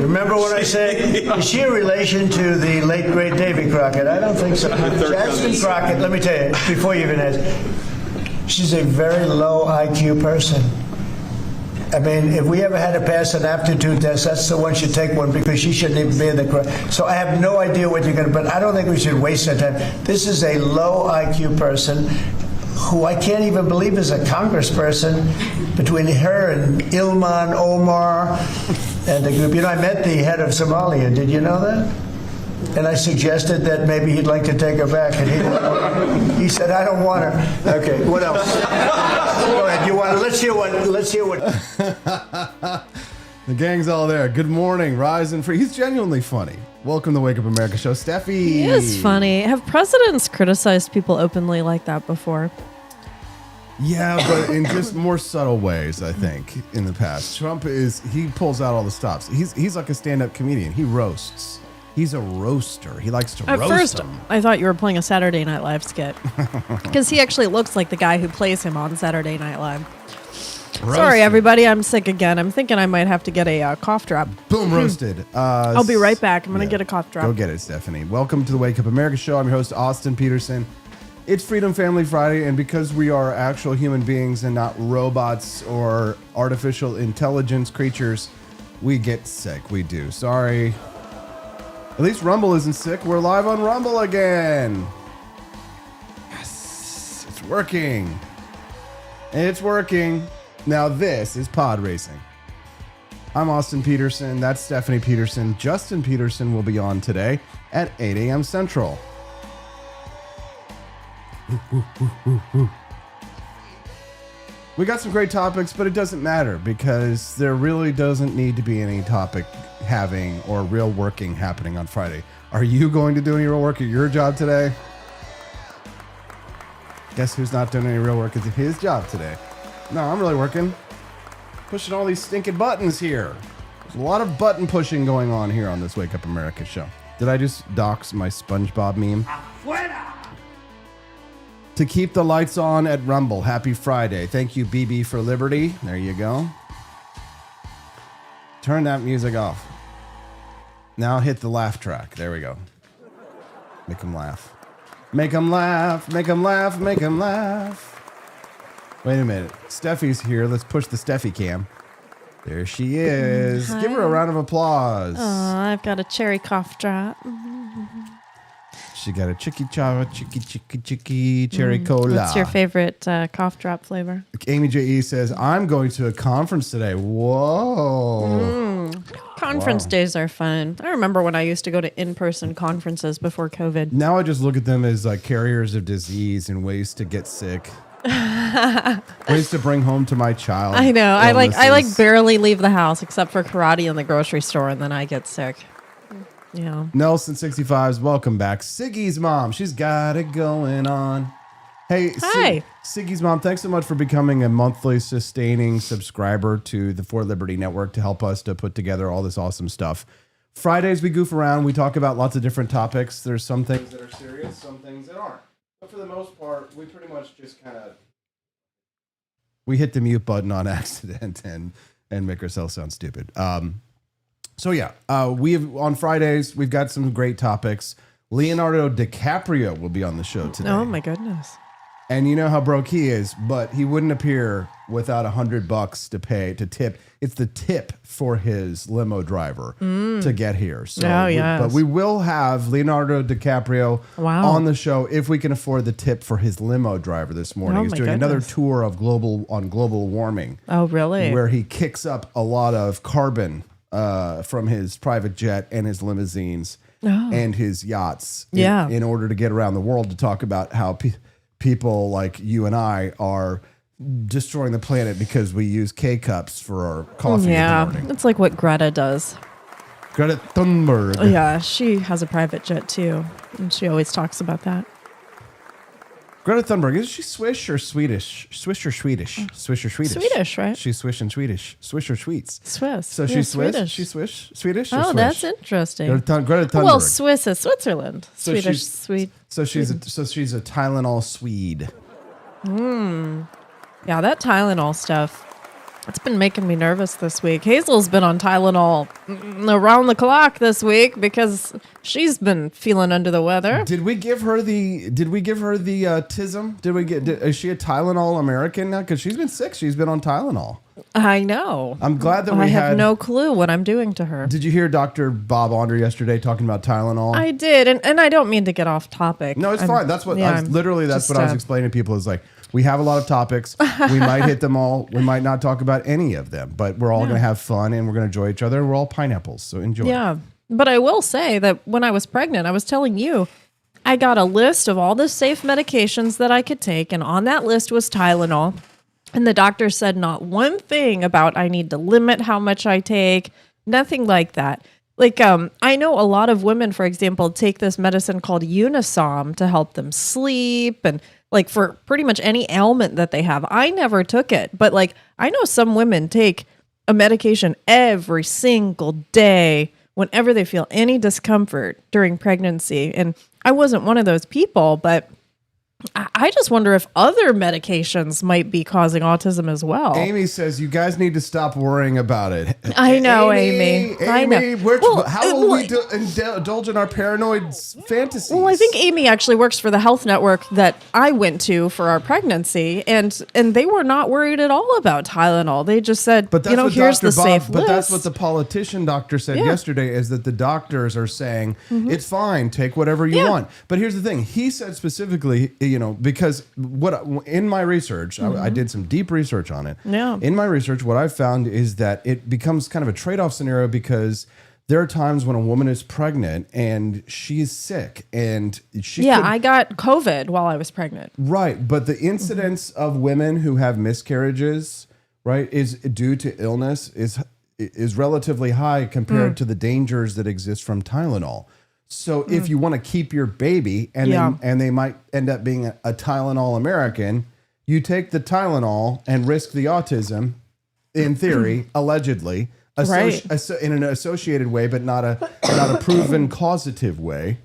Remember what I said? Is she a relation to the late, great Davy Crockett? I don't think so. Justin Crockett, let me tell you, before you even ask, she's a very low IQ person. I mean, if we ever had to pass an aptitude test, that's the one should take one because she shouldn't even be in the crowd. So I have no idea what you're going to, but I don't think we should waste our time. This is a low IQ person who I can't even believe is a congressperson between her and Ilman Omar and the group. You know, I met the head of Somalia. Did you know that? And I suggested that maybe he'd like to take her back, and he said, "I don't want her." Okay, what else? Go ahead. You want to? Let's hear what. The gang's all there. Good morning, Rise and Free. He's genuinely funny. Welcome to Wake Up America show, Steffi. He is funny. Have presidents criticized people openly like that before? Yeah, but in just more subtle ways, I think, in the past. He pulls out all the stops. He's like a stand-up comedian. He roasts. He's a roaster. He likes to roast At first, them. I thought you were playing a Saturday Night Live skit. Because he actually looks like the guy who plays him on Saturday Night Live. Roasted. Sorry, everybody. I'm sick again. I'm thinking I might have to get a cough drop. Boom, roasted. I'll be right back. I'm going to get a cough drop. Go get it, Stephanie. Welcome to the Wake Up America show. I'm your host, Austin Petersen. It's Freedom Family Friday, and because we are actual human beings and not robots or artificial intelligence creatures, we get sick. We do. Sorry. At least Rumble isn't sick. We're live on Rumble again. Yes, it's working. It's working. Now this is pod racing. I'm Austin Petersen. That's Stephanie Petersen. Justin Petersen will be on today at 8 a.m. Central. We got some great topics, but it doesn't matter because there really doesn't need to be any topic having or real working happening on Friday. Are you going to do any real work at your job today? Guess who's not doing any real work at his job today? No, I'm really working. Pushing all these stinking buttons here. There's a lot of button pushing going on here on this Wake Up America show. Did I just dox my SpongeBob meme? To keep the lights on at Rumble. Happy Friday. Thank you, BB for Liberty. There you go. Turn that music off. Now hit the laugh track. There we go. Make them laugh. Make them laugh. Make them laugh. Make them laugh. Wait a minute. Steffi's here. Let's push the Steffi cam. There she is. Hi. Give her a round of applause. Oh, I've got a cherry cough drop. She got a chicky cherry cola. What's your favorite cough drop flavor? Amy J.E. says, I'm going to a conference today. Whoa. Conference days are fun. I remember when I used to go to in-person conferences before COVID. Now I just look at them as like carriers of disease and ways to get sick. Ways to bring home to my child. I know. illnesses. I like barely leave the house except for karate in the grocery store, and then I get sick. Yeah. Nelson 65's welcome back. Siggy's mom, she's got it going on. Hey, hi. Siggy's mom, thanks so much for becoming a monthly sustaining subscriber to the For Liberty Network to help us to put together all this awesome stuff. Fridays we goof around. We talk about lots of different topics. There's some things that are serious, some things that aren't. But for the most part, we pretty much just kind of we hit the mute button on accident and make ourselves sound stupid. So yeah, on Fridays we've got some great topics. Leonardo DiCaprio will be on the show today. Oh my goodness! And you know how broke he is, but he wouldn't appear without $100 to pay to tip. It's the tip for his limo driver to get here. So, but we will have Leonardo DiCaprio on the show if we can afford the tip for his limo driver this morning. He's doing another tour of global warming. Oh, really? Where he kicks up a lot of carbon from his private jet and his limousines and his yachts in order to get around the world to talk about how people like you and I are destroying the planet because we use K-cups for our coffee in the morning. It's like what Greta does. Greta Thunberg. Yeah, she has a private jet too, and she always talks about that. Greta Thunberg, is she Swiss or Swedish? Swiss or Swedish? Swiss or Swedish? Swedish, right? She's Swiss and Swedish. Swiss or Sweets? Swiss. So she's Swiss? Swedish. She's Swedish or Oh, Swiss? that's interesting. Greta Thunberg. Well, Swiss is Switzerland. So Swedish, she's- sweet. So she's a Tylenol Swede. Yeah, that Tylenol stuff. It's been making me nervous this week. Hazel's been on Tylenol around the clock this week because she's been feeling under the weather. Did we give her the tism? Is she a Tylenol American now? Because she's been sick. She's been on Tylenol. I know. I'm glad that I have no clue what I'm doing to her. Did you hear Dr. Bob Onder yesterday talking about Tylenol? I did, and I don't mean to get off topic. No, it's fine. That's what I was explaining to people is like, we have a lot of topics. We might hit them all. We might not talk about any of them, but we're all going to have fun and we're going to enjoy each other. We're all pineapples, so enjoy. Yeah, but I will say that when I was pregnant, I was telling you, I got a list of all the safe medications that I could take, and on that list was Tylenol. And the doctor said not one thing about I need to limit how much I take, nothing like that. Like, I know a lot of women, for example, take this medicine called Unisom to help them sleep and like for pretty much any ailment that they have. I never took it, but like I know some women take a medication every single day whenever they feel any discomfort during pregnancy. And I wasn't one of those people, but I just wonder if other medications might be causing autism as well. Amy says you guys need to stop worrying about it. I know, Amy. I know. How will we indulge in our paranoid fantasies? Well, I think Amy actually works for the health network that I went to for our pregnancy, and they were not worried at all about Tylenol. They just said, here's the safe list. But that's what the politician doctor said yesterday, is that the doctors are saying, it's fine, take whatever you want. But here's the thing. He said specifically, because in my research, I did some deep research on it. Yeah. In my research, what I've found is that it becomes kind of a trade-off scenario because there are times when a woman is pregnant and she's sick and I got COVID while I was pregnant. Right. But the incidence of women who have miscarriages, right, is due to illness is relatively high compared to the dangers that exist from Tylenol. So if you want to keep your baby and they might end up being a Tylenol American, you take the Tylenol and risk the autism, in theory, allegedly, in an associated way, but not a proven causative way.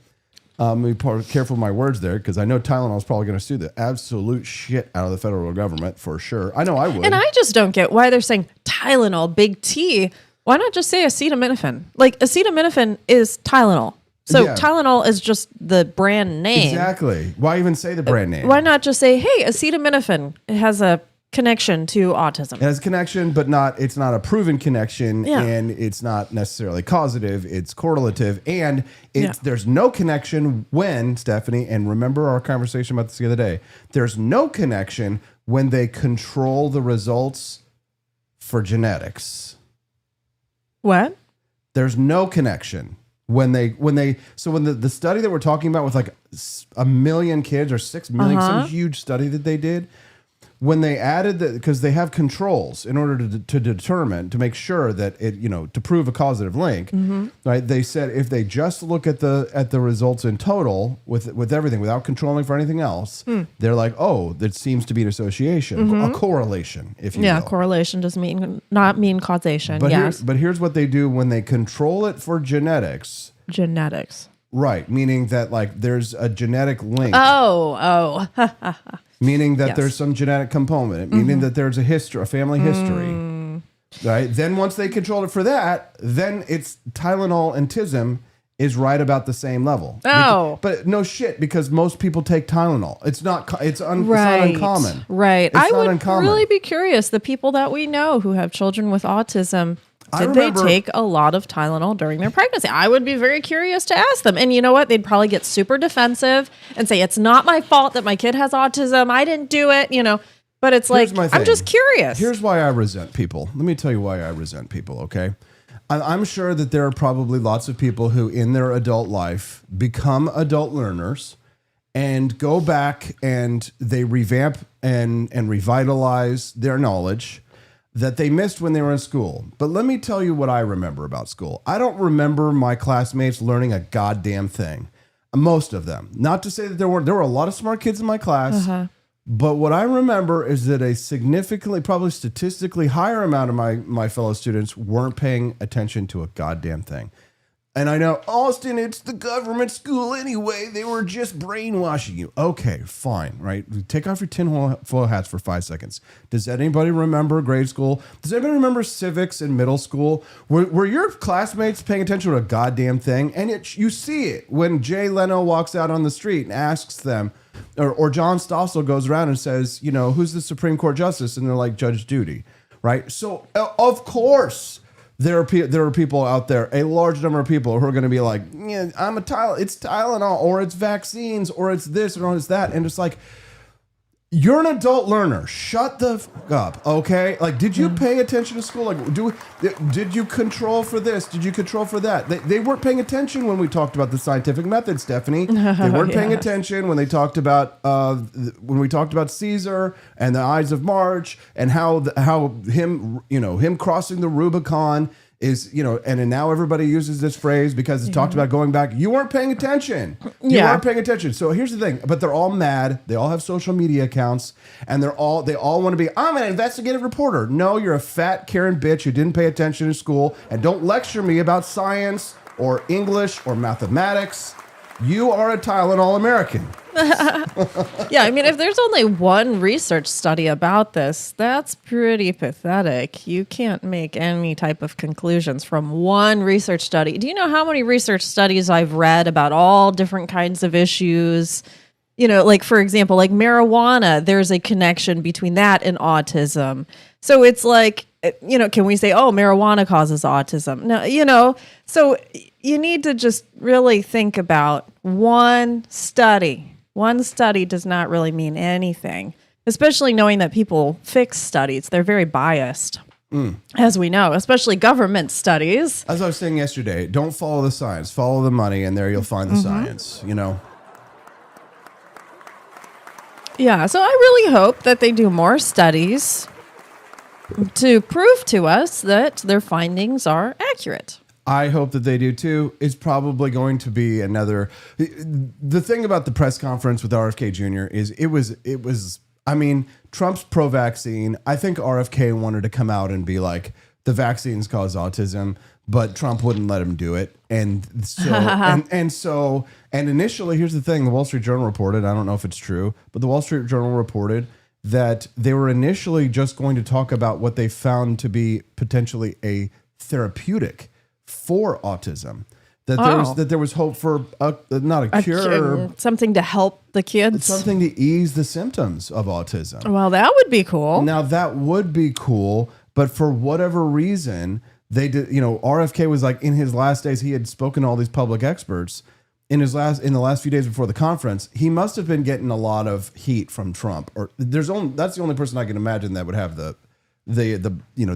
Be careful with my words there, because I know Tylenol is probably going to sue the absolute shit out of the federal government for sure. I know I would. And I just don't get why they're saying Tylenol, big T. Why not just say acetaminophen? Like acetaminophen is Tylenol. So Tylenol is just the brand name. Exactly. Why even say the brand name? Why not just say, hey, acetaminophen has a connection to autism? It has a connection, but it's not a proven connection, and it's not necessarily causative. It's correlative, and there's no connection when, Stephanie, and remember our conversation about this the other day, there's no connection when they control the results for genetics. What? There's no connection. When the study that we're talking about with like 1 million kids or 6 million, some huge study that they did, when they added because they have controls in order to determine, to make sure that it, to prove a causative link, right? They said if they just look at the results in total with everything without controlling for anything else, they're like, oh, there seems to be an association, a correlation, if you will. Correlation does not mean causation. But here's what they do when they control it for genetics. Right, meaning that like there's a genetic link. Oh. Meaning that there's some genetic component, meaning that there's a family history. Right? Then once they control it for that, then it's Tylenol and TISM is right about the same level. Oh. But no shit, because most people take Tylenol. It's not uncommon. Right. I would really be curious, the people that we know who have children with autism, did they take a lot of Tylenol during their pregnancy? I would be very curious to ask them. And you know what? They'd probably get super defensive and say, it's not my fault that my kid has autism. I didn't do it, But it's like, I'm just curious. Here's why I resent people. Let me tell you why I resent people, okay? I'm sure that there are probably lots of people who in their adult life become adult learners and go back and they revamp and revitalize their knowledge that they missed when they were in school. But let me tell you what I remember about school. I don't remember my classmates learning a goddamn thing. Most of them. Not to say that there were a lot of smart kids in my class, but what I remember is that a significantly, probably statistically higher amount of my fellow students weren't paying attention to a goddamn thing. And I know, Austin, it's the government school anyway. They were just brainwashing you. Okay, fine, right? Take off your tinfoil hats for 5 seconds. Does anybody remember grade school? Does anybody remember civics in middle school? Were your classmates paying attention to a goddamn thing? And you see it when Jay Leno walks out on the street and asks them, or John Stossel goes around and says, who's the Supreme Court justice? And they're like, Judge Judy, right? So, of course, there are people out there, a large number of people who are going to be like, yeah, it's Tylenol, or it's vaccines, or it's this, or it's that. And it's like, you're an adult learner. Shut the fuck up, okay? Like, did you pay attention to school? Like, did you control for this? Did you control for that? They weren't paying attention when we talked about the scientific method, Stephanie. They weren't paying attention when they talked about Caesar and the Ides of March and how him crossing the Rubicon is, and now everybody uses this phrase because it's talked about going back. You weren't paying attention. You weren't paying attention. So here's the thing, but they're all mad. They all have social media accounts and they all want to be, I'm an investigative reporter. No, you're a fat Karen bitch who didn't pay attention in school, and don't lecture me about science or English or mathematics. You are a Tylenol American. Yeah, I mean, if there's only one research study about this, that's pretty pathetic. You can't make any type of conclusions from one research study. Do you know how many research studies I've read about all different kinds of issues? Like, for example, like marijuana, there's a connection between that and autism. So it's like, can we say, oh, marijuana causes autism? No, so you need to just really think about one study. One study does not really mean anything, especially knowing that people fix studies. They're very biased, as we know, especially government studies. As I was saying yesterday, don't follow the science, follow the money, and there you'll find the science, Yeah, so I really hope that they do more studies to prove to us that their findings are accurate. I hope that they do too. It's probably going to be another. The thing about the press conference with RFK Jr. is it was. I mean, Trump's pro-vaccine. I think RFK wanted to come out and be like, the vaccines cause autism, but Trump wouldn't let him do it. And so and initially, here's the thing: the Wall Street Journal reported. I don't know if it's true, but the Wall Street Journal reported that they were initially just going to talk about what they found to be potentially a therapeutic for autism, that there was hope for not a cure, something to help the kids, something to ease the symptoms of autism. Well, that would be cool. Now that would be cool, but for whatever reason, they did. RFK was like, in his last days, he had spoken to all these public experts. In the last few days before the conference, he must have been getting a lot of heat from Trump. Or that's the only person I can imagine that would have the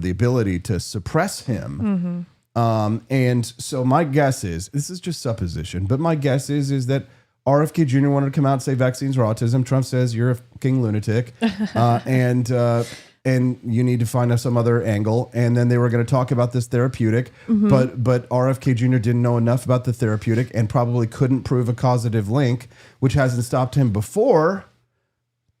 ability to suppress him. Mm-hmm. And so my guess is, this is just supposition, but my guess is that RFK Jr. wanted to come out and say vaccines are autism. Trump says you're a fucking lunatic, and you need to find some other angle. And then they were going to talk about this therapeutic, but RFK Jr. didn't know enough about the therapeutic and probably couldn't prove a causative link, which hasn't stopped him before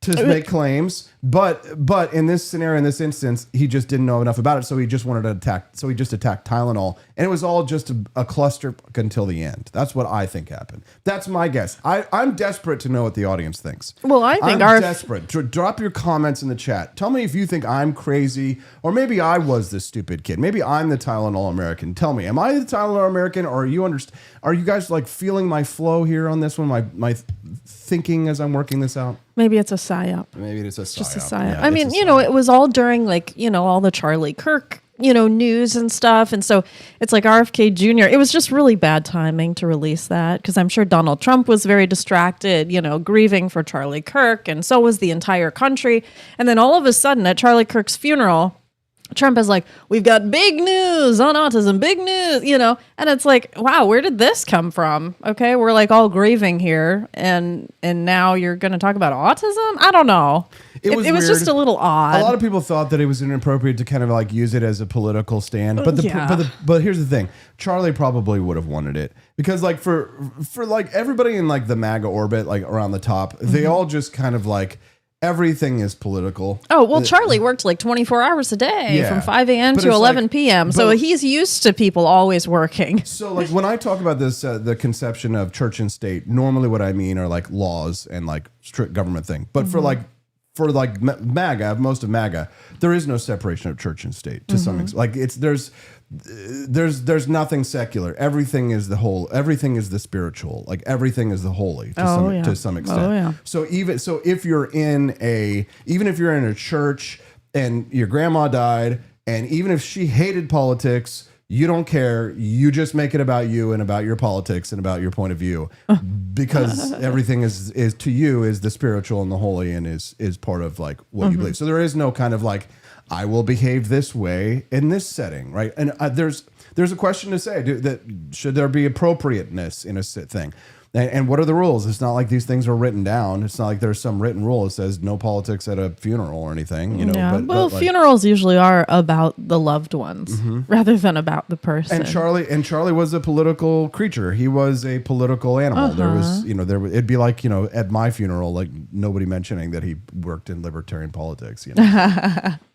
to make claims, but in this scenario, in this instance, he just didn't know enough about it, so he just wanted to attack. So he just attacked Tylenol, and it was all just a cluster until the end. That's what I think happened. That's my guess. I'm desperate to know what the audience thinks. Well, I think I'm desperate. Drop your comments in the chat. Tell me if you think I'm crazy, or maybe I was this stupid kid. Maybe I'm the Tylenol American. Tell me, am I the Tylenol American, or are you guys like feeling my flow here on this one? My thinking as I'm working this out. Maybe it's a psyop. Maybe it's a psyop. Just a psyop. Yeah, I mean, it was all during all the Charlie Kirk, news and stuff. And so it's like RFK Jr. It was just really bad timing to release that because I'm sure Donald Trump was very distracted, grieving for Charlie Kirk. And so was the entire country. And then all of a sudden at Charlie Kirk's funeral, Trump is like, we've got big news on autism, big news, and it's like, wow, where did this come from? Okay, we're like all grieving here, and now you're going to talk about autism? I don't know. It was just a little odd. A lot of people thought that it was inappropriate to kind of like use it as a political stand, but here's the thing: Charlie probably would have wanted it because like for like everybody in like the MAGA orbit, like around the top, they all just kind of like everything is political. Oh, well, Charlie worked like 24 hours a day Yeah. from 5 a.m. But to it's 11 like- p.m. So but- he's used to people always working. So, like, when I talk about this, the conception of church and state, normally what I mean are like laws and like strict government thing. But for like MAGA, most of MAGA, there is no separation of church and state to some extent. Like there's nothing secular. Everything is the whole. Everything is the spiritual. Like everything is the holy to some extent. Oh, yeah. So if you're in a church and your grandma died, and even if she hated politics, you don't care. You just make it about you and about your politics and about your point of view, because everything is to you is the spiritual and the holy and is part of like what you believe. So there is no kind of like, I will behave this way in this setting, right? And there's a question to say that should there be appropriateness in a thing, and what are the rules? It's not like these things are written down. It's not like there's some written rule that says no politics at a funeral or anything, you know. Yeah. But like, funerals usually are about the loved ones rather than about the person. and Charlie was a political creature. He was a political animal. There was, it'd be like, at my funeral, like nobody mentioning that he worked in libertarian politics,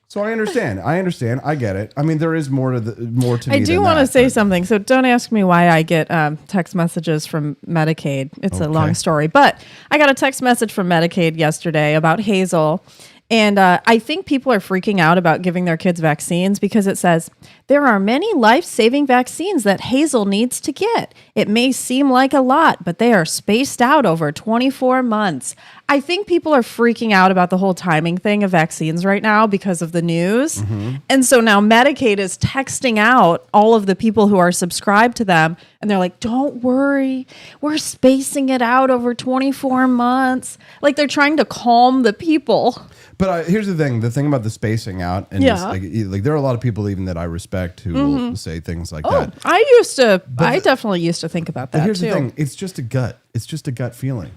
So I understand. I get it. I mean, there is more to me. I do want to say something. So don't ask me why I get text messages from Medicaid. It's a long story. But I got a text message from Medicaid yesterday about Hazel. And I think people are freaking out about giving their kids vaccines because it says, there are many life-saving vaccines that Hazel needs to get. It may seem like a lot, but they are spaced out over 24 months. I think people are freaking out about the whole timing thing of vaccines right now because of the news. And so now Medicaid is texting out all of the people who are subscribed to them. And they're like, don't worry, we're spacing it out over 24 months. Like they're trying to calm the people. But here's the thing about the spacing out, and just, like there are a lot of people even that I respect who will say things like that. I definitely used to think about that But here's too. the thing: it's just a gut. It's just a gut feeling.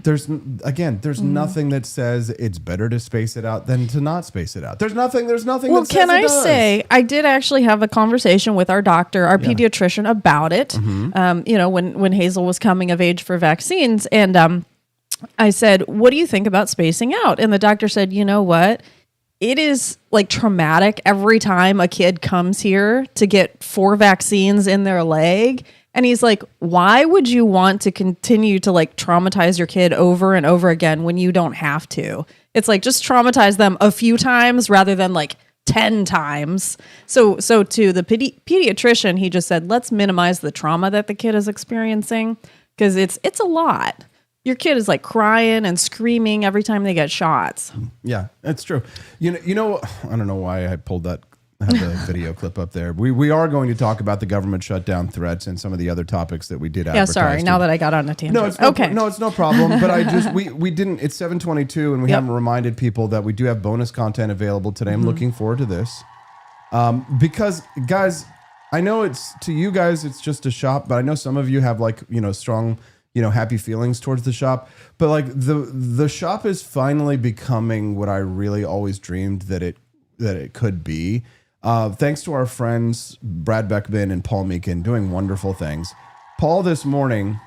There's nothing that says it's better to space it out than to not space it out. There's nothing. Well, that says can I it does. say I did actually have a conversation with our doctor, our pediatrician, about it. When Hazel was coming of age for vaccines, and I said, "What do you think about spacing out?" And the doctor said, "You know what? It is like traumatic every time a kid comes here to get 4 vaccines in their leg." And he's like, why would you want to continue to like traumatize your kid over and over again when you don't have to? It's like, just traumatize them a few times rather than like 10 times. So to the pediatrician, he just said, let's minimize the trauma that the kid is experiencing, because it's a lot. Your kid is like crying and screaming every time they get shots. Yeah, that's true. You know, I don't know why I pulled that. Have the video clip up there. We are going to talk about the government shutdown threats and some of the other topics that we did. Yeah, sorry. Now that I got on a tangent. No, it's no problem. But we didn't. It's 7:22, and we haven't reminded people that we do have bonus content available today. I'm looking forward to this, because guys, I know it's to you guys it's just a shop, but I know some of you have like strong happy feelings towards the shop. But like the shop is finally becoming what I really always dreamed that it could be. Thanks to our friends Brad Beckman and Paul Meekin doing wonderful things. Paul this morning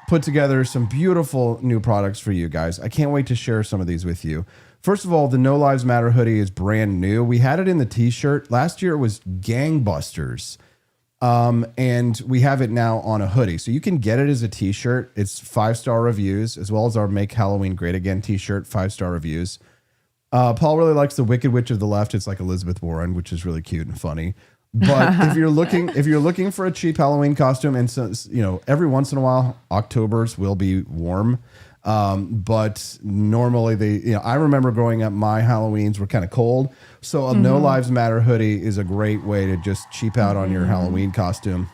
put together some beautiful new products for you guys. I can't wait to share some of these with you. First of all, the No Lives Matter hoodie is brand new. We had it in the t-shirt. Last year it was gangbusters. And we have it now on a hoodie. So you can get it as a t-shirt. It's 5-star reviews, as well as our Make Halloween Great Again t-shirt, 5-star reviews. Paul really likes the Wicked Witch of the Left. It's like Elizabeth Warren, which is really cute and funny. But if you're looking for a cheap Halloween costume, and so, every once in a while, Octobers will be warm. But normally I remember growing up, my Halloweens were kind of cold. So a No Lives Matter hoodie is a great way to just cheap out on your Halloween costume.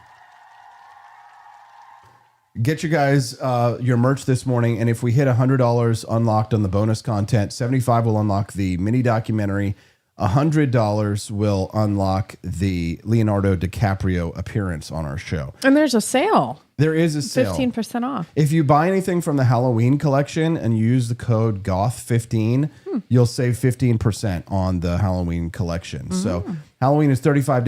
Get you guys your merch this morning, and if we hit $100 unlocked on the bonus content, $75 will unlock the mini documentary. $100 will unlock the Leonardo DiCaprio appearance on our show. And there's a sale. There is a sale. 15% off. If you buy anything from the Halloween collection and you use the code GOTH15, you'll save 15% on the Halloween collection. So Halloween is 35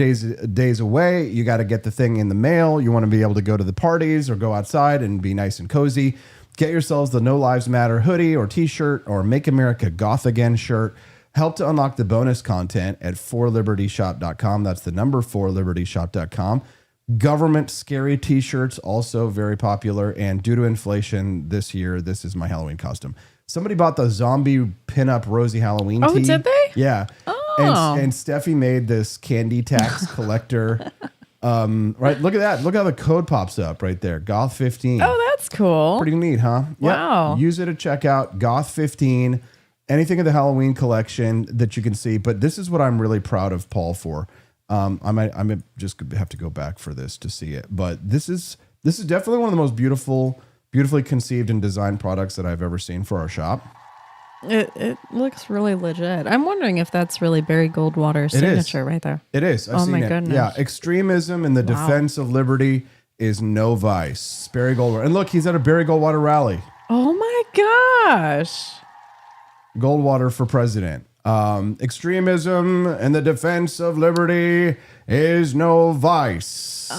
days away. You got to get the thing in the mail. You want to be able to go to the parties or go outside and be nice and cozy. Get yourselves the No Lives Matter hoodie or t-shirt or Make America Goth Again shirt. Help to unlock the bonus content at forlibertyshop.com. That's the number 4libertyshop.com. Government scary t-shirts, also very popular. And due to inflation this year, this is my Halloween costume. Somebody bought the zombie pinup Rosie Halloween tee. Oh, did they? Yeah. Oh. And Steffi made this candy tax collector. Right. Look at that. Look how the code pops up right there. Goth 15. Oh, that's cool. Pretty neat, huh? Wow. Yep. Use it at checkout. Goth 15. Anything in the Halloween collection that you can see. But this is what I'm really proud of Paul for. I might just have to go back for this to see it. But this is definitely one of the most beautifully conceived and designed products that I've ever seen for our shop. It looks really legit. I'm wondering if that's really Barry Goldwater's signature right there. It is. I've seen it. Goodness. Yeah. Extremism in the defense of liberty is no vice. Barry Goldwater. And look, he's at a Barry Goldwater rally. Oh my gosh. Goldwater for president. Extremism in the defense of liberty is no vice.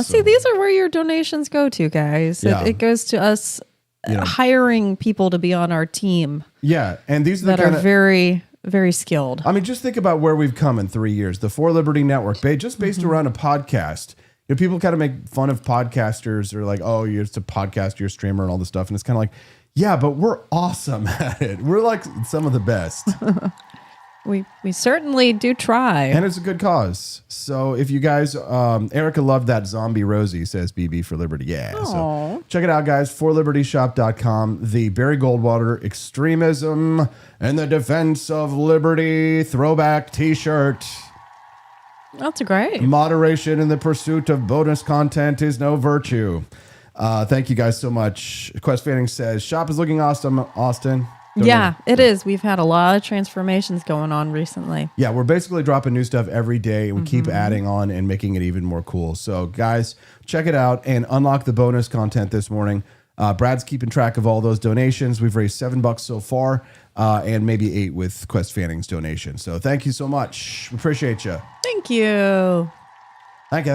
See, these are where your donations go to, guys. Yeah. It goes to us hiring people to be on our team. Yeah. And these are that are very, very skilled. I mean, just think about where we've come in 3 years. The For Liberty Network, just based around a podcast. You know, people kind of make fun of podcasters or like, oh, you're just a podcast, you're a streamer and all this stuff. And it's kind of like, yeah, but we're awesome at it. We're like some of the best. We certainly do try. And it's a good cause. So if you guys, Erica loved that zombie Rosie, says BB for Liberty. Yeah. Aww. So check it out, guys. forlibertyshop.com. The Barry Goldwater Extremism and the Defense of Liberty throwback t-shirt. That's great. Moderation in the pursuit of bonus content is no virtue. Thank you guys so much. Quest Fanning says, shop is looking awesome, Austin. Yeah, it is. We've had a lot of transformations going on recently. Yeah, we're basically dropping new stuff every day. We keep adding on and making it even more cool. So guys, check it out and unlock the bonus content this morning. Brad's keeping track of all those donations. We've raised $7 so far, and maybe $8 with Quest Fanning's donation. So thank you so much. Appreciate you. Thank you. Thank you.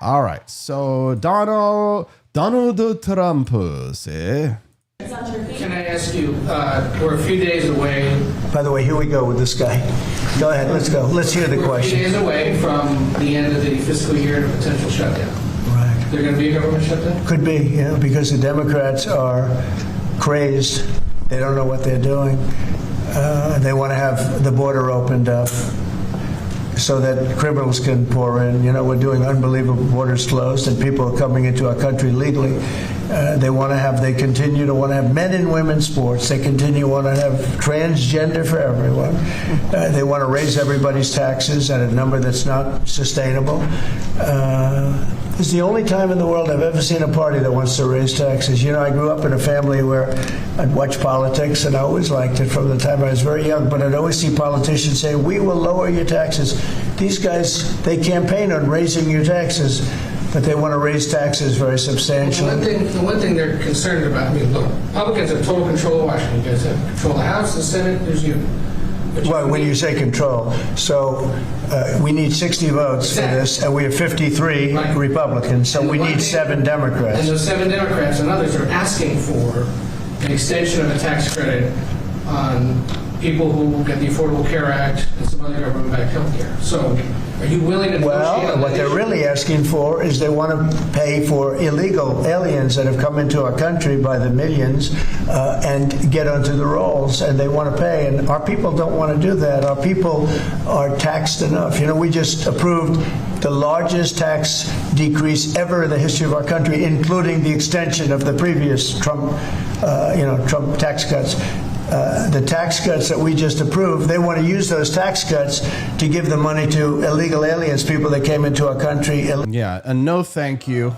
All right. So Donald Trump say. Can I ask you, we're a few days away. By the way, here we go with this guy. Go ahead, let's go. Let's hear the We're a few question. days away from the end of the fiscal year and a potential shutdown. Right. There going to be a government shutdown? Could be, because the Democrats are crazed. They don't know what they're doing. They want to have the border opened up so that criminals can pour in. We're doing unbelievable borders closed and people are coming into our country legally. They continue to want to have men and women sports. They continue to want to have transgender for everyone. They want to raise everybody's taxes at a number that's not sustainable. It's the only time in the world I've ever seen a party that wants to raise taxes. I grew up in a family where I'd watch politics, and I always liked it from the time I was very young, but I'd always see politicians say, we will lower your taxes. These guys, they campaign on raising your taxes, but they want to raise taxes very substantially. The one thing they're concerned about, look, Republicans have total control of Washington. You guys have control of the House, the Senate, there's you. Well, when you say control, so we need 60 votes for this, and we have 53 Republicans, so we need 7 Democrats. And those 7 Democrats and others are asking for an extension of the tax credit on people who get the Affordable Care Act and some other government-backed health care. So are you willing to negotiate on Well, what that they're issue? really asking for is they want to pay for illegal aliens that have come into our country by the millions and get onto the rolls, and they want to pay. And our people don't want to do that. Our people are taxed enough. We just approved the largest tax decrease ever in the history of our country, including the extension of the previous Trump tax cuts. The tax cuts that we just approved, they want to use those tax cuts to give the money to illegal aliens, people that came into our country. Yeah, and no thank you.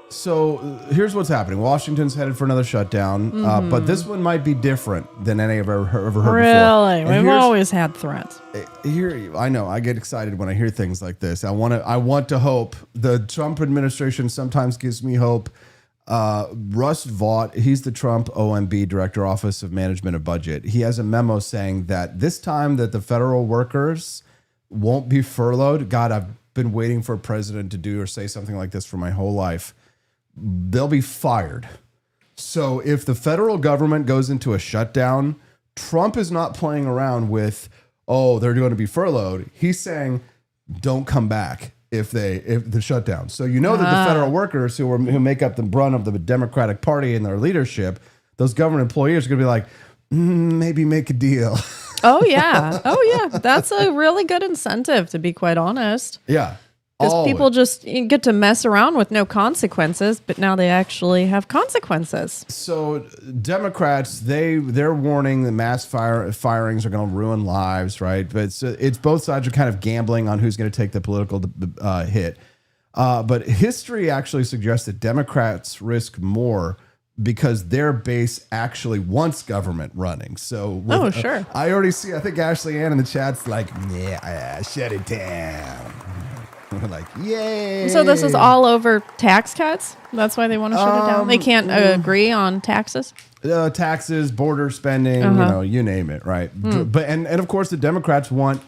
So here's what's happening. Washington's headed for another shutdown, but this one might be different than any I've ever heard before. Really? And We've here's- always had threats. I know. I get excited when I hear things like this. I want to hope. The Trump administration sometimes gives me hope. Russ Vought, he's the Trump OMB Director, Office of Management and Budget. He has a memo saying that this time that the federal workers won't be furloughed. God, I've been waiting for a president to do or say something like this for my whole life. they'll be fired. So if the federal government goes into a shutdown, Trump is not playing around with, oh, they're going to be furloughed. He's saying, don't come back if the shutdown. So that the federal workers who make up the brunt of the Democratic Party and their leadership, those government employees are going to be like, maybe make a deal. Oh, yeah. That's a really good incentive, to be quite honest. Yeah. Because people just get to mess around with no consequences, but now they actually have consequences. So Democrats, they're warning that mass firings are going to ruin lives, right? But it's both sides are kind of gambling on who's going to take the political hit. But history actually suggests that Democrats risk more because their base actually wants government running. So sure. I already see, I think Ashley Ann in the chat's like, yeah, shut it down. We're like, yay. So this is all over tax cuts? That's why they want to shut it down? They can't agree on taxes? Taxes, border spending, you name it, right? But and of course the Democrats want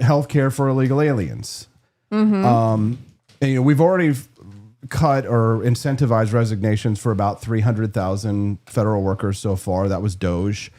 health care for illegal aliens. And we've already cut or incentivized resignations for about 300,000 federal workers so far. That was Doge.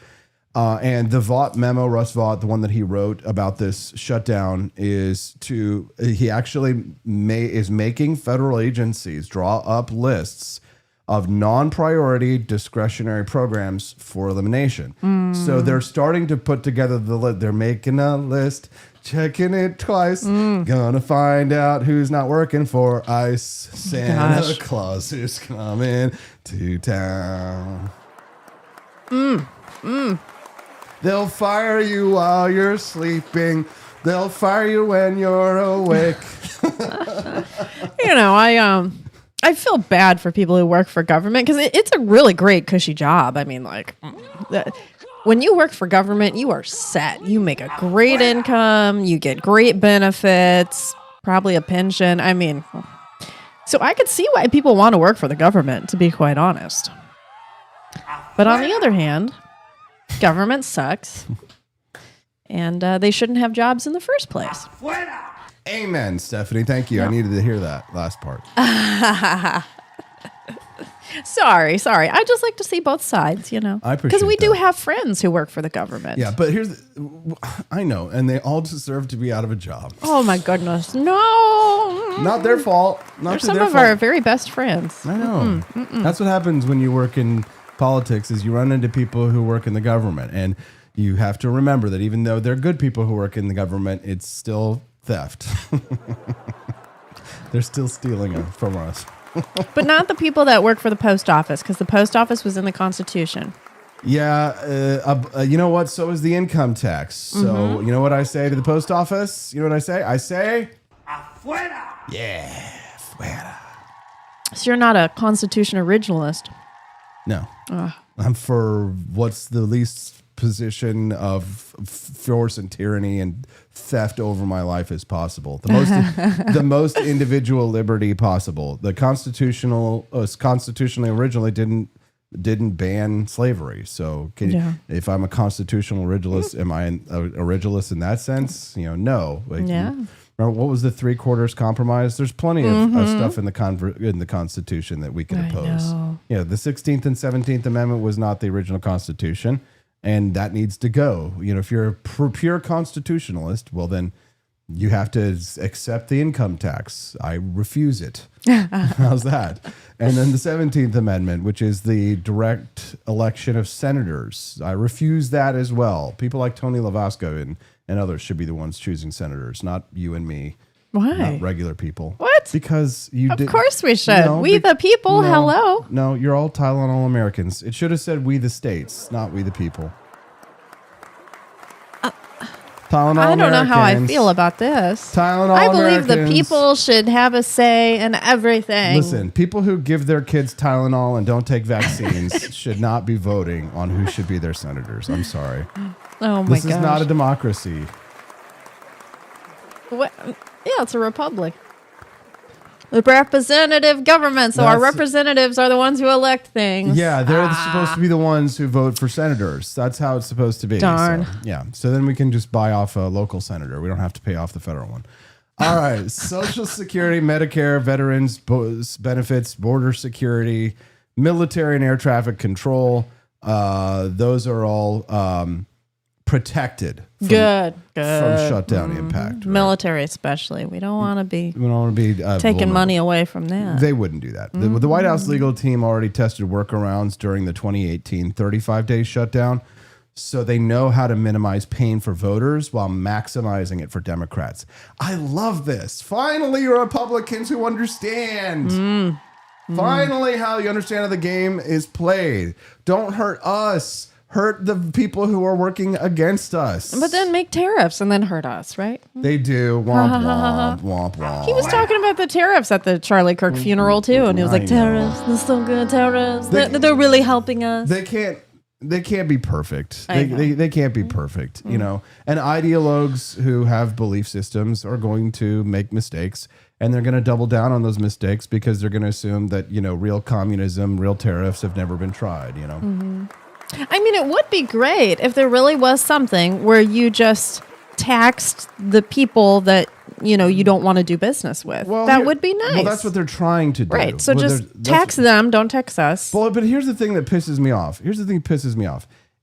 And the Vought memo, Russ Vought, the one that he wrote about this shutdown, he actually is making federal agencies draw up lists of non-priority discretionary programs for elimination. So they're starting to put together the list. They're making a list, checking it twice, gonna find out who's not working for ICE. Santa Claus is coming to town. They'll fire you while you're sleeping. They'll fire you when you're awake. I feel bad for people who work for government because it's a really great cushy job. I mean, when you work for government, you are set. You make a great income. You get great benefits, probably a pension. I mean, so I could see why people want to work for the government, to be quite honest. But on the other hand, government sucks, and they shouldn't have jobs in the first place. Amen, Stephanie. Thank you. I needed to hear that last part. Sorry. I just like to see both sides, I appreciate because we do that. have friends who work for the government. Yeah, but I know, and they all deserve to be out of a job. Oh my goodness, no! Not their fault. They're some of our very best friends. I know. That's what happens when you work in politics is you run into people who work in the government, and you have to remember that even though they're good people who work in the government, it's still theft. They're still stealing from us. But not the people that work for the post office, because the post office was in the Constitution. Yeah, you know what? So is the income tax. So you know what I say to the post office? You know what I say? I say, afuera. Yeah, afuera. So you're not a Constitution originalist. No. I'm for what's the least position of force and tyranny and theft over my life as possible. The most individual liberty possible. The constitutionally originally didn't ban slavery. So if I'm a constitutional originalist, am I a originalist in that sense? No. Remember, what was the 3/4 compromise? There's plenty of stuff in the Constitution that we can oppose. The 16th and 17th Amendment was not the original Constitution, and that needs to go. If you're a pure constitutionalist, well, then you have to accept the income tax. I refuse it. How's that? And then the 17th Amendment, which is the direct election of senators. I refuse that as well. People like Tony Lavasco and others should be the ones choosing senators, not you and me. Why? Not regular people. What? Because Of course we should. We the people, hello. No, you're all Tylenol Americans. It should have said we the states, not we the people. Tylenol I don't know how I Americans. feel about this. Tylenol I believe the Americans. people should have a say in everything. Listen, people who give their kids Tylenol and don't take vaccines should not be voting on who should be their senators. I'm sorry. Oh my This gosh. is not a democracy. What? Yeah, it's a republic. The representative government. So our That's- representatives are the ones who elect things. Yeah, they're supposed to be the ones who vote for senators. That's how it's supposed to be. Darn. So, yeah. So then we can just buy off a local senator. We don't have to pay off the federal one. All right. Social Security, Medicare, veterans benefits, border security, military and air traffic control. Those are all protected from shutdown impact. Right? Military especially. We don't want to be We don't want to be taking vulnerable. money away from that. They wouldn't do that. The White House legal team already tested workarounds during the 2018 35-day shutdown, so they know how to minimize pain for voters while maximizing it for Democrats. I love this. Finally, Republicans who understand. Finally, how you understand how the game is played. Don't hurt us. Hurt the people who are working against us. But then make tariffs and then hurt us, right? They do. Womp, womp, womp, womp. He was talking about the tariffs at the Charlie Kirk funeral too, and he was like, "Tariffs, they're so good. Tariffs, they're really helping us." They can't be perfect. I know. They can't be perfect, you know. And ideologues who have belief systems are going to make mistakes, and they're going to double down on those mistakes because they're going to assume that, you know, real communism, real tariffs have never been tried, you know. I mean, it would be great if there really was something where you just taxed the people that, you know, you don't want to do business with. That would be nice. Well, that's what they're trying to do. Right. So Well, just that's- tax them, don't tax us. Well, but here's the thing that pisses me off.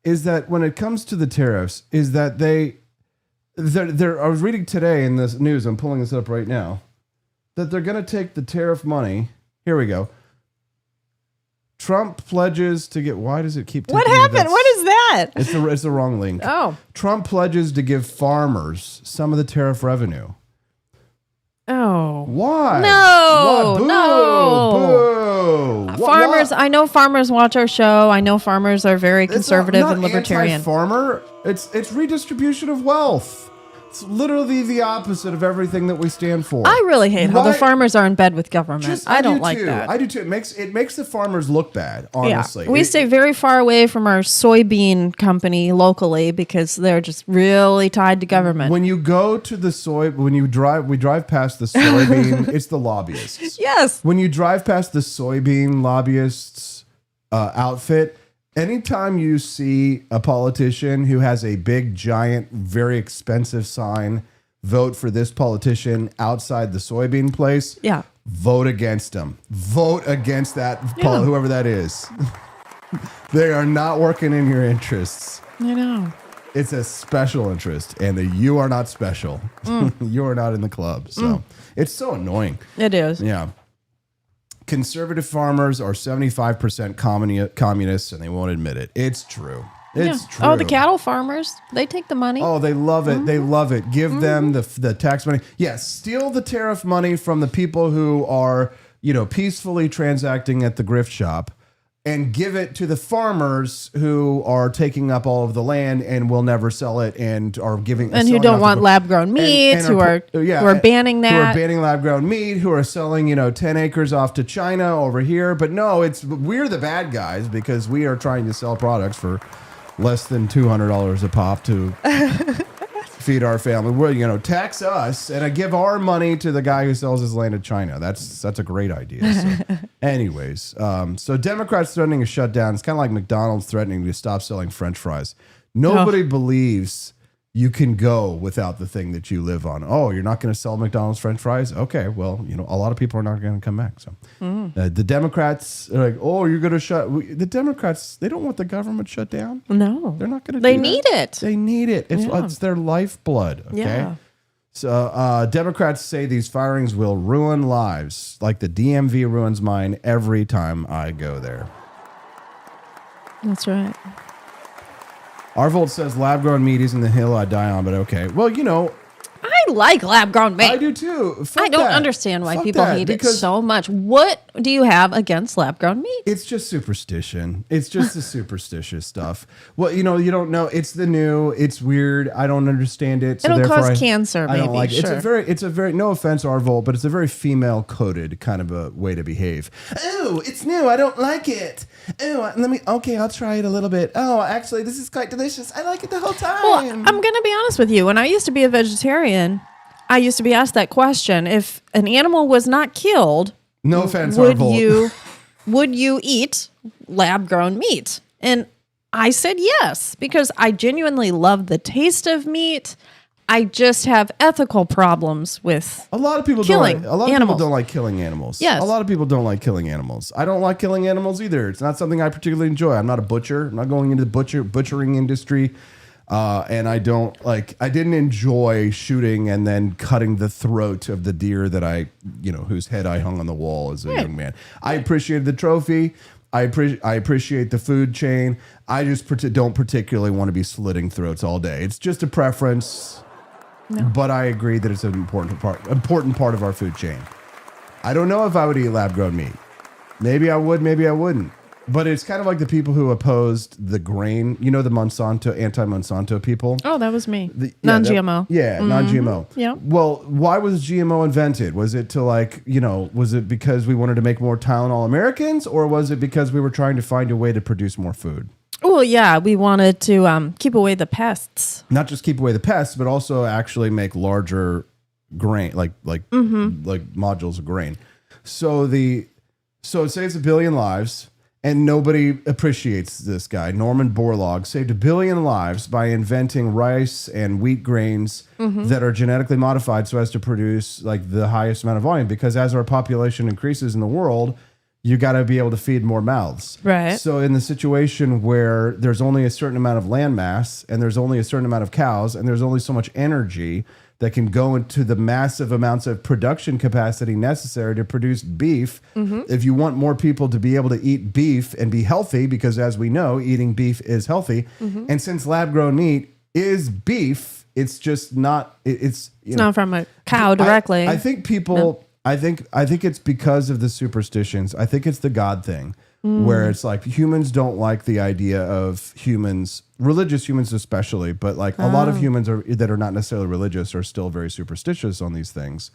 Is that when it comes to the tariffs, is that I was reading today in this news, I'm pulling this up right now, that they're going to take the tariff money. Here we go. Trump pledges to get. Why does it keep? What taking me? happened? What is that? It's the wrong link. Oh. Trump pledges to give farmers some of the tariff revenue. Oh. Why? No, Why? Boo, no. Boo. Farmers, I know farmers watch our show. I know farmers are very conservative and libertarian. Farmer, it's redistribution of wealth. It's literally the opposite of everything that we stand for. I really hate how the Why- farmers are in bed with government. I don't do like too. that. I do too. It makes the farmers look bad, honestly. Yeah. We stay very far away from our soybean company locally because they're just really tied to government. When you go to the we drive past the soybean, it's the lobbyists. Yes. When you drive past the soybean lobbyists outfit, anytime you see a politician who has a big, giant, very expensive sign, vote for this politician outside the soybean place, Yeah. vote against them. Vote against that, Yeah. whoever that is. They are not working in your interests. I know. It's a special interest, and you are not special. You are not in the club. So it's so annoying. It is. Yeah. Conservative farmers are 75% communists, and they won't admit it. It's true. It's Yeah. true. Oh, the cattle farmers, they take the money. Oh, they love it. They love it. Give them the tax money. Yes, steal the tariff money from the people who are, you know, peacefully transacting at the grift shop, and give it to the farmers who are taking up all of the land and will never sell it and are giving and who selling don't off want the- lab grown meats, who are banning that. Who are banning lab grown meat, who are selling, 10 acres off to China over here. But no, we're the bad guys because we are trying to sell products for less than $200 a pop to feed our family. We're, tax us and give our money to the guy who sells his land to China. That's a great idea. So, anyways, so Democrats threatening a shutdown. It's kind of like McDonald's threatening to stop selling French fries. Nobody believes you can go without the thing that you live on. Oh, you're not going to sell McDonald's French fries? Okay, well, a lot of people are not going to come back. So the Democrats are like, oh, you're going to the Democrats, they don't want the government shut down. No. They're not going to They do that. need it. They need it. Yeah. It's their lifeblood. Okay. Yeah. So Democrats say these firings will ruin lives, like the DMV ruins mine every time I go there. That's right. Arvold says lab-grown meat isn't the hill I die on, but okay. Well, I like lab grown meat. I do too. Fuck I don't that. understand why Fuck people that, hate it because so much. What do you have against lab grown meat? It's just superstition. It's just the superstitious stuff. Well, you don't know. It's the new. It's weird. I don't understand it. So It'll therefore cause cancer, I don't maybe, like it. sure. It's a very, no offense, Arvold, but it's a very female coded kind of a way to behave. Oh, it's new. I don't like it. Oh, I'll try it a little bit. Oh, actually, this is quite delicious. I like it the whole time. Well, I'm going to be honest with you. When I used to be a vegetarian, I used to be asked that question. If an animal was not killed, No offense, would Arvold. would you eat lab grown meat? And I said yes, because I genuinely love the taste of meat. I just have ethical problems with A lot of people killing don't. A lot of animals. people don't like killing animals. Yes. A lot of people don't like killing animals. I don't like killing animals either. It's not something I particularly enjoy. I'm not a butcher. I'm not going into the butchering industry. And I don't like. I didn't enjoy shooting and then cutting the throat of the deer that whose head I hung on the wall as a young man. I appreciated the trophy. I appreciate the food chain. I just don't particularly want to be slitting throats all day. It's just a preference. No. But I agree that it's an important part of our food chain. I don't know if I would eat lab-grown meat. Maybe I would, maybe I wouldn't. But it's kind of like the people who opposed the grain, the anti-Monsanto people. Oh, that was me. Non-GMO. Non-GMO. Yeah. Well, why was GMO invented? Was it to was it because we wanted to make more Tylenol Americans, or was it because we were trying to find a way to produce more food? Well, yeah, we wanted to keep away the pests. Not just keep away the pests, but also actually make larger grain, like modules of grain. So it saves 1 billion lives, and nobody appreciates this guy. Norman Borlaug saved 1 billion lives by inventing rice and wheat grains that are genetically modified so as to produce the highest amount of volume. Because as our population increases in the world, you got to be able to feed more mouths. Right. So in the situation where there's only a certain amount of land mass and there's only a certain amount of cows and there's only so much energy that can go into the massive amounts of production capacity necessary to produce beef. If you want more people to be able to eat beef and be healthy, because as we know, eating beef is healthy. And since lab-grown meat is beef, it's just not, it's not from a cow directly. I think people... No. I think it's because of the superstitions. I think it's the God thing, where it's like humans don't like the idea of humans, religious humans especially, but a lot of humans that are not necessarily religious are still very superstitious on these things,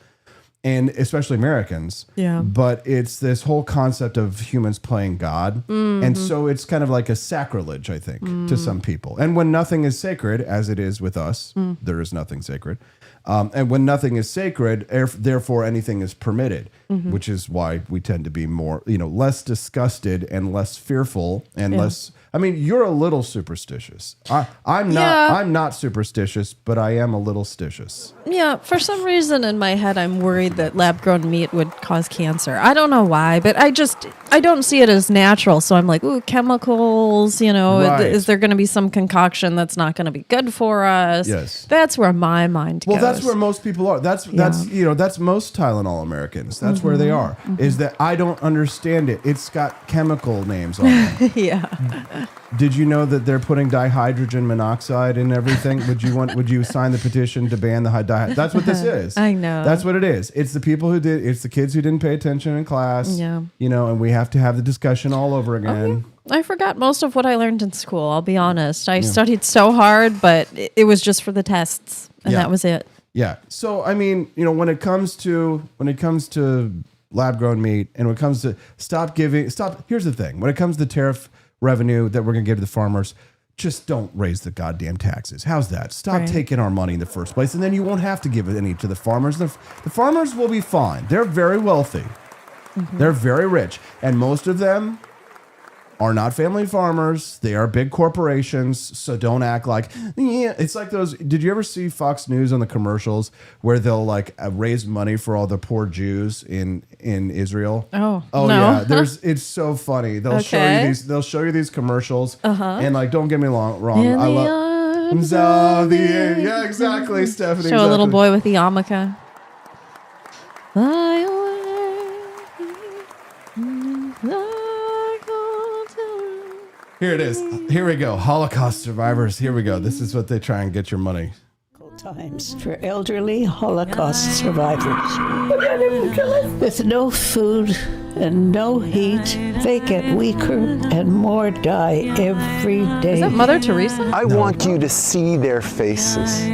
and especially Americans. Yeah. But it's this whole concept of humans playing God, and so it's kind of like a sacrilege, I think, to some people. And when nothing is sacred, as it is with us, there is nothing sacred. And when nothing is sacred, therefore anything is permitted, which is why we tend to be more, less disgusted and less fearful and less. I mean, you're a little superstitious. I'm not superstitious, but I am a little stitious. Yeah, for some reason in my head, I'm worried that lab-grown meat would cause cancer. I don't know why, but I don't see it as natural. So I'm like, ooh, chemicals, Right. Is there going to be some concoction that's not going to be good for us? Yes. That's where my mind goes. Well, that's where most people are. That's most Tylenol Americans. That's where they are. Is that I don't understand it. It's got chemical names on it. Yeah. Did you know that they're putting dihydrogen monoxide in everything? Would you sign the petition to ban the dihydrogen? That's what this is. I know. That's what it is. It's the people it's the kids who didn't pay attention in class. Yeah. And we have to have the discussion all over again. I forgot most of what I learned in school, I'll be honest. I studied so hard, but it was just for the tests, and that was it. Yeah. So, I mean, when it comes to lab-grown meat, and when it comes to here's the thing. When it comes to tariff revenue that we're going to give to the farmers, just don't raise the goddamn taxes. How's that? Stop taking our money in the first place, and then you won't have to give any to the farmers. The farmers will be fine. They're very wealthy. They're very rich, and most of them are not family farmers. They are big corporations, so don't act like, it's like those. Did you ever see Fox News on the commercials where they'll raise money for all the poor Jews in Israel? Oh no. Yeah. It's so funny. They'll Okay. show you these commercials, and don't get me wrong. In I the love arms of the yeah, exactly, Stephanie. Show a little exactly. boy with the yarmulke. Fly away. Here it is. Here we go. Holocaust survivors. Here we go. This is what they try and get your money. Times for elderly Holocaust survivors. With no food and no heat, they get weaker and more die every day. Is that Mother Teresa? I want you to see their faces.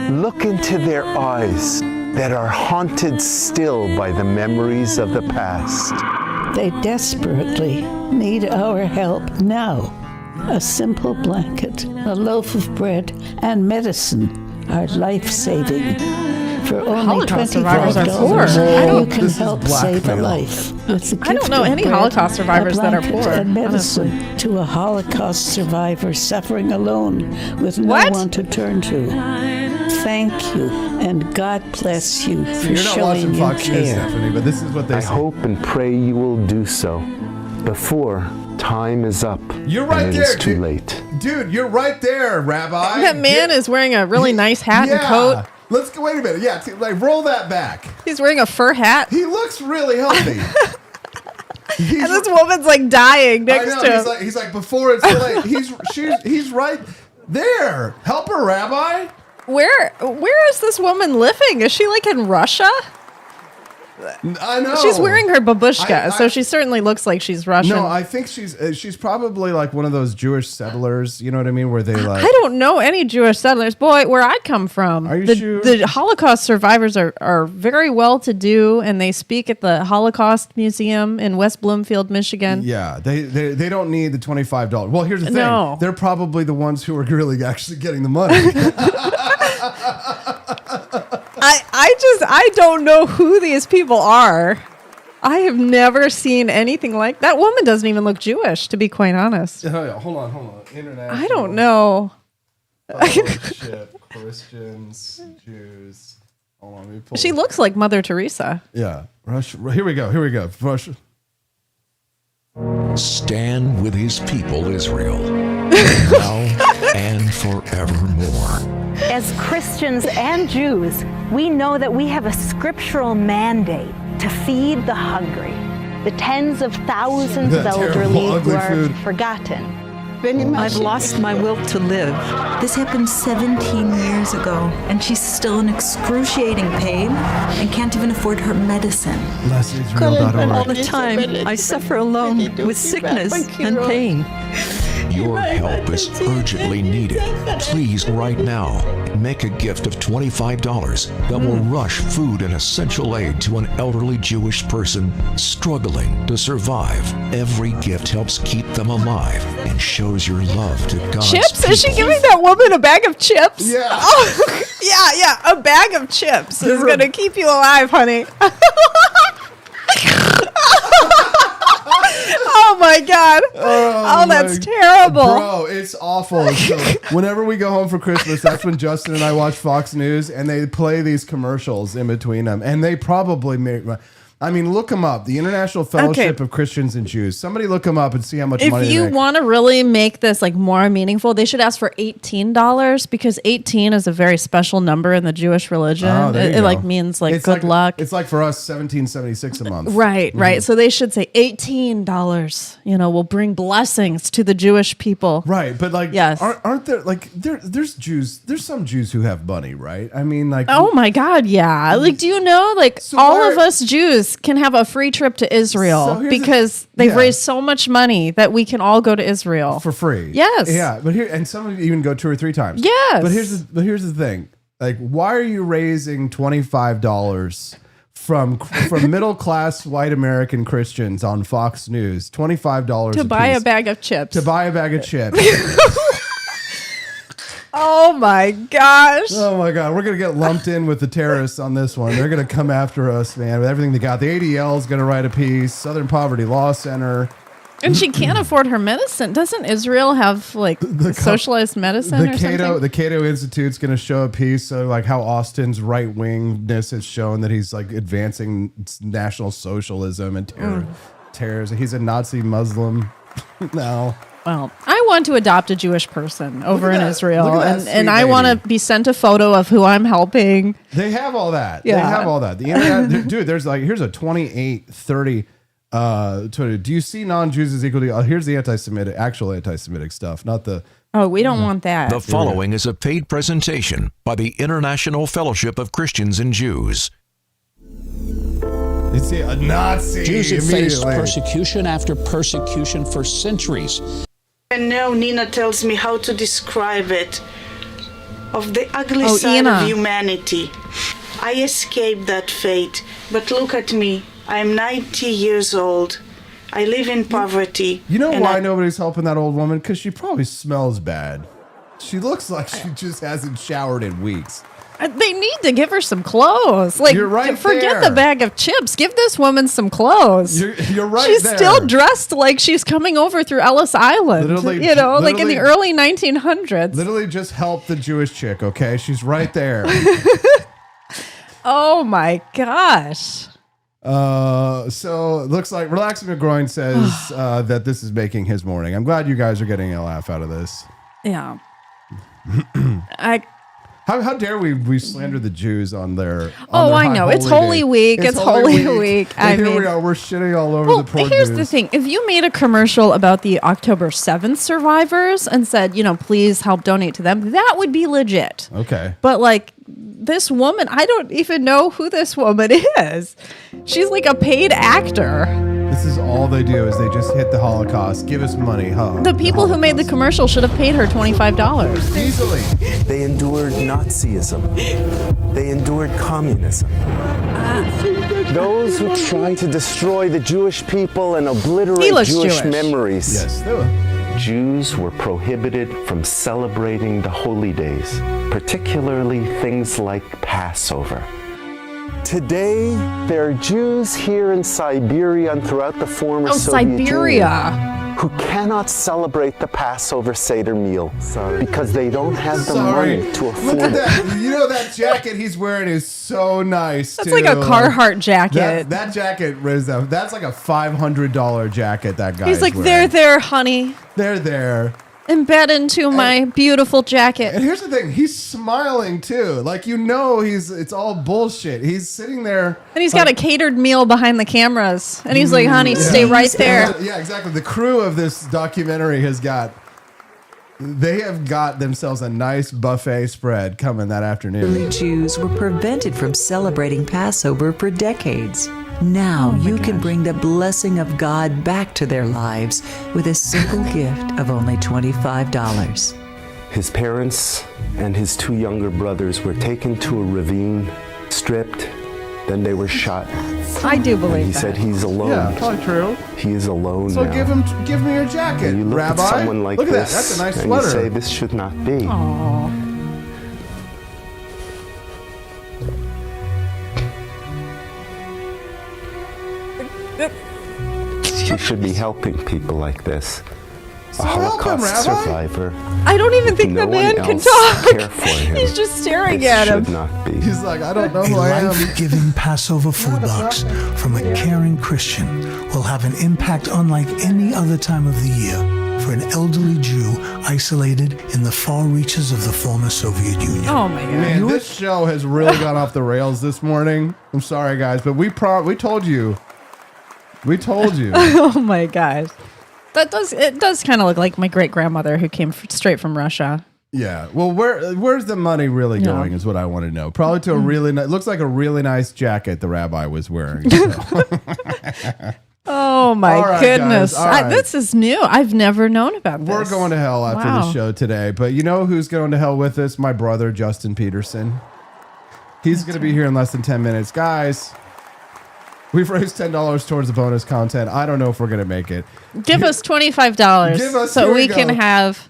Look into their eyes that are haunted still by the memories of the past. They desperately need our help now. A simple blanket, a loaf of bread, and medicine are life-saving. For only Holocaust survivors are poor. $25, you This can is help save a blackmail. life. With the I don't gift know of any bread, Holocaust survivors a that are blanket poor, and medicine to a Holocaust survivor suffering alone with no What? one to turn to. Thank you, and God bless you for You're not showing watching you Fox News, care. Stephanie, but this is what they I say. hope and pray you will do so before time is up. You're right and it there, is too dude. late. Dude, you're right there, Rabbi. That man is wearing a really nice hat and coat. Let's go. Wait a minute. Yeah, like roll that back. He's wearing a fur hat. He looks really healthy. And this woman's like dying I next know. to him. He's like before it's too late. He's right there. Help her, Rabbi. Where is this woman living? Is she like in Russia? I know. She's wearing her babushka, so I- she certainly looks like she's Russian. No, I think she's probably like one of those Jewish settlers. You know what I mean? Where they like. I don't know any Jewish settlers. Boy, where I come from, Are you the, sure? the Holocaust survivors are very well to do, and they speak at the Holocaust Museum in West Bloomfield, Michigan. Yeah, they don't need the $25. Well, here's the thing. No. They're probably the ones who are really actually getting the money. I don't know who these people are. I have never seen anything like that. Woman doesn't even look Jewish, to be quite honest. Oh, yeah, hold on. International. I don't know. Fellowship, Christians, Jews. Hold on, let me pull. She looks like Mother Teresa. Yeah, Russia. Here we go. Russia. Stand with his people, Israel, now and forevermore. As Christians and Jews, we know that we have a scriptural mandate to feed the hungry, the tens of thousands of That terrible, elderly who ugly are food. forgotten. I've lost my will to live. This happened 17 years ago, and she's still in excruciating pain and can't even afford her medicine. All BlessIsrael.org. the time, I suffer alone with sickness and pain. Your help is urgently needed. Please, right now, make a gift of $25 that will rush food and essential aid to an elderly Jewish person struggling to survive. Every gift helps keep them alive and shows your love to God's Chips? Is she people. giving that woman a bag of chips? Yeah. Oh, yeah. A bag of chips is going to keep you alive, honey. Oh my God. Oh, that's terrible. Bro, it's awful. So whenever we go home for Christmas, that's when Justin and I watch Fox News, and they play these commercials in between them. And they probably make. I mean, look them up. The International Fellowship of Christians and Jews. Somebody look them up and see how much money If they you make. want to really make this like more meaningful, they should ask for $18 because 18 is a very special number in the Jewish religion. Oh, there you it go. like means like It's good luck. It's like for us, $17.76 a month. Right. So they should say $18, will bring blessings to the Jewish people. Right, but like, Yes. aren't there like there's Jews? There's some Jews who have money, right? I mean, like, Oh my God, yeah. Like, do you know, like, So all why- of us Jews can have a free trip to So Israel here's the- because they've yeah. raised so much money that we can all go to Israel. for free. Yes. Yeah, but here and some of you even go 2 or 3 times. Yes. But here's the thing. Like, why are you raising $25 from middle class white American Christians on Fox News? $25 to buy a piece bag of chips. to buy a bag of chips. Oh my gosh. Oh my God, we're gonna get lumped in with the terrorists on this one. They're gonna come after us, man, with everything they got. The ADL is gonna write a piece. Southern Poverty Law Center. And she can't afford her medicine. Doesn't Israel have like socialized medicine or something? The Cato Institute's going to show a piece of like how Austin's right wingness has shown that he's like advancing National Socialism and terrorism. He's a Nazi Muslim now. Well, I want to adopt a Jewish person over at in that- Israel, look at that and sweet I want to lady. be sent a photo of who I'm helping. They have all that. They Yeah. have all that. The internet, dude. There's like here's a 2830. Do you see non-Jews as equal to? Here's the actual anti-Semitic stuff, not the. Oh, we don't want that. The following is a paid presentation by the International Fellowship of Christians and Jews. It's a Nazi. Jews have faced immediately. persecution after persecution for centuries. And now Nina tells me how to describe it, of the ugly Oh, side Ina. of humanity. I escaped that fate, but look at me. I am 90 years old. I live in poverty. You know and why nobody's helping that old woman? Because she probably smells bad. She looks like she just hasn't showered in weeks. They need to give her some clothes. Like, You're right forget there. the bag of chips. Give this woman some clothes. You're right She's there. still dressed like she's coming over through Ellis Island. Literally- like in the literally- early 1900s. Literally just help the Jewish chick, okay? She's right there. Oh my gosh. So it looks like Relaxing McGroin says that this is making his morning. I'm glad you guys are getting a laugh out of this. Yeah. How dare we slander the Jews on their I know. It's Holy Week. It's Holy Week. And here we are. We're shitting all over the poor here's Jews. the thing. If you made a commercial about the October 7th survivors and said, please help donate to them, that would be legit. Okay. But like this woman, I don't even know who this woman is. She's like a paid actor. This is all they do is they just hit the Holocaust. Give us money, huh? The people who made the commercial should have paid her $25. Easily. They endured Nazism. They endured communism. Those who tried to destroy the Jewish people and He obliterate looks Jewish Jewish. memories. Yes, they were. Jews were prohibited from celebrating the holy days, particularly things like Passover. Today, there are Jews here in Siberia and throughout the former Soviet Siberia. Union who cannot celebrate the Passover Seder meal because they don't have the money to afford Look at it. that. You know that jacket he's wearing is so nice. That's like a Carhartt jacket. That jacket, Rizzo, that's like a $500 jacket that guy. He's like, wearing. there, honey. They're there. Embed into my beautiful jacket. And here's the thing, he's smiling too. Like it's all bullshit. He's sitting there. And he's got a catered meal behind the cameras. And he's like, honey, stay right there. Yeah, exactly. The crew of this documentary they have got themselves a nice buffet spread coming that afternoon. Early Jews were prevented from celebrating Passover for decades. Now you can bring the blessing of God back to their lives with a simple gift of only $25. His parents and his two younger brothers were taken to a ravine, stripped, then they were shot. I do believe He that. said he's alone. Yeah, probably true. He is alone So now. give me your jacket, And you look Rabbi. at someone like look at this, that. That's a nice and sweater. you say this should not be. You should be helping people like this. A help him, Holocaust Rabbi. survivor. I don't even think No the man one can else talk. care for him. He's just staring This at him. should not be. He's like, I don't know A who I am. life-giving Passover food box from a caring Christian will have an impact unlike any other time of the year for an elderly Jew isolated in the far reaches of the former Soviet Union. Oh my God. Man, this show has really gone off the rails this morning. I'm sorry, guys, but we told you. We told you. Oh my gosh. It does kind of look like my great grandmother who came straight from Russia. Yeah. Well, where's the money really Yeah. going is what I want to know. Probably to a really nice, looks like a really nice jacket the rabbi was wearing. So. Oh my All right, goodness. guys, all right. This is new. I've never known about this. We're going to hell after Wow. the show today. But you know who's going to hell with us? My brother, Justin Petersen. He's going to be here in less than 10 minutes. Guys, we've raised $10 towards the bonus content. I don't know if we're going to make it. Give us $25 Give us- so here we we can go. have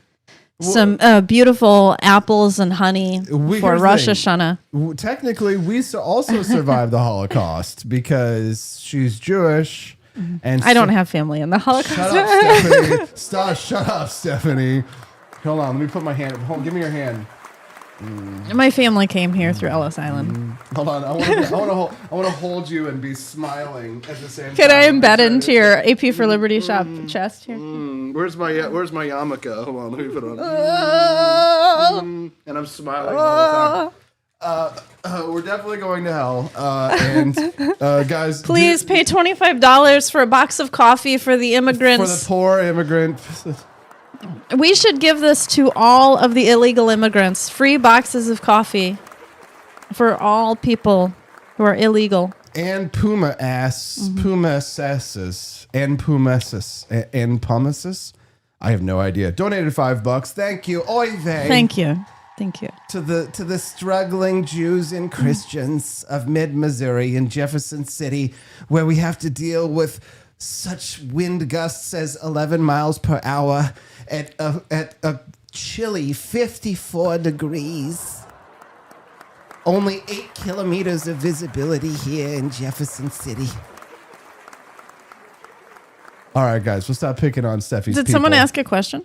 some beautiful apples and honey for Here's the Rosh thing. Hashanah. Technically, we also survived the Holocaust because she's Jewish. And I don't have family in the Holocaust. Shut up, Stephanie. Shut up, Stephanie. Hold on. Let me put my hand. Give me your hand. My family came here through Ellis Island. Hold on. I want to hold you and be smiling at the same Can time. I embed into your AP for Liberty shop chest here? Where's my yarmulke? Hold on. Let me put it on. And I'm smiling all the time. We're definitely going to hell. And guys, Please pay $25 for a box of coffee for the for immigrants. the poor immigrant. We should give this to all of the illegal immigrants. Free boxes of coffee for all people who are illegal. And pumases. I have no idea. Donated $5. Thank you. Oy vey. Thank you. Thank you. To the struggling Jews and Christians of mid-Missouri and Jefferson City, where we have to deal with such wind gusts as 11 miles per hour at a chilly 54 degrees. Only 8 kilometers of visibility here in Jefferson City. All right, guys, we'll stop picking on Steffi's Did people. someone ask a question?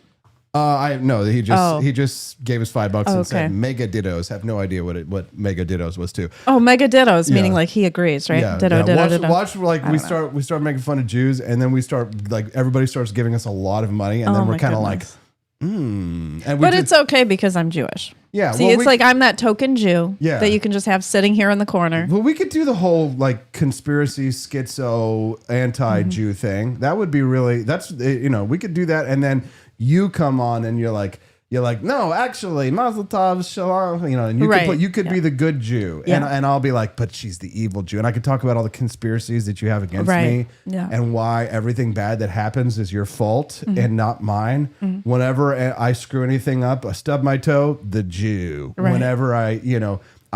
He just gave us $5 and Okay. said mega dittos. Have no idea what mega dittos was too. Oh, mega dittos, meaning Yeah. like he agrees, right? Yeah, Ditto, yeah. ditto, Watch, ditto. watch like I we don't know. start making fun of Jews, and then we start like everybody starts giving us a lot of money, and Oh, then we're my kind of like, goodness. And we But just- it's okay because I'm Jewish. Yeah, See, well, it's we- like I'm that token Jew Yeah. that you can just have sitting here in the corner. Well, we could do the whole like conspiracy, schizo, anti-Jew thing. That would be really. That's we could do that, and then you come on and you're like, no, actually, Mazel Tov, Shalom, and you could be the good Jew, and I'll be like, but she's the evil Jew, and I could talk about all the conspiracies that you have against me, and why everything bad that happens is your fault and not mine. Whenever I screw anything up, I stub my toe, the Jew. Right. Whenever I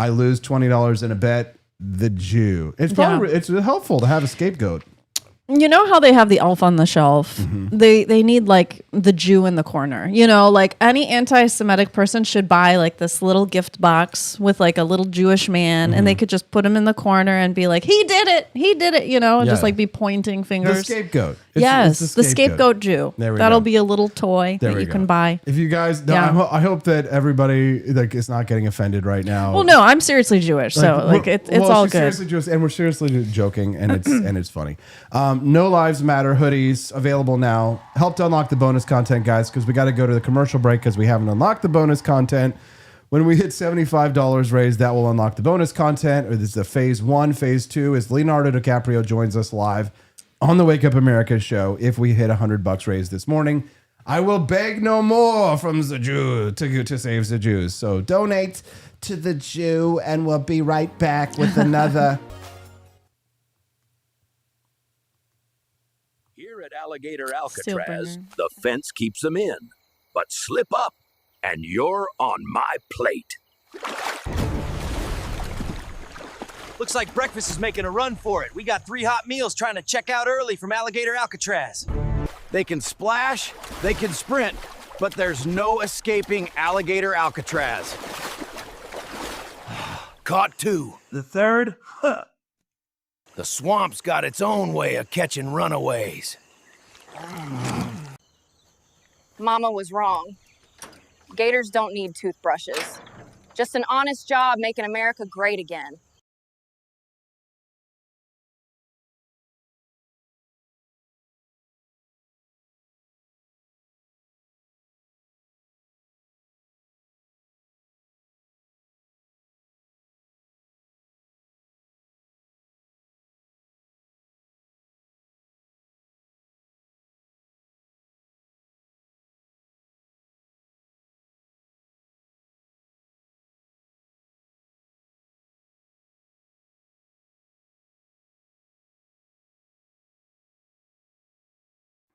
lose $20 in a bet, the Jew. It's probably it's helpful to have a scapegoat. You know how they have the elf on the shelf? Mm-hmm. They need like the Jew in the corner. Like any anti-Semitic person should buy like this little gift box with like a little Jewish man, and they could just put him in the corner and be like, he did it, and just like be pointing fingers. The scapegoat. Yes, the scapegoat Jew. There we That'll go. be a little toy There that we you go. can buy. If you guys, I hope that everybody like is not getting offended right now. Well, no, I'm seriously Jewish, so like it's all she's good. Seriously Jewish, and we're seriously joking, and it's funny. No Lives Matter hoodies available now. Help to unlock the bonus content, guys, because we got to go to the commercial break because we haven't unlocked the bonus content. When we hit $75 raised, that will unlock the bonus content. Or this is a phase 1. Phase 2 is Leonardo DiCaprio joins us live on the Wake Up America show. If we hit $100 raised this morning, I will beg no more from the Jew to save the Jews. So donate to the Jew, and we'll be right back with another. Here at Alligator Steel Alcatraz, burner. the fence keeps them in. But slip up, and you're on my plate. Looks like breakfast is making a run for it. We got 3 hot meals trying to check out early from Alligator Alcatraz. They can splash, they can sprint, but there's no escaping Alligator Alcatraz. Caught 2. The third? Huh. The swamp's got its own way of catching runaways. Mama was wrong. Gators don't need toothbrushes. Just an honest job making America great again.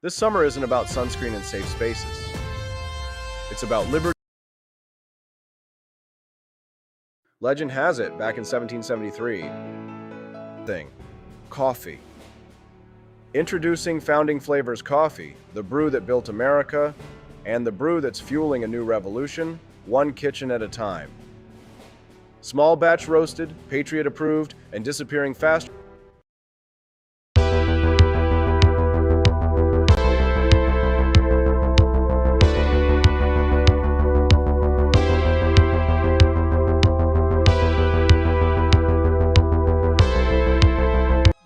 This summer isn't about sunscreen and safe spaces. It's about liberty. Legend has it, back in 1773, coffee. Introducing Founding Flavors Coffee, the brew that built America, and the brew that's fueling a new revolution, one kitchen at a time. Small batch roasted, Patriot approved, and disappearing fast.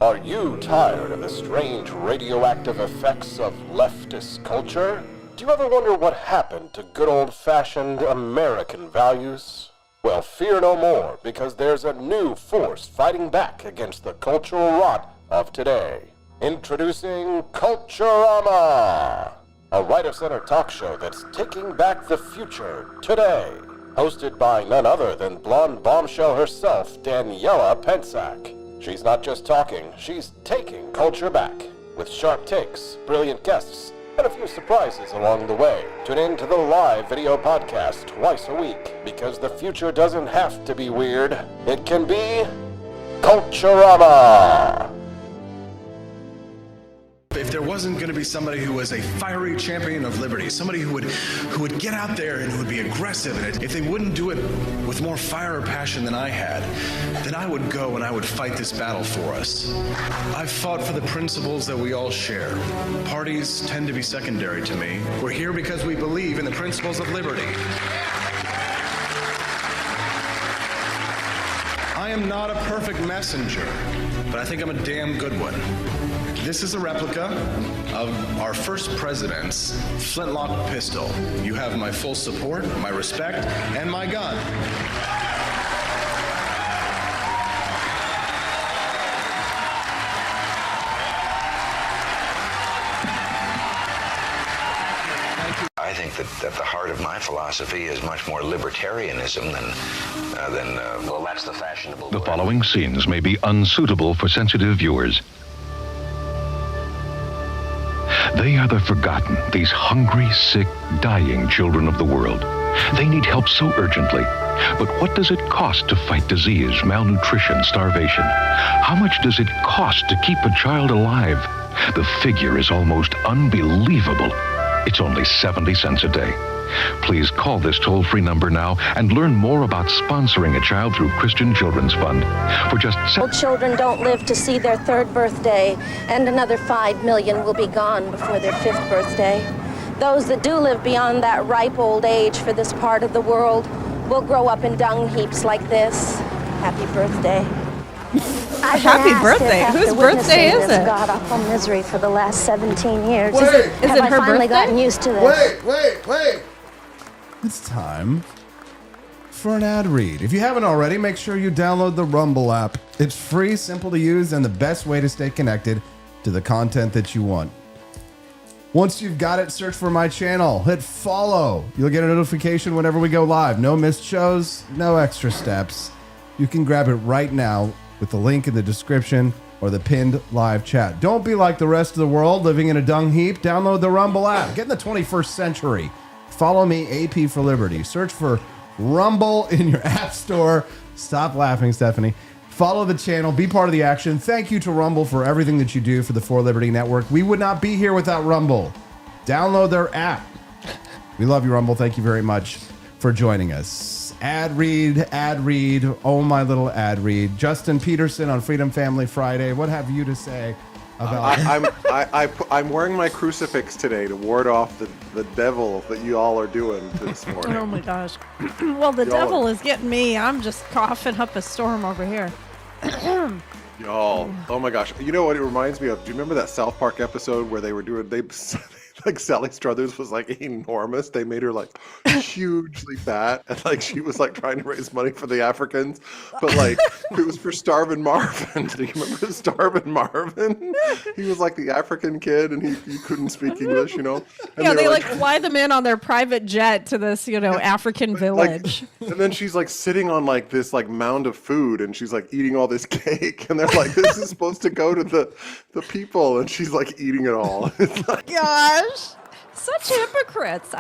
Are you tired of the strange radioactive effects of leftist culture? Do you ever wonder what happened to good old-fashioned American values? Well, fear no more, because there's a new force fighting back against the cultural rot of today. Introducing Culturama, a right-of-center talk show that's taking back the future today. Hosted by none other than blonde bombshell herself, Daniela Pensack. She's not just talking, she's taking culture back. With sharp takes, brilliant guests, and a few surprises along the way. Tune in to the live video podcast twice a week, because the future doesn't have to be weird. It can be Culturama. If there wasn't going to be somebody who was a fiery champion of liberty, somebody who would get out there and who would be aggressive, and if they wouldn't do it with more fire or passion than I had, then I would go and I would fight this battle for us. I've fought for the principles that we all share. Parties tend to be secondary to me. We're here because we believe in the principles of liberty. I am not a perfect messenger, but I think I'm a damn good one. This is a replica of our first president's flintlock pistol. You have my full support, my respect, and my gun. I think that at the heart of my philosophy is much more libertarianism than well, that's the fashionable The word. following scenes may be unsuitable for sensitive viewers. They are the forgotten, these hungry, sick, dying children of the world. They need help so urgently. But what does it cost to fight disease, malnutrition, starvation? How much does it cost to keep a child alive? The figure is almost unbelievable. It's only 70 cents a day. Please call this toll-free number now and learn more about sponsoring a child through Christian Children's Fund. For just Children don't live to see their 3rd birthday, and another 5 million will be gone before their 5th birthday. Those that do live beyond that ripe old age for this part of the world will grow up in dung heaps like this. Happy birthday. Happy birthday. Whose birthday is it? God-awful misery for the last 17 years. Wait. Is it Is it her finally birthday? gotten used to this? Wait. It's time for an ad read. If you haven't already, make sure you download the Rumble app. It's free, simple to use, and the best way to stay connected to the content that you want. Once you've got it, search for my channel. Hit follow. You'll get a notification whenever we go live. No missed shows, no extra steps. You can grab it right now with the link in the description or the pinned live chat. Don't be like the rest of the world living in a dung heap. Download the Rumble app. Get in the 21st century. Follow me, AP for Liberty. Search for Rumble in your app store. Stop laughing, Stephanie. Follow the channel. Be part of the action. Thank you to Rumble for everything that you do for the For Liberty Network. We would not be here without Rumble. Download their app. We love you, Rumble. Thank you very much for joining us. Ad read. Oh, my little ad read. Justin Petersen on Freedom Family Friday. What have you to say about I'm wearing my crucifix today to ward off the devil that you all are doing this morning. Oh my gosh. Well, the devil is getting me. I'm just coughing up a storm over here. Y'all, oh my gosh. You know what it reminds me of? Do you remember that South Park episode where they were doing, like Sally Struthers was like enormous. They made her like hugely fat, and like she was like trying to raise money for the Africans, but like it was for Starvin' Marvin. Do you remember Starvin' Marvin? He was like the African kid, and he couldn't speak English, you know. And yeah, they like fly them in on their private jet to this, African village. And then she's like sitting on like this like mound of food, and she's like eating all this cake, and they're like, "This is supposed to go to the people," and she's like eating it all. It's like, Gosh, such hypocrites.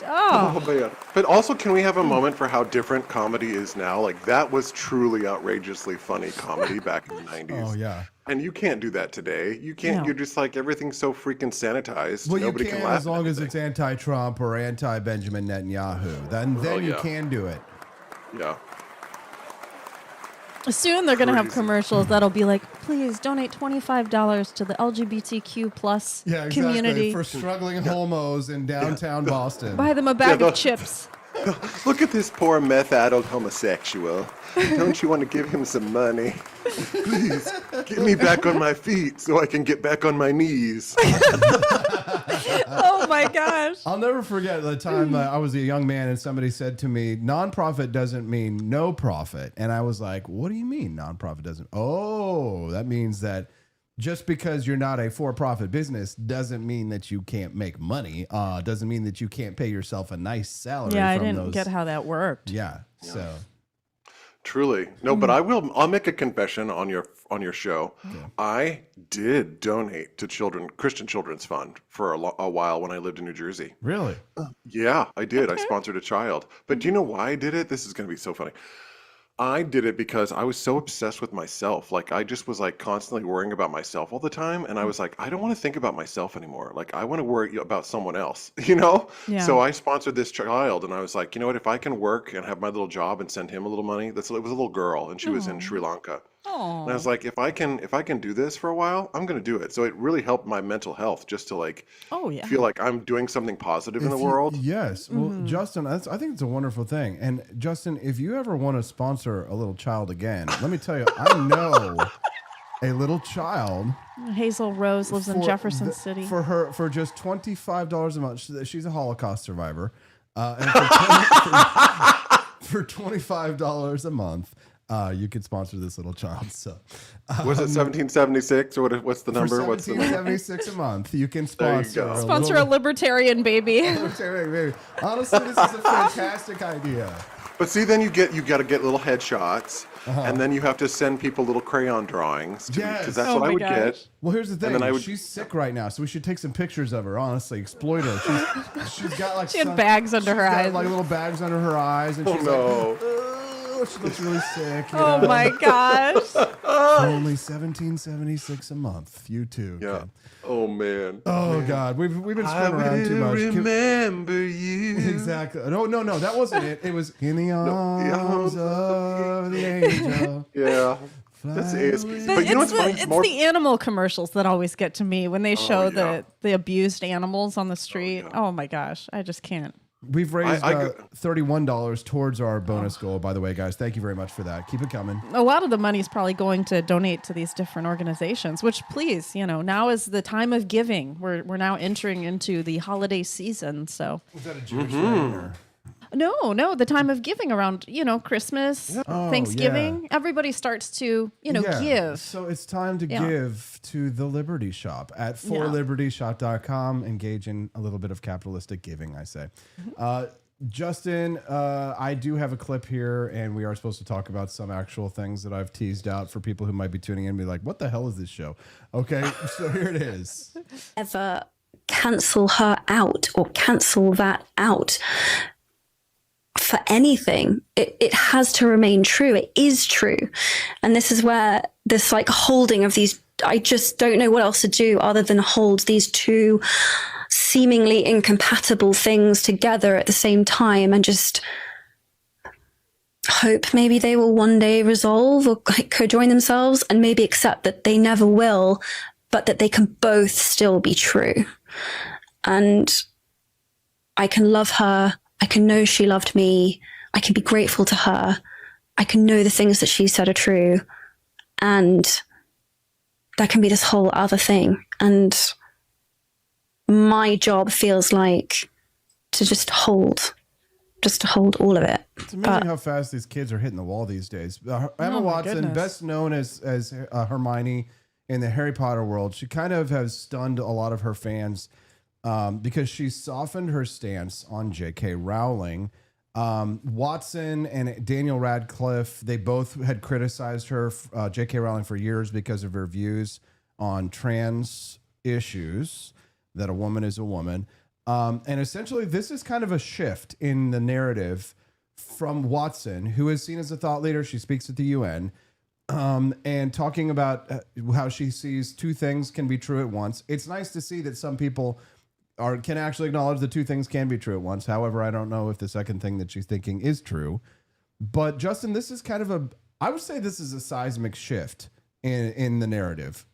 oh man. But also, can we have a moment for how different comedy is now? Like that was truly outrageously funny comedy back in the 90s. Oh yeah. And you can't do that today. You can't. No. You're just like everything's so freaking sanitized. Well, Nobody you can laugh as long as it's anti-Trump or anti-Benjamin Netanyahu. Then you can do it. Yeah. Soon they're going to have commercials that'll be like, please donate $25 to the LGBTQ plus community. For struggling homos in downtown Boston. Buy them a bag of chips. Look at this poor meth-addled homosexual. Don't you want to give him some money? Please, get me back on my feet so I can get back on my knees. Oh my gosh. I'll never forget the time I was a young man and somebody said to me, nonprofit doesn't mean no profit. And I was like, what do you mean nonprofit doesn't? Oh, that means that just because you're not a for-profit business doesn't mean that you can't make money. Doesn't mean that you can't pay yourself a nice salary. Yeah, I didn't get how that worked. Yeah. So Truly. No, but I'll make a confession on your show. Yeah. I did donate to Christian Children's Fund for a while when I lived in New Jersey. Really? Yeah, I did. Okay. I sponsored a child. But do you know why I did it? This is going to be so funny. I did it because I was so obsessed with myself. Like I just was like constantly worrying about myself all the time. And I was like, I don't want to think about myself anymore. Like I want to worry about someone else, you know? Yeah. So I sponsored this child and I was like, you know what, if I can work and have my little job and send him a little money, it was a little girl and she was in Sri Lanka. And I was like, if I can do this for a while, I'm going to do it. So it really helped my mental health just to like feel like I'm doing something positive in the world. Yes. Well, Justin, I think it's a wonderful thing. And Justin, if you ever want to sponsor a little child again, let me tell you, I know a little child. Hazel Rose lives in Jefferson City. For just $25 a month. She's a Holocaust survivor. And for $25 a month, you could sponsor this little child. So, was it 1776 or what's the number? For $17.76 a month, you can sponsor a libertarian baby. Libertarian baby. Honestly, this is a fantastic idea. But see, then you got to get little headshots, and then you have to send people little crayon drawings because that's what I would get. Well, here's the thing. She's sick right now, so we should take some pictures of her. Honestly, exploit her. She's got like she had bags under her eyes, like little bags under her eyes, and she's she looks really sick. Oh my gosh! Only $17.76 a month. You too. Yeah. Oh man. Oh God. We've been spinning around too much. Remember you. Exactly. No, that wasn't it. It was in the arms of the angel. Yeah. That's it. But you know what's funny? It's the animal commercials that always get to me when they show the abused animals on the street. Oh my gosh. I just can't. We've raised $31 towards our bonus goal, by the way, guys. Thank you very much for that. Keep it coming. A lot of the money is probably going to donate to these different organizations, which please, now is the time of giving. We're now entering into the holiday season. So is that a Jewish thing? Or? No, the time of giving around, Christmas, Thanksgiving. Yeah. Everybody starts to, give. So it's time to give to the Liberty Shop at forlibertyshop.com. Engage in a little bit of capitalistic giving, I say. Justin, I do have a clip here, and we are supposed to talk about some actual things that I've teased out for people who might be tuning in and be like, what the hell is this show? Okay, so here it is. Ever cancel her out or cancel that out for anything, it has to remain true. It is true. And this is where this like holding of these, I just don't know what else to do other than hold these two seemingly incompatible things together at the same time and just hope maybe they will one day resolve or co-join themselves and maybe accept that they never will, but that they can both still be true. And I can love her. I can know she loved me. I can be grateful to her. I can know the things that she said are true. And there can be this whole other thing. And my job feels like to just hold all of it. It's amazing how fast these kids are hitting the wall these days. Emma Watson, best known as Hermione in the Harry Potter world, she kind of has stunned a lot of her fans because she softened her stance on JK Rowling. Watson and Daniel Radcliffe, they both had criticized her, JK Rowling, for years because of her views on trans issues, that a woman is a woman. And essentially, this is kind of a shift in the narrative from Watson, who is seen as a thought leader. She speaks at the UN. And talking about how she sees two things can be true at once. It's nice to see that some people can actually acknowledge the two things can be true at once. However, I don't know if the second thing that she's thinking is true. But Justin, this is kind of I would say this is a seismic shift in the narrative.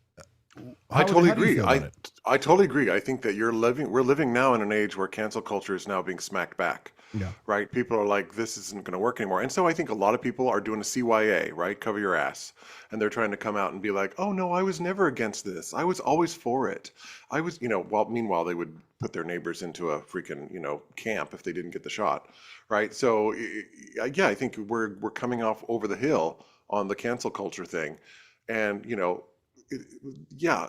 I totally agree. I totally agree. I think that we're living now in an age where cancel culture is now being smacked back. Yeah. Right. People are like, this isn't going to work anymore. And so I think a lot of people are doing a CYA, right? Cover your ass. And they're trying to come out and be like, oh no, I was never against this. I was always for it. I was, meanwhile they would put their neighbors into a freaking, camp if they didn't get the shot. Right. So yeah, I think we're coming off over the hill on the cancel culture thing. And,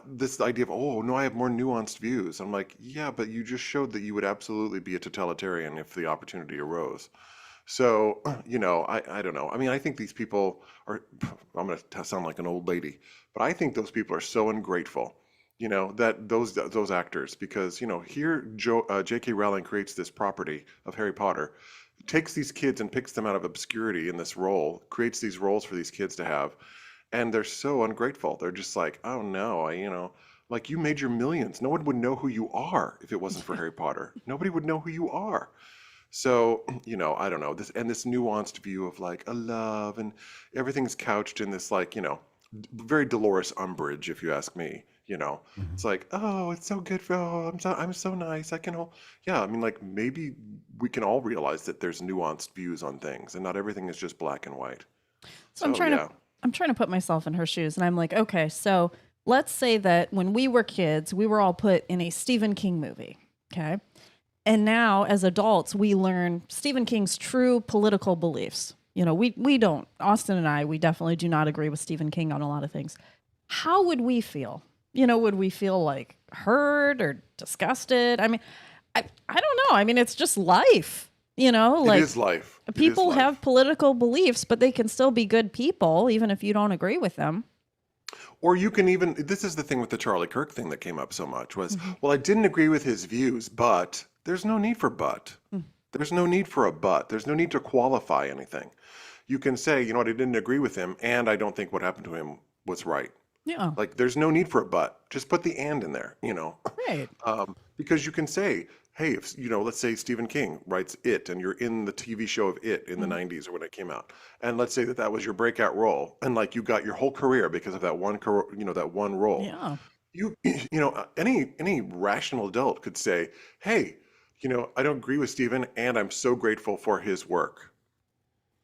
this idea of, oh no, I have more nuanced views. I'm like, yeah, but you just showed that you would absolutely be a totalitarian if the opportunity arose. So, I don't know. I mean, I think these people are, I'm going to sound like an old lady, but I think those people are so ungrateful, that those actors, because, here JK Rowling creates this property of Harry Potter, takes these kids and picks them out of obscurity in this role, creates these roles for these kids to have, and they're so ungrateful. They're just like, oh no, like you made your millions. No one would know who you are if it wasn't for Harry Potter. Nobody would know who you are. So, I don't know, this nuanced view of like a love, and everything's couched in this like, very Dolores Umbridge, if you ask me. It's like, oh, it's so good. I'm so nice. I can hold. Yeah, I mean, like maybe we can all realize that there's nuanced views on things, and not everything is just black and white. So I'm trying to put myself in her shoes, and I'm like, okay, so let's say that when we were kids, we were all put in a Stephen King movie. Okay. And now as adults, we learn Stephen King's true political beliefs. We don't, Austin and I, we definitely do not agree with Stephen King on a lot of things. How would we feel? Would we feel like hurt or disgusted? I mean, I don't know. I mean, it's just life, like it is life. People have political beliefs, but they can still be good people, even if you don't agree with them. Or you can even, this is the thing with the Charlie Kirk thing that came up so much was, well, I didn't agree with his views, but there's no need for but. There's no need for a but. There's no need to qualify anything. You can say, I didn't agree with him, and I don't think what happened to him was right. Yeah. Like, there's no need for a but. Just put the and in there, Right. Because you can say, hey, if, let's say Stephen King writes It, and you're in the TV show of It in the 90s or when it came out. And let's say that was your breakout role, and like you got your whole career because of that one, that one role. Yeah. Any rational adult could say, hey, I don't agree with Stephen, and I'm so grateful for his work.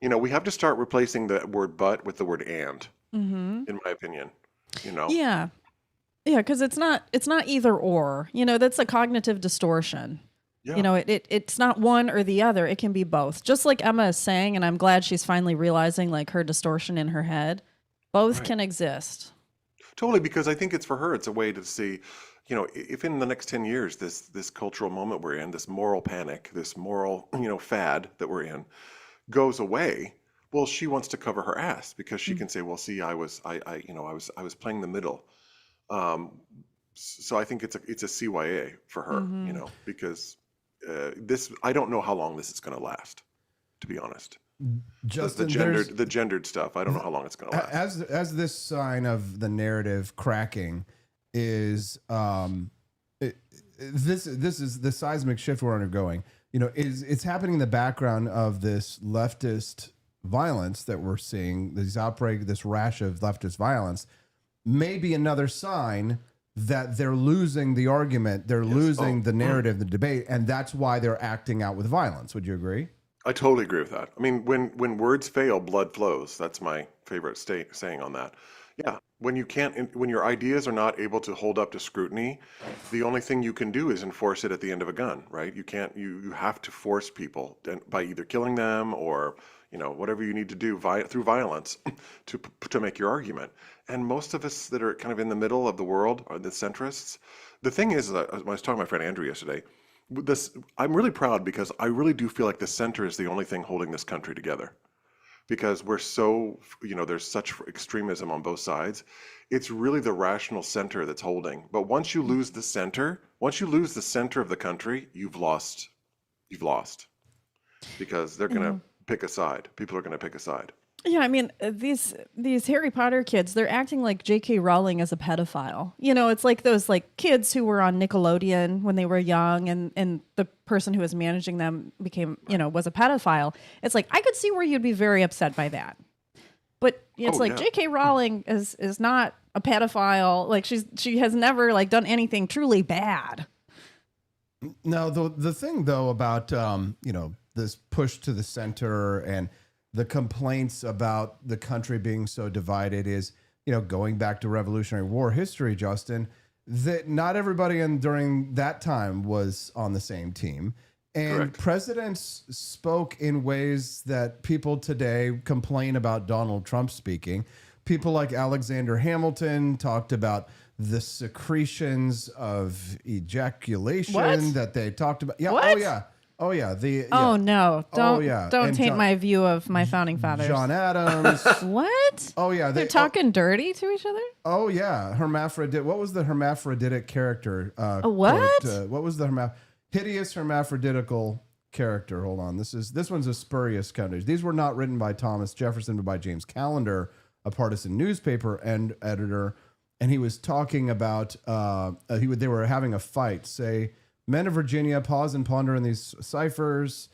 We have to start replacing the word but with the word and, in my opinion. Yeah. Yeah, because it's not either or. That's a cognitive distortion. Yeah. It's not one or the other. It can be both. Just like Emma is saying, and I'm glad she's finally realizing like her distortion in her head. Both can exist. Totally, because I think it's for her, it's a way to see, if in the next 10 years, this cultural moment we're in, this moral panic, this moral, fad that we're in goes away. Well, she wants to cover her ass because she can say, well, see, I was playing the middle. So I think it's a CYA for her, because I don't know how long this is going to last, to be honest. Justin, the gendered stuff, I don't know how long it's going to last. As this sign of the narrative cracking is, this is the seismic shift we're undergoing. It's happening in the background of this leftist violence that we're seeing, this rash of leftist violence, may be another sign that they're losing the argument, they're losing the narrative, the debate, and that's why they're acting out with violence. Would you agree? I totally agree with that. I mean, when words fail, blood flows. That's my favorite saying on that. Yeah, when your ideas are not able to hold up to scrutiny, the only thing you can do is enforce it at the end of a gun, right? You can't. You have to force people by either killing them or whatever you need to do through violence to make your argument. And most of us that are kind of in the middle of the world are the centrists. The thing is, when I was talking to my friend Andrew yesterday, I'm really proud because I really do feel like the center is the only thing holding this country together. Because we're so, there's such extremism on both sides. It's really the rational center that's holding. But once you lose the center of the country, you've lost. Because they're going to pick a side. People are going to pick a side. Yeah, I mean, these Harry Potter kids, they're acting like JK Rowling as a pedophile. It's like those like kids who were on Nickelodeon when they were young and the person who was managing them became, was a pedophile. It's like, I could see where you'd be very upset by that. But it's JK Rowling is not a pedophile. Like she has never like done anything truly bad. No, the thing though about, this push to the center and the complaints about the country being so divided is, going back to Revolutionary War history, Justin, that not everybody during that time was on the same team. And correct. Presidents spoke in ways that people today complain about Donald Trump speaking. People like Alexander Hamilton talked about the secretions of ejaculation that they talked about. Yeah. What? Oh, yeah. Oh yeah, no! Don't taint my view of my founding fathers. John Adams. What? Oh yeah, they're talking dirty to each other. Oh yeah, hermaphrodite. What was the hermaphroditic character? What? What was the hideous hermaphroditical character. Hold on. This one's a spurious country. These were not written by Thomas Jefferson, but by James Callender, a partisan newspaper and editor. And he was talking about they were having a fight. Say, men of Virginia, pause and ponder in these ciphers.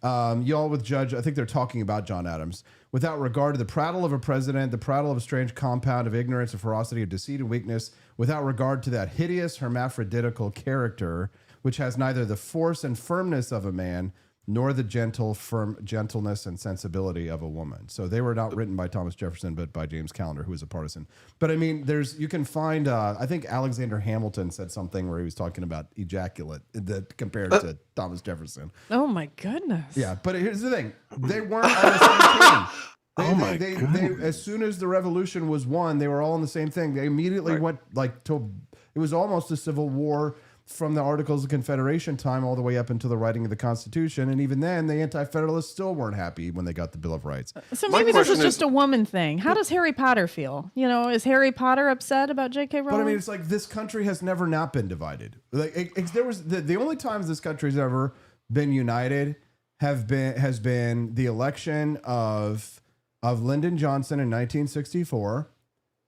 Y'all with Judge, I think they're talking about John Adams. Without regard to the prattle of a president, the prattle of a strange compound of ignorance, of ferocity, of deceit and weakness, without regard to that hideous hermaphroditical character, which has neither the force and firmness of a man, nor the gentleness and sensibility of a woman. So they were not written by Thomas Jefferson, but by James Callender, who was a partisan. But I mean, you can find, I think Alexander Hamilton said something where he was talking about ejaculate that compared to Thomas Jefferson. Oh my goodness. Yeah, but here's the thing. They weren't on the same team. They, as soon as the revolution was won, they were all on the same thing. They immediately went it was almost a civil war from the Articles of Confederation time all the way up until the writing of the Constitution. And even then, the Anti-Federalists still weren't happy when they got the Bill of Rights. So maybe this is just a woman thing. How does Harry Potter feel? You know, is Harry Potter upset about JK Rowling? But I mean, it's like this country has never not been divided. Like there was the only times this country's ever been united has been the election of Lyndon Johnson in 1964,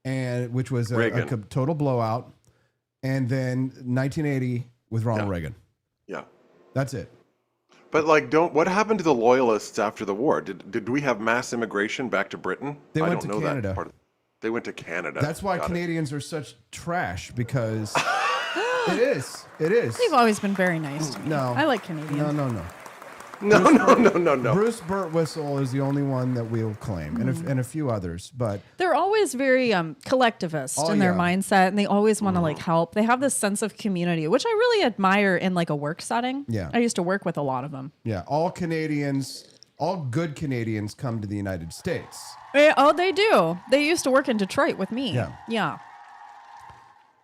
and which was a total blowout. And then 1980 with Ronald Reagan. Yeah. That's it. But what happened to the loyalists after the war? Did we have mass immigration back to Britain? They went to Canada. They went to Canada. That's why Canadians are such trash, because it is. They've always been very nice to me. No. I like Canadians. No. Bruce Birtwistle is the only one that we'll claim, and a few others. But they're always very collectivist in their mindset, and they always want to help. They have this sense of community, which I really admire in a work setting. Yeah, I used to work with a lot of them. Yeah, all good Canadians come to the United States. Oh, they do. They used to work in Detroit with me. Yeah.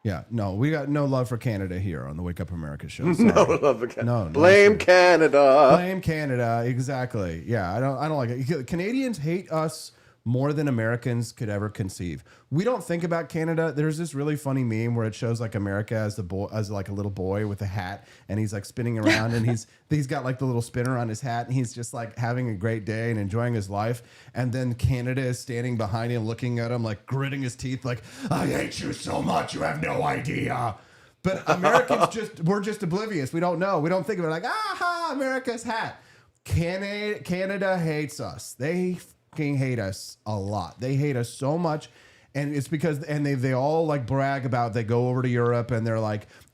Yeah, no, we got no love for Canada here on the Wake Up America show. Sorry. No love for Canada. No, blame Canada. Blame Canada. Exactly. Yeah, I don't like it. Canadians hate us more than Americans could ever conceive. We don't think about Canada. There's this really funny meme where it shows America as a little boy with a hat, and he's spinning around, and he's got the little spinner on his hat, and he's just having a great day and enjoying his life. And then Canada is standing behind him, looking at him, gritting his teeth, I hate you so much, you have no idea. But Americans we're just oblivious. We don't know. We don't think of it aha, America's hat. Canada hates us. They hate us a lot. They hate us so much, and it's because they all brag about they go over to Europe and they're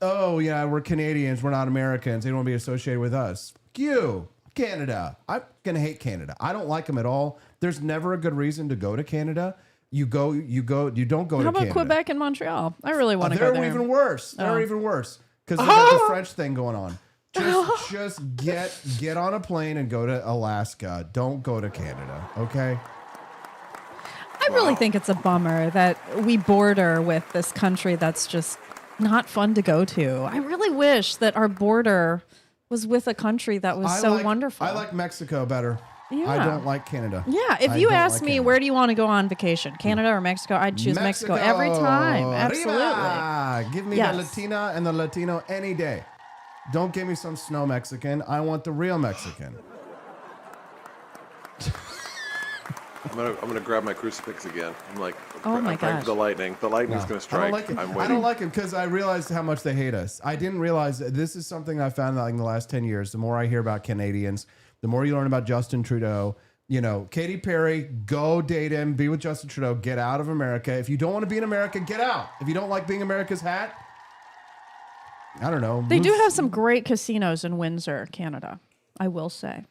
oh yeah, we're Canadians, we're not Americans, they don't want to be associated with us. You, Canada, I'm gonna hate Canada. I don't like them at all. There's never a good reason to go to Canada. You don't go How to Canada. How about Quebec and Montreal? I really want to go there. They're even worse. They're even worse because they got the French thing going on. Just get on a plane and go to Alaska. Don't go to Canada, okay? I really think it's a bummer that we border with this country that's just not fun to go to. I really wish that our border was with a country that was so wonderful. I like Mexico better. Yeah. I don't like Canada. Yeah, if you ask me, where do you want to go on vacation, Canada or Mexico, I'd choose Mexico every time. Absolutely. Arriba! Give me the Latina and the Latino any day. Don't give me some snow Mexican. I want the real Mexican. I'm gonna grab my crucifix again. I'm oh my I'm praying for the lightning. The lightning's gonna strike. I don't like it because I realized how much they hate us. I didn't realize that this is something I found out in the last 10 years. The more I hear about Canadians, the more you learn about Justin Trudeau. Katy Perry, go date him, be with Justin Trudeau, get out of America. If you don't want to be in America, get out. If you don't like being America's hat, I don't know. They do have some great casinos in Windsor, Canada, I will say.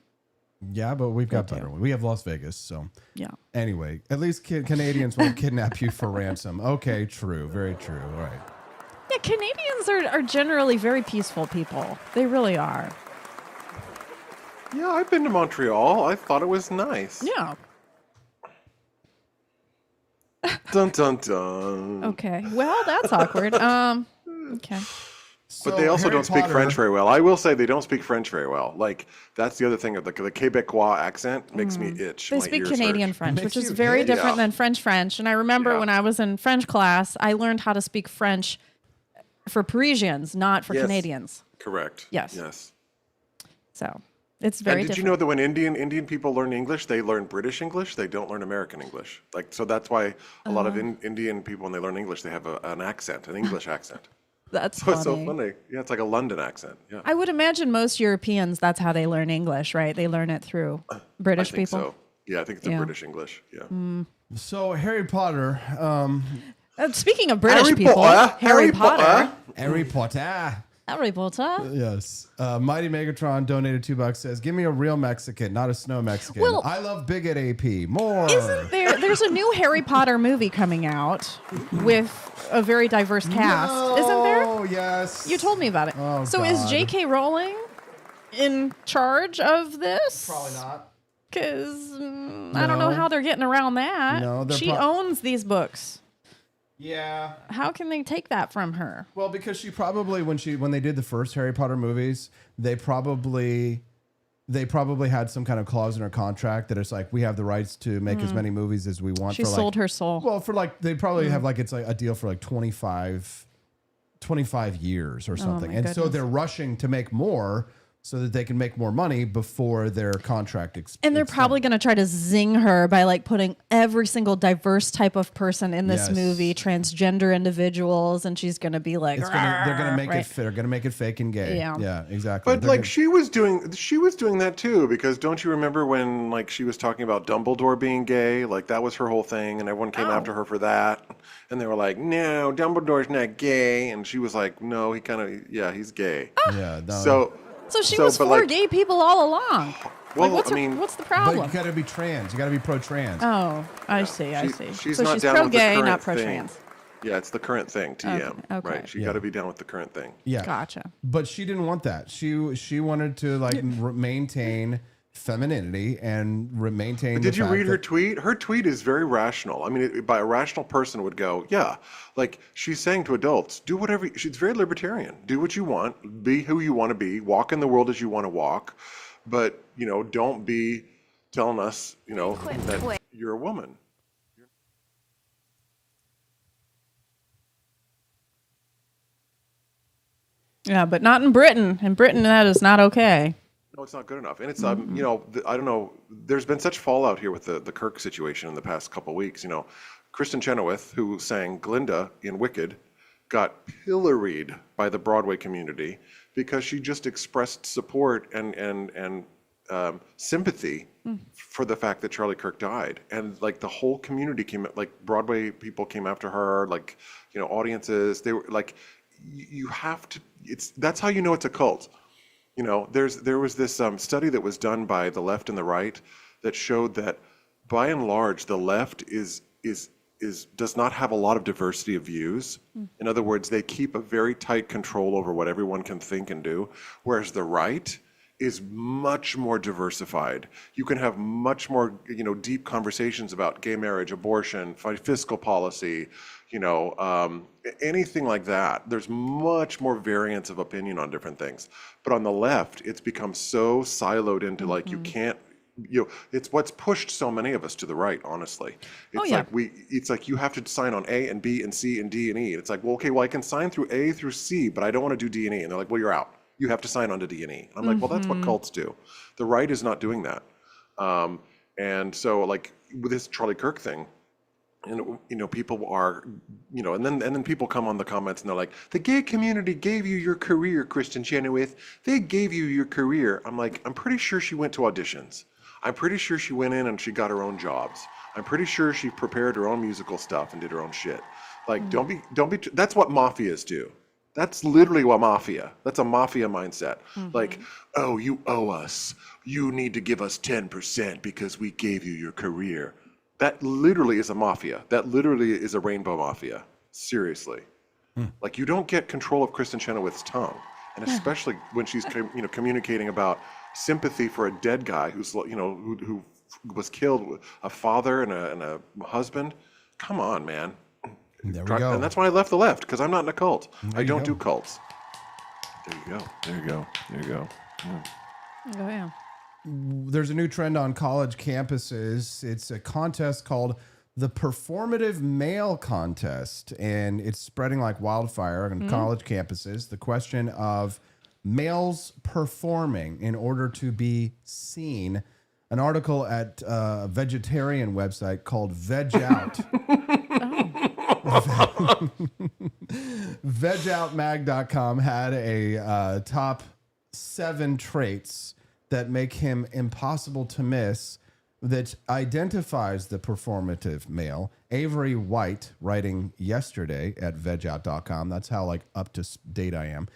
Yeah, but we've got better ones. We have Las Vegas, so. Yeah. Anyway, at least Canadians won't kidnap you for ransom. Okay, true. Very true. All right. Yeah, Canadians are generally very peaceful people. They really are. Yeah, I've been to Montreal. I thought it was nice. Yeah. Dun, dun, dun. Okay. Well, that's awkward. Okay. But they also don't speak French very well. I will say they don't speak French very well. That's the other thing. The Quebecois accent makes me itch. They speak Canadian French, which is very different than French. And I remember when I was in French class, I learned how to speak French for Parisians, not for Canadians. Correct. Yes. So It's very And did you know that when Indian people learn English, they learn British English? They don't learn American English. Like, so that's why a lot of Indian people, when they learn English, they have an accent, an English accent. That's so it's so funny. Yeah, it's like a London accent. Yeah. I would imagine most Europeans, that's how they learn English, right? They learn it through British I think people. So. Yeah, I think it's a British English. Yeah. So Harry Potter. Speaking of British people, Harry Potter. Harry Potter. Harry Potter. Yes. Mighty Megatron donated $2. Says, "Give me a real Mexican, not a snow Mexican. Well, I love Bigot AP. More." Isn't there's a new Harry Potter movie coming out with a very diverse cast. Isn't there? Oh, yes. You told me about it. Oh, so is God. JK Rowling in charge of this? Probably not. Because I don't know how they're getting around that. No, they're she owns these books. Yeah. How can they take that from her? Well, because she probably when they did the first Harry Potter movies, they probably had some kind of clause in her contract that it's like, we have the rights to make as many movies as we want. She for sold her soul. Well, for like they probably have like it's like a deal for like 25 years or something, and so they're rushing to make more so that they can make more money before their contract expires. And they're probably going to try to zing her by like putting every single diverse type of person in this movie, transgender individuals, and she's going to be like, they're going to make it fit. They're going to make it fake and gay. Yeah, exactly. But like she was doing that too, because don't you remember when like she was talking about Dumbledore being gay? Like that was her whole thing, and everyone came after her for that. And they were like, "No, Dumbledore's not gay," and she was like, "No, he's gay." Yeah. No. So she was for gay people all along. Well, like, what's the problem? But you got to be trans. You got to be pro-trans. Oh, I see. She's so not she's down with the pro-gay, current not thing. pro-trans. Yeah, it's the current thing, TM. Okay. Right? She got to be down with the current thing. Yeah. Gotcha. But she didn't want that. She wanted to like maintain femininity and maintain. But did you read her tweet? Her tweet is very rational. I mean, by a rational person would go, yeah, like she's saying to adults, do whatever. She's very libertarian. Do what you want. Be who you want to be. Walk in the world as you want to walk. But don't be telling us, that you're a woman. Yeah, but not in Britain. In Britain, that is not okay. No, it's not good enough. And it's, I don't know, there's been such fallout here with the Kirk situation in the past couple of weeks. Kristen Chenoweth, who sang Glinda in Wicked, got pilloried by the Broadway community because she just expressed support and sympathy for the fact that Charlie Kirk died. And like the whole community like Broadway people came after her, like, audiences, they were like, you have to, that's how you know it's a cult. There was this study that was done by the left and the right that showed that by and large the left does not have a lot of diversity of views. In other words, they keep a very tight control over what everyone can think and do, whereas the right is much more diversified. You can have much more, deep conversations about gay marriage, abortion, fiscal policy, anything like that. There's much more variance of opinion on different things. But on the left, it's become so siloed into like you can't, it's what's pushed so many of us to the right, honestly. It's like you have to sign on A and B and C and D and E. It's like, well, okay, I can sign through A through C, but I don't want to do D and E. And they're like, well, you're out. You have to sign on to D and E. I'm like, well, that's what cults do. The right is not doing that. And so like with this Charlie Kirk thing, and people are, and then people come on the comments and they're like, the gay community gave you your career, Kristen Chenoweth. They gave you your career. I'm like, I'm pretty sure she went to auditions. I'm pretty sure she went in and she got her own jobs. I'm pretty sure she prepared her own musical stuff and did her own shit. Like, don't be. That's what mafias do. That's literally what mafia. That's a mafia mindset. Like, oh, you owe us. You need to give us 10% because we gave you your career. That literally is a mafia. That literally is a rainbow mafia. Seriously. Like, you don't get control of Kristen Chenoweth's tongue. And especially when she's communicating about sympathy for a dead guy who's who was killed, a father and a husband. Come on, man. There we go. And that's why I left the left, because I'm not in a cult. I don't do cults. There you go. There you go. There you go. Yeah. Oh, yeah. There's a new trend on college campuses. It's a contest called the Performative Male Contest, and it's spreading like wildfire on college campuses. The question of males performing in order to be seen. An article at a vegetarian website called Veg Out. VegOutMag.com had a top 7 traits that make him impossible to miss that identifies the performative male. Avery White, writing yesterday at VegOut.com, that's how like up to date I am,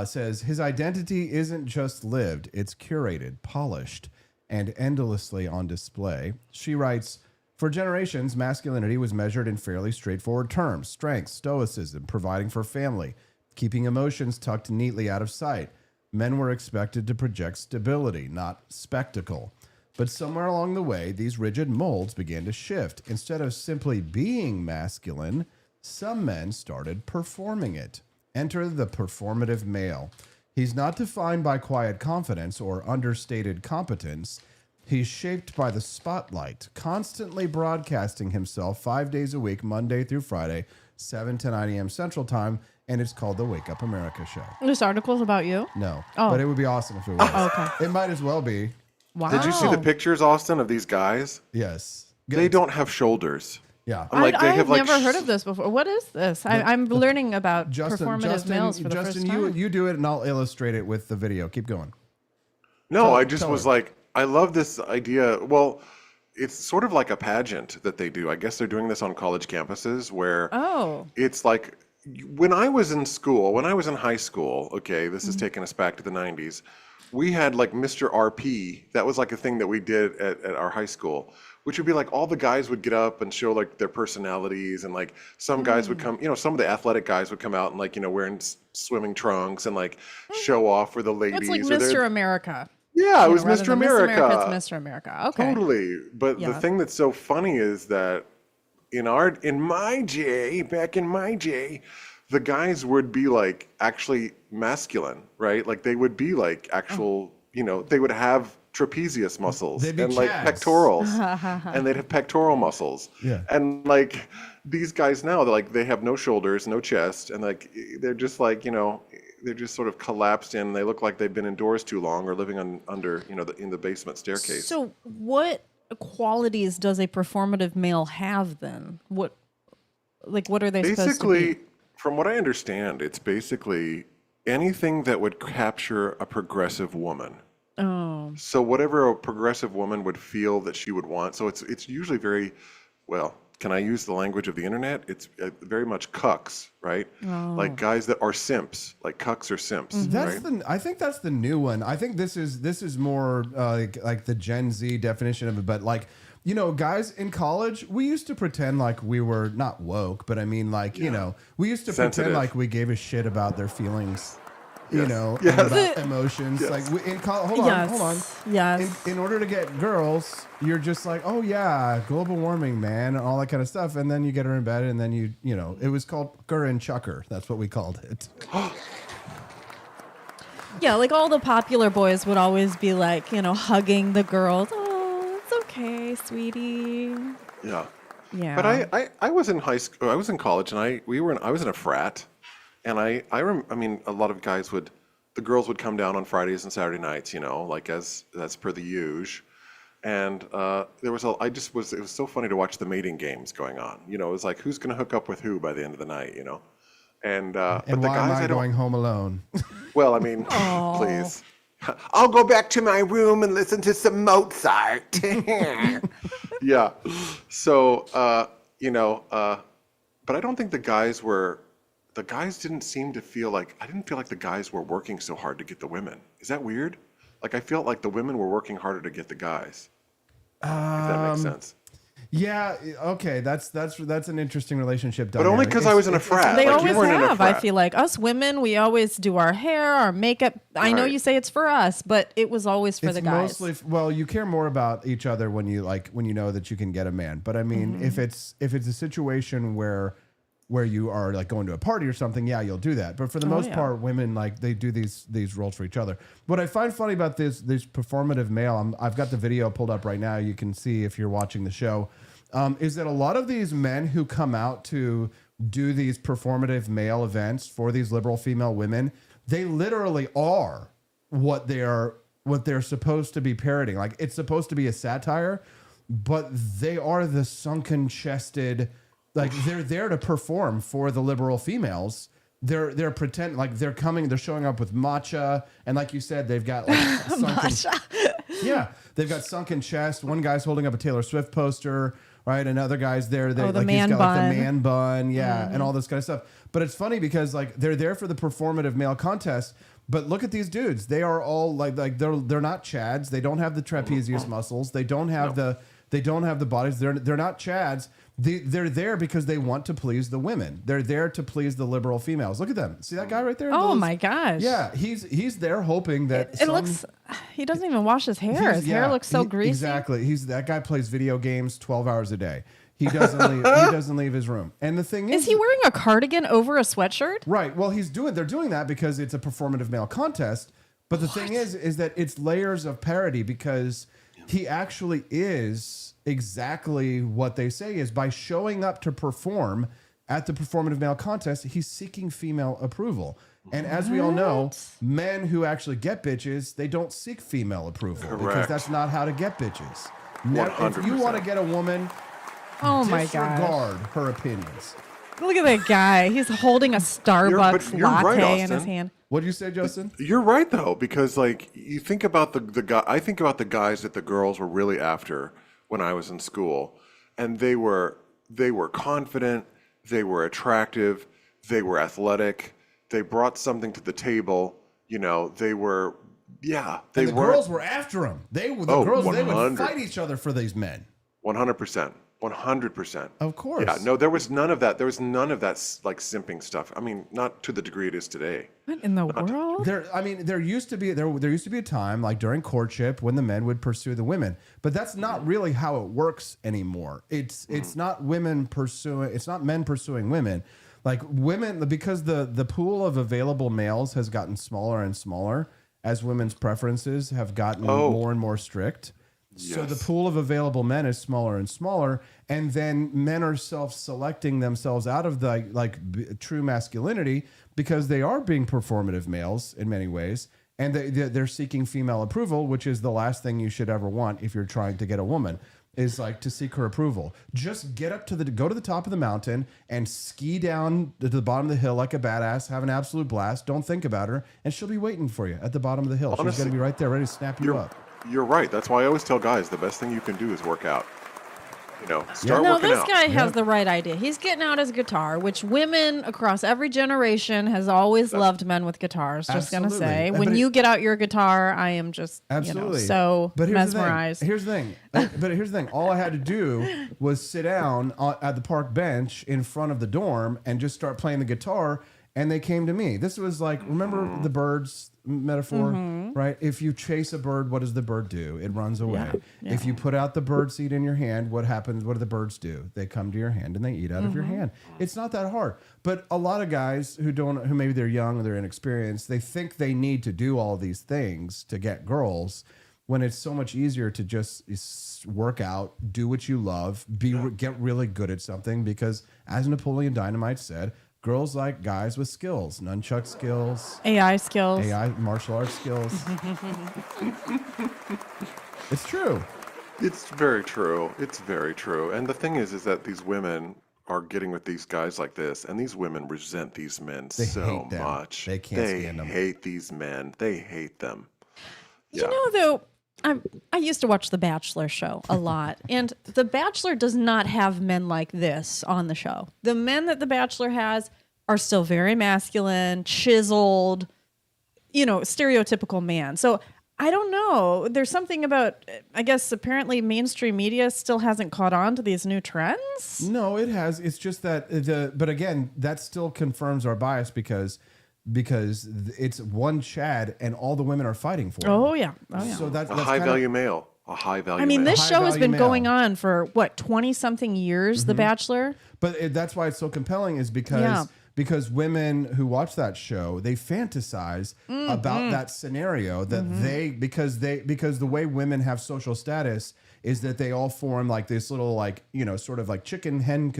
says his identity isn't just lived, it's curated, polished, and endlessly on display. She writes, for generations, masculinity was measured in fairly straightforward terms: strength, stoicism, providing for family, keeping emotions tucked neatly out of sight. Men were expected to project stability, not spectacle. But somewhere along the way, these rigid molds began to shift. Instead of simply being masculine, some men started performing it. Enter the performative male. He's not defined by quiet confidence or understated competence. He's shaped by the spotlight, constantly broadcasting himself 5 days a week, Monday through Friday, 7 to 9 a.m. Central Time, and it's called the Wake Up America Show. This article's about you? No, Oh. but it would be awesome if it was. Oh, okay. It might as well be. Wow. Did you see the pictures, Austin, of these guys? Yes. They don't have shoulders. Yeah. I'm like, they have like never heard of this before. What is this? I'm learning about performative males for the first time. You do it, and I'll illustrate it with the video. Keep going. No, I just was like, I love this idea. Well, it's sort of like a pageant that they do. I guess they're doing this on college campuses where it's like when I was in school, when I was in high school, okay, this is taking us back to the 90s, we had like Mr. RP. That was like a thing that we did at our high school, which would be like all the guys would get up and show like their personalities, and like some guys would come, some of the athletic guys would come out and like, wearing swimming trunks and like show off for the ladies. It's like Mr. America. Yeah, it was Mr. America. It's Mr. America. Okay. Totally. But the thing that's so funny is that back in my day, the guys would be like actually masculine, right? Like they would be like actual, they would have trapezius muscles and like pectorals and they'd have pectoral muscles. Yeah. And like these guys now, they have no shoulders, no chest, and like they're just like, they're just sort of collapsed in. They look like they've been indoors too long or living under, in the basement staircase. So what qualities does a performative male have then? What are they supposed to be? From what I understand, it's basically anything that would capture a progressive woman. Oh. So whatever a progressive woman would feel that she would want. So it's usually very, well, can I use the language of the internet? It's very much cucks, right? Oh. Like guys that are simps, like cucks or simps. Right? I think that's the new one. I think this is more like the Gen Z definition of it. But like, guys in college, we used to pretend like we were not woke, but I mean like, we used to pretend like we gave a shit about their feelings. And about emotions. Yes. Like hold on. Yes. In order to get girls, you're just like, oh yeah, global warming, man, and all that kind of stuff. And then you get her in bed, and then it was called Gur and Chucker. That's what we called it. Yeah, like all the popular boys would always be like, hugging the girls. Oh, it's okay, sweetie. Yeah. Yeah. But I was in high school. I was in college, and I was in a frat. And I mean, a lot of guys the girls would come down on Fridays and Saturday nights, like as per the usual. And it was so funny to watch the mating games going on. It was like, who's going to hook up with who by the end of the night, And but the why guys am I going home alone? Well, I mean, please. I'll go back to my room and listen to some Mozart. Yeah. So, but I don't think the guys didn't seem to feel like, I didn't feel like the guys were working so hard to get the women. Is that weird? Like I felt like the women were working harder to get the guys. If that makes sense. Yeah. Okay. That's an interesting relationship. But only because I was in a frat. They like, always you weren't in a have. I frat. feel like us women, we always do our hair, our makeup. I know you say it's for us, but it was always for the guys. Mostly, you care more about each other when you know that you can get a man. But I mean, if it's a situation where you are like going to a party or something, yeah, you'll do that. But for the most part, women they do these roles for each other. What I find funny about this performative male, I've got the video pulled up right now. You can see if you're watching the show, is that a lot of these men who come out to do these performative male events for these liberal female women, they literally are what they're supposed to be parodying. Like, it's supposed to be a satire, but they are the sunken chested, like they're there to perform for the liberal females. They're they're showing up with matcha, and like you said, they've got like sunken, yeah, they've got sunken chest. One guy's holding up a Taylor Swift poster, right? Another guy's there. The like man he's got bun. like the man bun, yeah, and all this kind of stuff. But it's funny because like they're there for the performative male contest. But look at these dudes. They are all like they're not Chads. They don't have the trapezius muscles. They don't have the bodies. They're not Chads. They're there because they want to please the women. They're there to please the liberal females. Look at them. See that guy right there? Oh my gosh. Yeah, he's there hoping that it looks. He doesn't even wash his hair. His hair looks so greasy. Exactly. That guy plays video games 12 hours a day. He doesn't leave. He doesn't leave his room. And the thing is he wearing a cardigan over a sweatshirt? Right. Well, they're doing that because it's a performative male contest. But the thing is that it's layers of parody because he actually is exactly what they say is by showing up to perform at the performative male contest, he's seeking female approval. And as we all know, men who actually get bitches, they don't seek female approval because that's not how to get bitches. If you want to get a woman, disregard her opinions. Look at that guy. He's holding a Starbucks latte in his hand. What did you say, Justin? You're right though, because like you think about the guy. I think about the guys that the girls were really after when I was in school, and they were confident, they were attractive, they were athletic, they brought something to the table. You know, they were. Yeah, the girls were after him. They would fight each other for these men. 100%. 100%. Of course. Yeah, no, there was none of that. There was none of that like simping stuff. I mean, not to the degree it is today. What in the world? There used to be a time like during courtship when the men would pursue the women, but that's not really how it works anymore. It's not men pursuing women. Like women, because the pool of available males has gotten smaller and smaller as women's preferences have gotten more and more strict. Yes. So the pool of available men is smaller and smaller, and then men are self-selecting themselves out of the true masculinity because they are being performative males in many ways, and they're seeking female approval, which is the last thing you should ever want if you're trying to get a woman, is like to seek her approval. Just go to the top of the mountain and ski down to the bottom of the hill like a badass, have an absolute blast. Don't think about her, and she'll be waiting for you at the bottom of the hill. Honestly, she's going to be right there, ready to snap you up. You're right. That's why I always tell guys the best thing you can do is work out. You know, start working out. No, this guy has the right idea. He's getting out his guitar, which women across every generation has always loved men with guitars. Just going to say, when you get out your guitar, I am just so mesmerized. Here's the thing. But here's the thing. All I had to do was sit down at the park bench in front of the dorm and just start playing the guitar. And they came to me. This was like, remember the birds metaphor, right? If you chase a bird, what does the bird do? It runs away. Yeah. If you put out the bird seed in your hand, what happens? What do the birds do? They come to your hand and they eat out of your hand. It's not that hard. But a lot of guys who maybe they're young or they're inexperienced, they think they need to do all these things to get girls when it's so much easier to just work out, do what you love, get really good at something. Because as Napoleon Dynamite said, girls like guys with skills, nunchuck skills, AI skills, AI martial arts skills. It's true. It's very true. It's very true. And the thing is that these women are getting with these guys like this, and these women resent these men so much. They can't stand them. They hate these men. They hate them. Yeah. You know, though, I used to watch The Bachelor show a lot, and The Bachelor does not have men like this on the show. The men that The Bachelor has are still very masculine, chiseled, stereotypical man. So I don't know. There's something about, I guess, apparently mainstream media still hasn't caught on to these new trends. No, it has. It's just that, but again, that still confirms our bias because it's one Chad and all the women are fighting for him. Oh yeah. So that's a high value male. A high value. I mean, male. this show has been going on for 20-something years. The Bachelor. But that's why it's so compelling, is because women who watch that show, they fantasize about that scenario that because the way women have social status is that they all form like this little sort of like chicken hen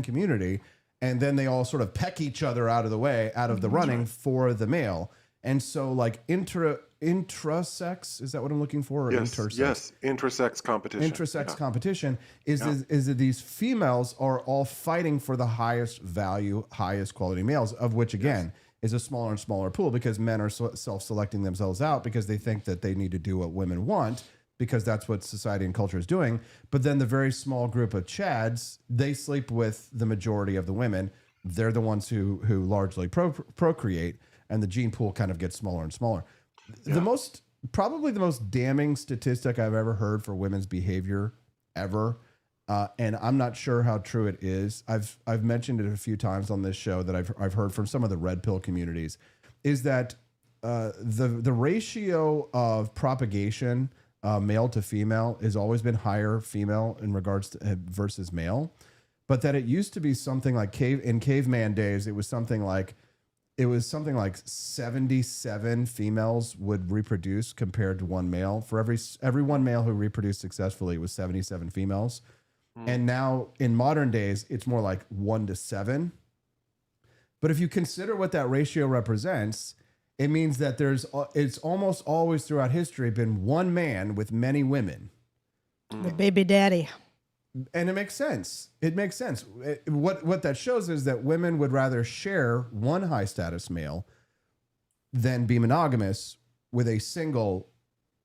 community. And then they all sort of peck each other out of the way, out of the running for the male. And so like intrasex, is that what I'm looking for? Or Yes, intersex? yes, intersex competition. Intersex competition is that these females are all fighting for the highest value, highest quality males, of which again is a smaller and smaller pool because men are self-selecting themselves out because they think that they need to do what women want because that's what society and culture is doing. But then the very small group of chads, they sleep with the majority of the women. They're the ones who largely procreate, and the gene pool kind of gets smaller and smaller. Probably the most damning statistic I've ever heard for women's behavior ever, and I'm not sure how true it is. I've mentioned it a few times on this show that I've heard from some of the red pill communities, is that the ratio of propagation male to female has always been higher female in regards to versus male, but that it used to be something like in caveman days, it was something like 77 females would reproduce compared to one male. For every one male who reproduced successfully, it was 77 females. And now in modern days, it's more like 1 to 7. But if you consider what that ratio represents, it means that it's almost always throughout history been one man with many women. The baby daddy. And it makes sense. It makes sense. What that shows is that women would rather share one high status male than be monogamous with a single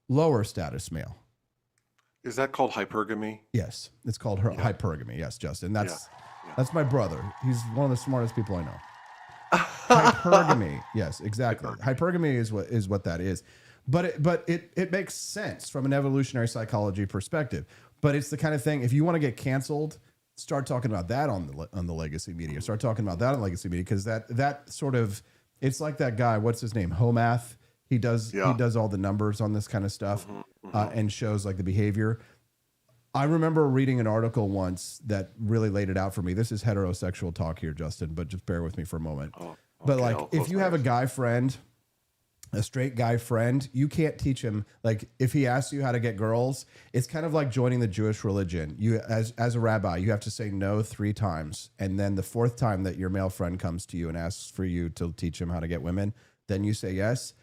lower status male. Is that called hypergamy? Yes, it's called hypergamy. Yes, Justin. That's my brother. He's one of the smartest people I know. Hypergamy. Yes, exactly. Hypergamy is what that is. But it makes sense from an evolutionary psychology perspective. But it's the kind of thing, if you want to get canceled, start talking about that on the legacy media. Start talking about that on legacy media, because that sort of, it's like that guy, what's his name? Homath. He does all the numbers on this kind of stuff and shows like the behavior. I remember reading an article once that really laid it out for me. This is heterosexual talk here, Justin, but just bear with me for a moment. But like, if you have a guy friend, a straight guy friend, you can't teach him. Like, if he asks you how to get girls, it's kind of like joining the Jewish religion. You, as a rabbi, you have to say no 3 times. And then the 4th time that your male friend comes to you and asks for you to teach him how to get women, then you say yes.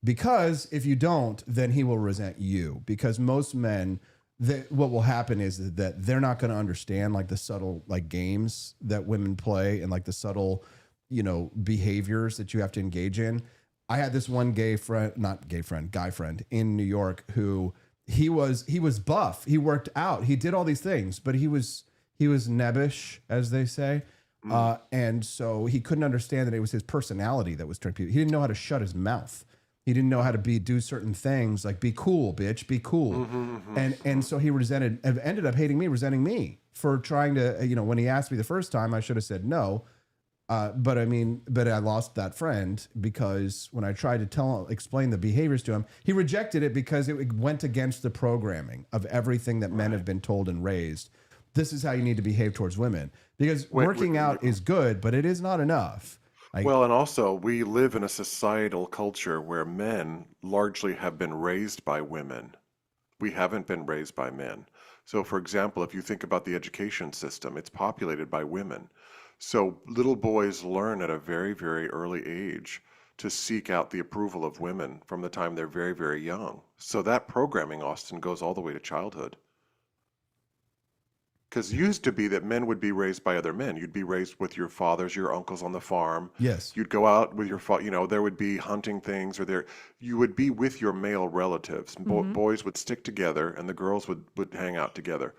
Because if you don't, then he will resent you. Because most men, what will happen is that they're not going to understand like the subtle like games that women play and like the subtle, behaviors that you have to engage in. I had this one guy friend in New York who he was buff. He worked out. He did all these things, but he was nebbish, as they say. And so he couldn't understand that it was his personality that was turning people. He didn't know how to shut his mouth. He didn't know how to do certain things like be cool, bitch, be cool. And so he ended up hating me, resenting me for trying to, when he asked me the first time, I should have said no. But I lost that friend because when I tried to explain the behaviors to him, he rejected it because it went against the programming of everything that men have been told and raised. This is how you need to behave towards women, because working out is good, but it is not enough. Well, and also we live in a societal culture where men largely have been raised by women. We haven't been raised by men. So, for example, if you think about the education system, it's populated by women. So little boys learn at a very, very early age to seek out the approval of women from the time they're very, very young. So that programming, Austin, goes all the way to childhood. Because it used to be that men would be raised by other men. You'd be raised with your fathers, your uncles on the farm. Yes. You'd go out with your there would be hunting things, or you would be with your male relatives. Boys would stick together and the girls would hang out together.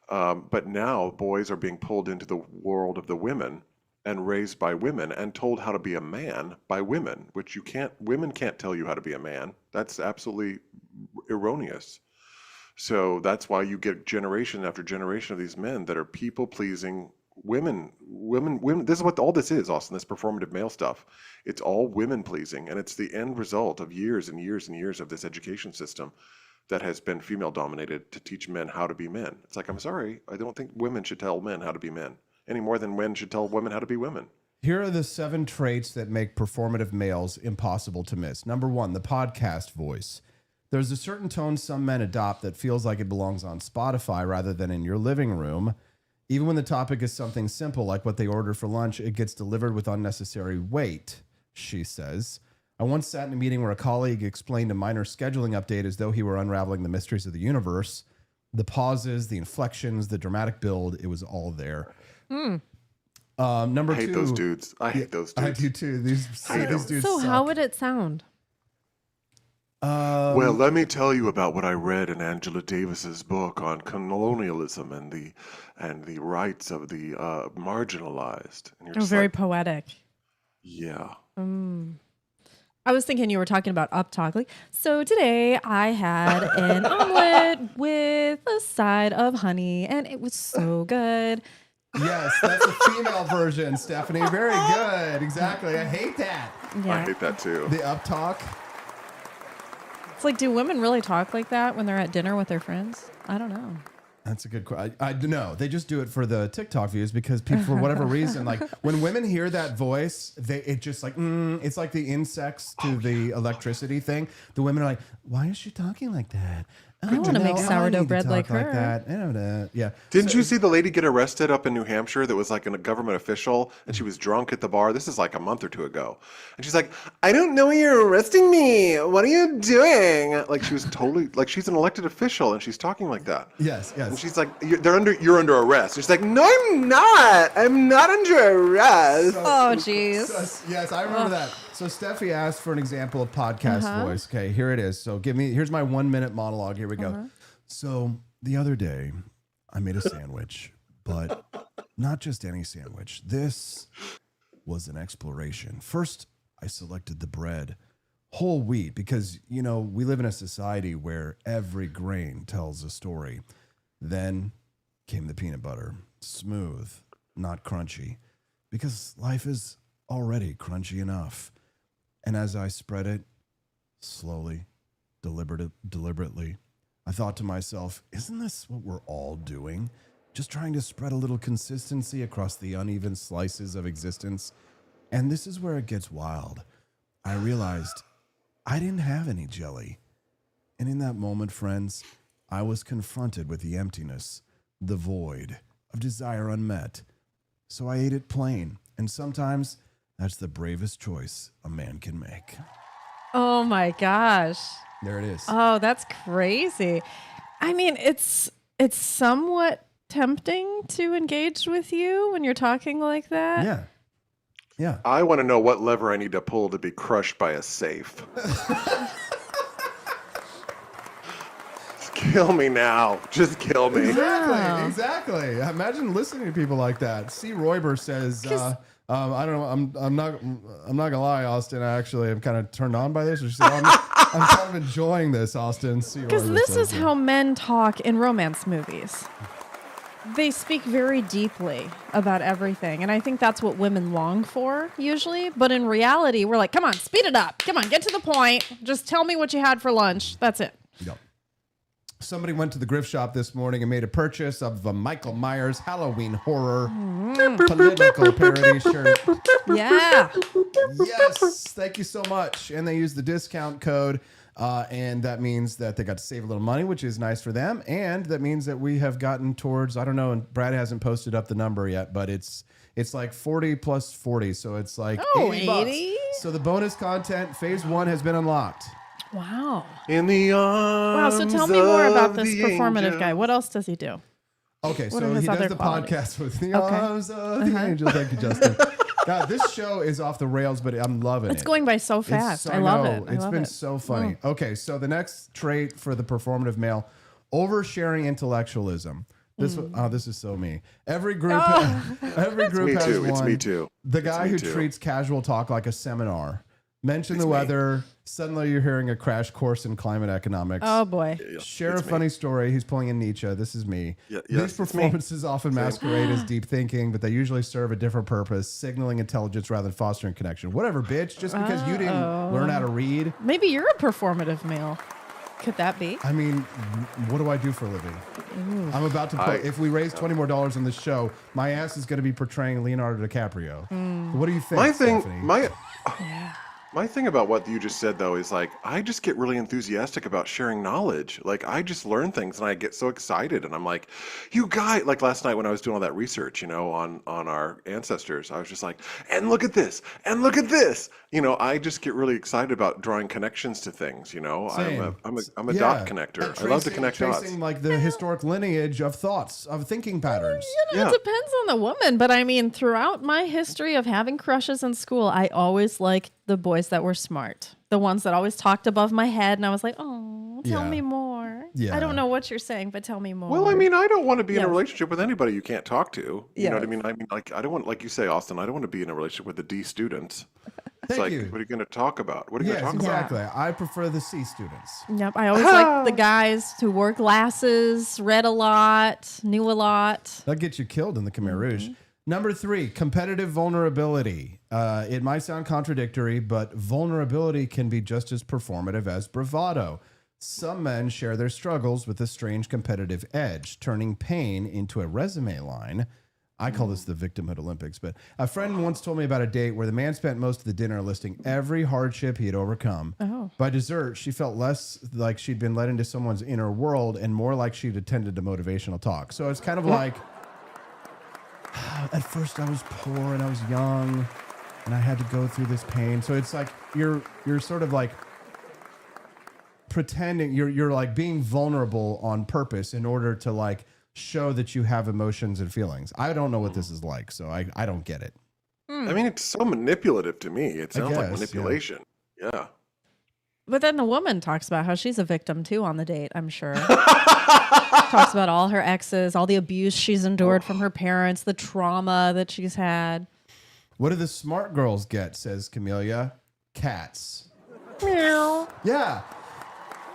But now boys are being pulled into the world of the women and raised by women and told how to be a man by women, which women can't tell you how to be a man. That's absolutely erroneous. So that's why you get generation after generation of these men that are people-pleasing women. This is what all this is, Austin, this performative male stuff. It's all women-pleasing, and it's the end result of years and years and years of this education system that has been female-dominated to teach men how to be men. It's like, I'm sorry, I don't think women should tell men how to be men any more than men should tell women how to be women. Here are the 7 traits that make performative males impossible to miss. Number 1, the podcast voice. There's a certain tone some men adopt that feels like it belongs on Spotify rather than in your living room. Even when the topic is something simple like what they order for lunch, it gets delivered with unnecessary weight, she says. I once sat in a meeting where a colleague explained a minor scheduling update as though he were unraveling the mysteries of the universe. The pauses, the inflections, the dramatic build, it was all there. Number I hate two. those dudes. I hate those dudes. I do too. These dudes So suck. how would it sound? Well, let me tell you about what I read in Angela Davis's book on colonialism and the rights of the marginalized. And you're just Very like, poetic. yeah. I was thinking you were talking about uptalk. Like, so today I had an omelet with a side of honey, and it was so good. Yes, that's a female version, Stephanie. Very good. Exactly. I hate that. Yeah. I hate that too. The up talk. It's like, do women really talk like that when they're at dinner with their friends? I don't know. That's a good question. I don't know. They just do it for the TikTok views because people, for whatever reason, like when women hear that voice, it just like, it's like the insects to the electricity thing. The women are like, why is she talking like that? I want to make sourdough bread like her. that. I don't know. Yeah. Didn't you see the lady get arrested up in New Hampshire that was like a government official and she was drunk at the bar? This is like a month or two ago. And she's like, I don't know why you're arresting me. What are you doing? Like she was totally, like she's an elected official and she's talking like that. Yes, yes. And she's like, you're under arrest. She's like, no, I'm not. I'm not under arrest. Oh, jeez. Yes, I remember that. So Steffi asked for an example of podcast voice. Okay, here it is. So here's my 1 minute monologue. Here we go. So the other day I made a sandwich, but not just any sandwich. This was an exploration. First, I selected the bread, whole wheat, because, you know, we live in a society where every grain tells a story. Then came the peanut butter, smooth, not crunchy, because life is already crunchy enough. And as I spread it, slowly, deliberately, I thought to myself, isn't this what we're all doing? Just trying to spread a little consistency across the uneven slices of existence. And this is where it gets wild. I realized I didn't have any jelly. And in that moment, friends, I was confronted with the emptiness, the void of desire unmet. So I ate it plain. And sometimes that's the bravest choice a man can make. Oh my gosh. There it is. Oh, that's crazy. I mean, it's somewhat tempting to engage with you when you're talking like that. Yeah. Yeah. I want to know what lever I need to pull to be crushed by a safe. Kill me now. Just kill me. Exactly. Imagine listening to people like that. C. Royber says, I don't know. I'm not gonna lie, Austin. I actually am kind of turned on by this. Or she said, I'm kind of enjoying this, Austin. Because this is how men talk in romance movies. They speak very deeply about everything, and I think that's what women long for usually. But in reality, we're like, come on, speed it up. Come on, get to the point. Just tell me what you had for lunch. That's it. Yep. Somebody went to the gift shop this morning and made a purchase of the Michael Myers Halloween horror political parody shirt. Yeah. Yes. Thank you so much. And they used the discount code. And that means that they got to save a little money, which is nice for them. And that means that we have gotten towards, I don't know, and Brad hasn't posted up the number yet, but it's like 40 plus 40. So it's like 80 bucks. So the bonus content, phase 1 has been unlocked. Wow. In the arms Wow. So tell me more about of this the performative angel. guy. What else does he do? Okay, What so are his he does other the qualities? podcast with the arms of the angel. Thank you, Justin. God, this show is off the rails, but I'm loving it. It's going by so fast. I love it. It's been so funny. Okay, so the next trait for the performative male, oversharing intellectualism. This is so me. Every group has me one. too. It's me too. The It's guy me who too. treats casual talk like a seminar. Mention It's the me. weather. Suddenly you're hearing a crash course in climate economics. Oh boy. Share a It's me. funny story. He's pulling in Nietzsche. This is me. Yeah, These yes, it's me. performances often masquerade as deep thinking, but they usually serve a different purpose, signaling intelligence rather than fostering connection. Whatever, bitch. Just because you didn't learn how to read. Maybe you're a performative male. Could that be? I mean, what do I do for a living? I'm about to put, if we raise $20 more on this show, my ass is going to be portraying Leonardo DiCaprio. What do you think, Stephanie? My thing about what you just said, though, is like, I just get really enthusiastic about sharing knowledge. Like, I just learn things and I get so excited. And I'm like, you guys, like last night when I was doing all that research, on our ancestors, I was just like, and look at this, and look at this, I just get really excited about drawing connections to things. Same. I'm a dot connector. I love to connect dots. Tracing like the historic lineage of thoughts, of thinking patterns. It depends on the woman, but I mean, throughout my history of having crushes in school, I always liked the boys that were smart, the ones that always talked above my head, and I was like, oh, tell me more. Yeah. I don't know what you're saying, but tell me more. Well, I mean, I don't want to be in a relationship with anybody you can't talk to. You know what I mean? Like, I don't want, like you say, Austin, I don't want to be in a relationship with the D students. It's Thank you. What are you going to talk about? What are you going to talk exactly. about? I prefer the C students. Yep. I always liked the guys who wore glasses, read a lot, knew a lot. That'll get you killed in the Khmer Rouge. Number 3, competitive vulnerability. It might sound contradictory, but vulnerability can be just as performative as bravado. Some men share their struggles with a strange competitive edge, turning pain into a resume line. I call this the victimhood Olympics, but a friend once told me about a date where the man spent most of the dinner listing every hardship he had overcome. Oh. By dessert, she felt less like she'd been let into someone's inner world and more like she'd attended a motivational talk. So it's kind of like, at first I was poor and I was young and I had to go through this pain. So it's like you're sort of like pretending you're like being vulnerable on purpose in order to like show that you have emotions and feelings. I don't know what this is like, so I don't get it. I mean, it's so manipulative to me. It sounds like manipulation. Yeah. But then the woman talks about how she's a victim too on the date, I'm sure. Talks about all her exes, all the abuse she's endured from her parents, the trauma that she's had. What do the smart girls get, says Camellia? Cats. Meow. Yeah.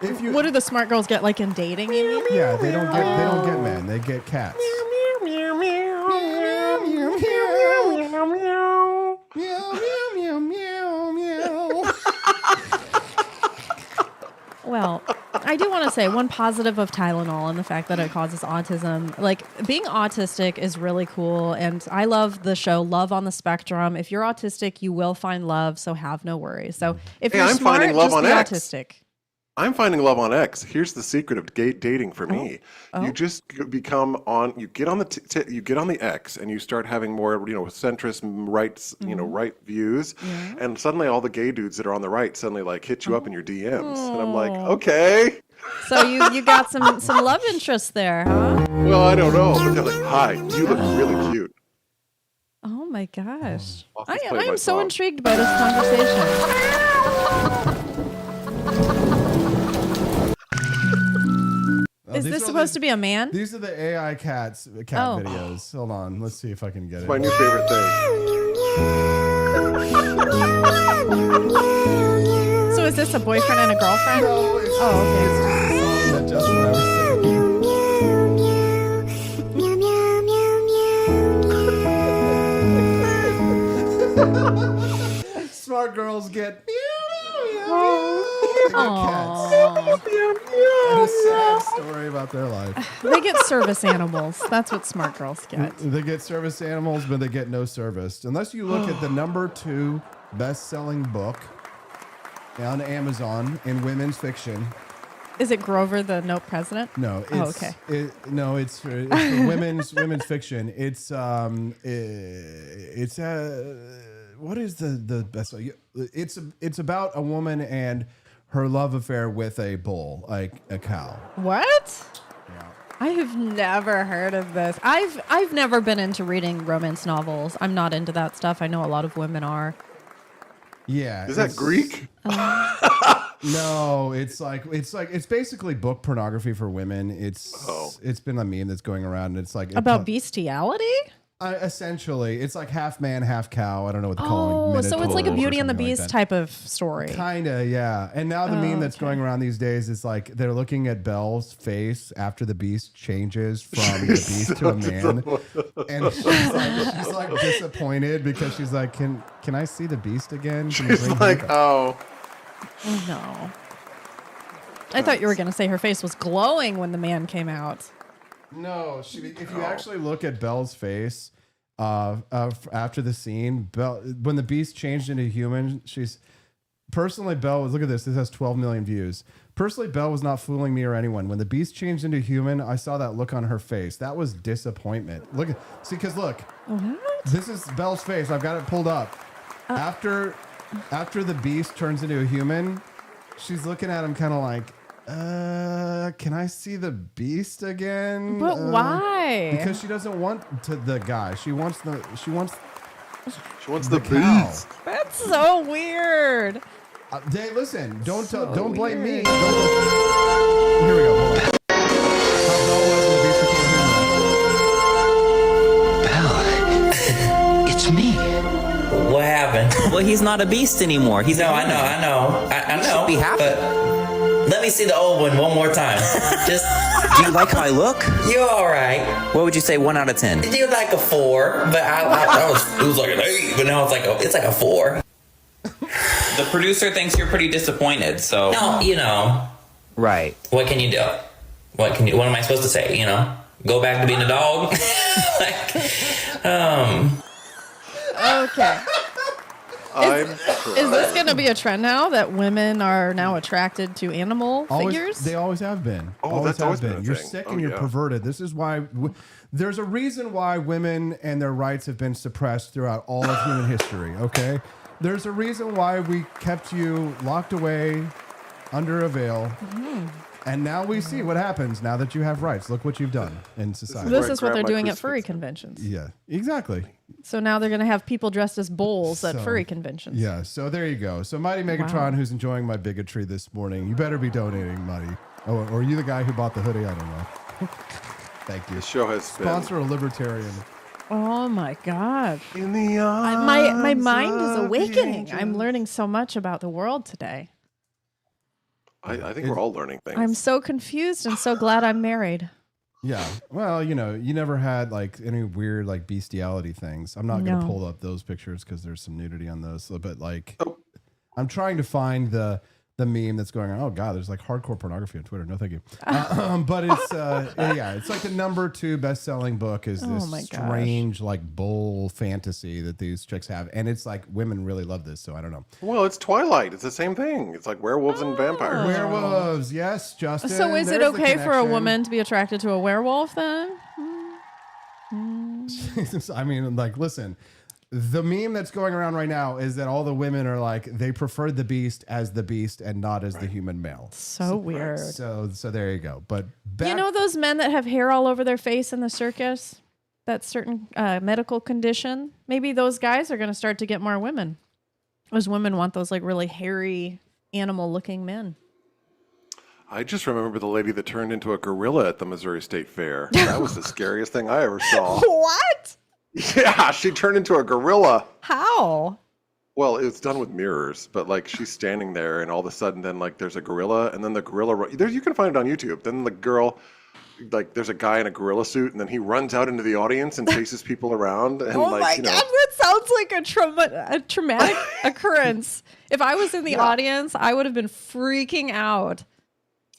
What do the smart girls get, like in dating? You mean? Yeah, they don't get men. They get cats. Well, I do want to say one positive of Tylenol and the fact that it causes autism. Like, being autistic is really cool, and I love the show Love on the Spectrum. If you're autistic, you will find love, so have no worries. So if you're smart, just be autistic. I'm finding love on X. Here's the secret of dating for me. You just become on. You get on the you get on the X, and you start having more, centrist rights, right views, and suddenly all the gay dudes that are on the right suddenly like hit you up in your DMs, and I'm like, okay. So you got some love interest there, huh? Well, I don't know, but they're like, hi, you look really cute. Oh my gosh, I play my am so song. intrigued by this conversation. Is this supposed to be a man? These are the AI cat videos. Hold on. Let's see if I can get it. My new favorite thing. So is this a boyfriend and a girlfriend? No, it's okay. It's just a song that Justin and I were singing. Smart girls get cats. And a sad story about their life. They get service animals. That's what smart girls get. They get service animals, but they get no service. Unless you look at the number 2 best-selling book on Amazon in women's fiction. Is it Grover the Note President? No. It's, okay. It's for women's fiction. It's what is the best? It's about a woman and her love affair with a bull, like a cow. What? Yeah. I have never heard of this. I've never been into reading romance novels. I'm not into that stuff. I know a lot of women are. Yeah. Is that Greek? No, it's basically book pornography for women. It's been a meme that's going around. And it's like about bestiality. Essentially, it's like half man, half cow. I don't know what to call it. Oh, so it's like a Beauty and the Beast type of story. Kinda, yeah. And now the meme that's going around these days is like they're looking at Belle's face after the Beast changes from the Beast to a man, and she's like disappointed because she's like, "Can I see the Beast again?" She's like, "Oh no." I thought you were gonna say her face was glowing when the man came out. No, if you actually look at Belle's face after the scene, when the Beast changed into human, Belle was, look at this has 12 million views. Personally, Belle was not fooling me or anyone. When the Beast changed into human, I saw that look on her face. That was disappointment. Look, this is Belle's face. I've got it pulled up. After after the beast turns into a human, she's looking at him kind of like, can I see the beast again? But why? Because she doesn't want the guy. She wants the cow. beast. That's so weird. Hey, listen, don't blame me. Here we go. Hold on. It's me. What happened? Well, he's not a beast anymore. He's I know. You should be happy. But let me see the old one more time. Just. Do you like how I look? You're all right. What would you say? 1 out of 10. You're like a 4, but it was like an 8, but now it's like a 4. The producer thinks you're pretty disappointed. So No, right. What can you do? What am I supposed to say? Go back to being a dog? Okay. Is this going to be a trend now that women are now attracted to animal figures? They always have been. That's always been a You're thing. sick and you're perverted. This is why there's a reason why women and their rights have been suppressed throughout all of human history. Okay, there's a reason why we kept you locked away under a veil. And now we see what happens now that you have rights. Look what you've done in society. This is what they're doing at furry conventions. Yeah, exactly. So now they're going to have people dressed as bulls at furry conventions. Yeah, so there you go. So Mighty Megatron, who's enjoying my bigotry this morning, you better be donating, Mighty. Oh, or are you the guy who bought the hoodie? I don't know. Thank you. The show has sponsor a libertarian. Oh my God. In the my mind is awakening. I'm learning so much about the world today. I think we're all learning things. I'm so confused and so glad I'm married. Yeah. Well, you never had like any weird like bestiality things. I'm not going to pull up those pictures because there's some nudity on those. But like, I'm trying to find the meme that's going on. Oh God, there's like hardcore pornography on Twitter. No, thank you. But it's it's like the number 2 best-selling book is this strange like bull fantasy that these chicks have, and it's like women really love this. So I don't know. Well, it's Twilight. It's the same thing. It's like werewolves and vampires. Werewolves, yes, Justin. So is it There's the okay for a connection. woman to be attracted to a werewolf then? I mean, like, listen. The meme that's going around right now is that all the women are like they prefer the beast as the beast and not as the human male. So weird. So there you go. But you know those men that have hair all over their face in the circus? That certain medical condition? Maybe those guys are going to start to get more women. Those women want those like really hairy animal-looking men. I just remember the lady that turned into a gorilla at the Missouri State Fair. That was the scariest thing I ever saw. What? Yeah, she turned into a gorilla. How? Well, it's done with mirrors, but like she's standing there, and all of a sudden, then like there's a gorilla, and then the gorilla. You can find it on YouTube. Then the girl, like there's a guy in a gorilla suit, and then he runs out into the audience and chases people around. And God, that sounds like a traumatic occurrence. If I was in the audience, I would have been freaking out.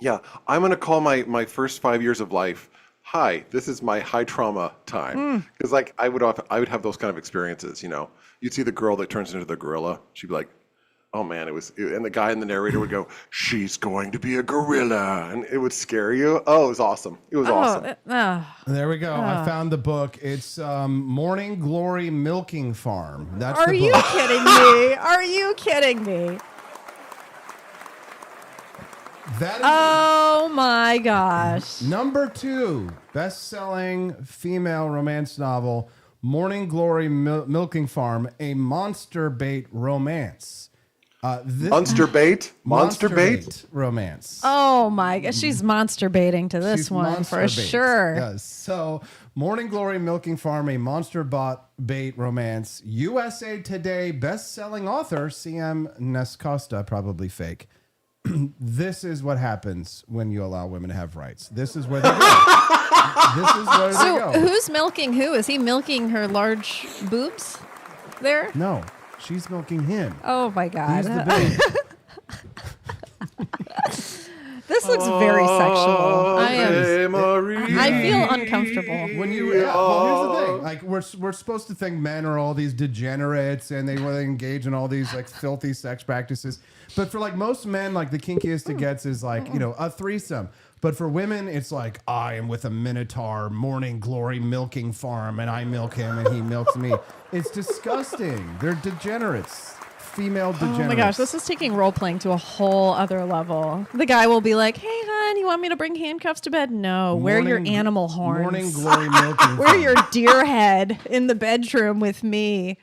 Yeah, I'm gonna call my first 5 years of life. Hi, this is my high trauma time. Because like I would have those kind of experiences, You'd see the girl that turns into the gorilla. She'd be like, oh man, and the guy in the narrator would go, she's going to be a gorilla. And it would scare you. Oh, it was awesome. It was awesome. There we go. I found the book. It's Morning Glory Milking Farm. That's Are the you book. kidding me? Are you kidding me? That is oh my gosh. Number 2 best-selling female romance novel, Morning Glory Milking Farm, a monster bait romance. Monster bait? Monster bait? Romance. Oh my gosh. She's monster baiting to this one for sure. Yes. So, Morning Glory Milking Farm, a monster bait romance. USA Today best-selling author, C.M. Nescosta, probably fake. This is what happens when you allow women to have rights. This is where they go. This is where they go. Who's milking who? Is he milking her large boobs there? No, she's milking him. Oh my God. He's the baby. This looks very sexual. I feel uncomfortable. Well, here's the thing. Like we're supposed to think men are all these degenerates and they engage in all these like filthy sex practices. But for like most men, like the kinkiest it gets is like, a threesome. But for women, it's like, I am with a minotaur, Morning Glory Milking Farm, and I milk him and he milks me. It's disgusting. They're degenerates. female degenerates. Oh my gosh, this is taking role playing to a whole other level. The guy will be like, "Hey, hon, you want me to bring handcuffs to bed? No, wear your animal horns. Morning glory milking. Wear your deer head in the bedroom with me."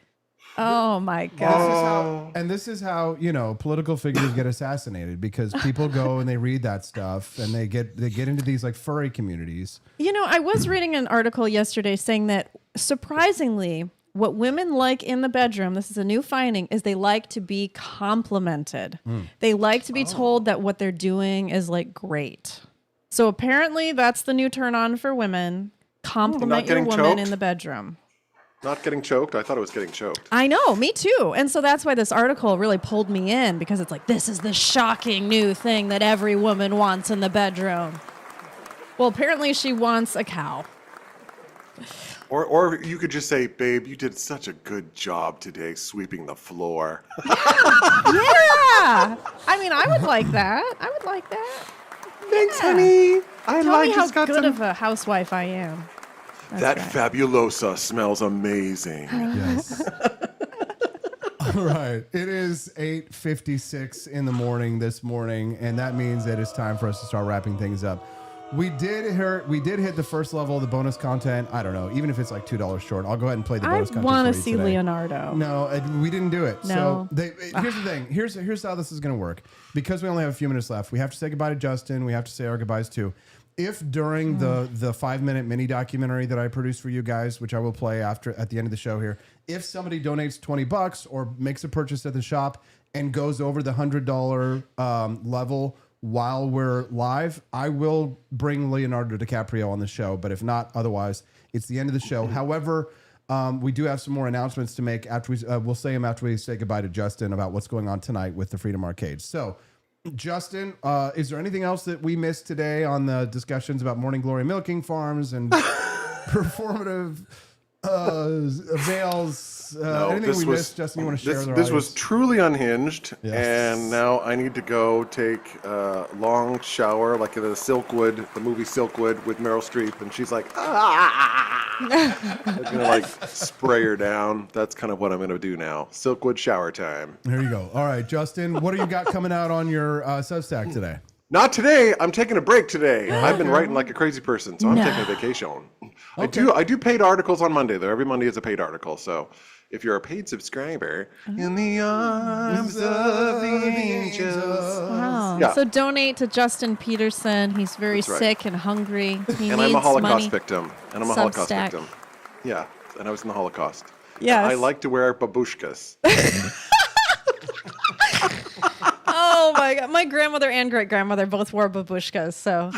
Oh my god! This is how political figures get assassinated, because people go and they read that stuff and they get into these like furry communities. I was reading an article yesterday saying that surprisingly, what women like in the bedroom, this is a new finding, is they like to be complimented. They like to be told that what they're doing is like great. So apparently that's the new turn on for women. Compliment your woman in the bedroom. Not getting choked? I thought it was getting choked. I know, me too. And so that's why this article really pulled me in, because it's like, this is the shocking new thing that every woman wants in the bedroom. Well, apparently she wants a cow. Or you could just say, babe, you did such a good job today sweeping the floor. Yeah. I mean, I would like that. Thanks, honey. Tell me how good of a housewife I am. That Fabulosa smells amazing. Yes. All right. It is 8:56 in the morning this morning, and that means that it's time for us to start wrapping things up. We did hit the first level of the bonus content. I don't know, even if it's like $2 short, I'll go ahead and play the bonus content. I want to for you see today. Leonardo. No, we didn't do it. No. So here's the thing. Here's how this is going to work. Because we only have a few minutes left, we have to say goodbye to Justin. We have to say our goodbyes too. If during the 5-minute mini documentary that I produced for you guys, which I will play at the end of the show here, if somebody donates $20 or makes a purchase at the shop and goes over the $100 level while we're live, I will bring Leonardo DiCaprio on the show. But if not, otherwise, it's the end of the show. However, we do have some more announcements to make after we'll say them after we say goodbye to Justin about what's going on tonight with the Freedom Arcade. So, Justin, is there anything else that we missed today on the discussions about Morning Glory milking farms and performative avails? Anything we missed, Justin, you want to share with our This audience? was truly unhinged, Yes. and now I need to go take a long shower, like in the movie Silkwood with Meryl Streep, and she's like, I'm gonna like spray her down. That's kind of what I'm gonna do now. Silkwood shower time. There you go. All right, Justin, what do you got coming out on your Substack today? Not today. I'm taking a break today. I've been writing like a crazy person, so I'm taking a vacation. Okay. I do paid articles on Monday, though. Every Monday is a paid article. So if you're a paid subscriber, in the arms of the angels. Wow. Yeah. So donate to Justin Petersen. He's very That's right. sick and hungry. He And needs I'm a Holocaust money. victim. And I'm a Substack. Holocaust victim. Yeah. And I was in the Holocaust. Yes. I like to wear babushkas. Oh my god! My grandmother and great grandmother both wore babushkas, so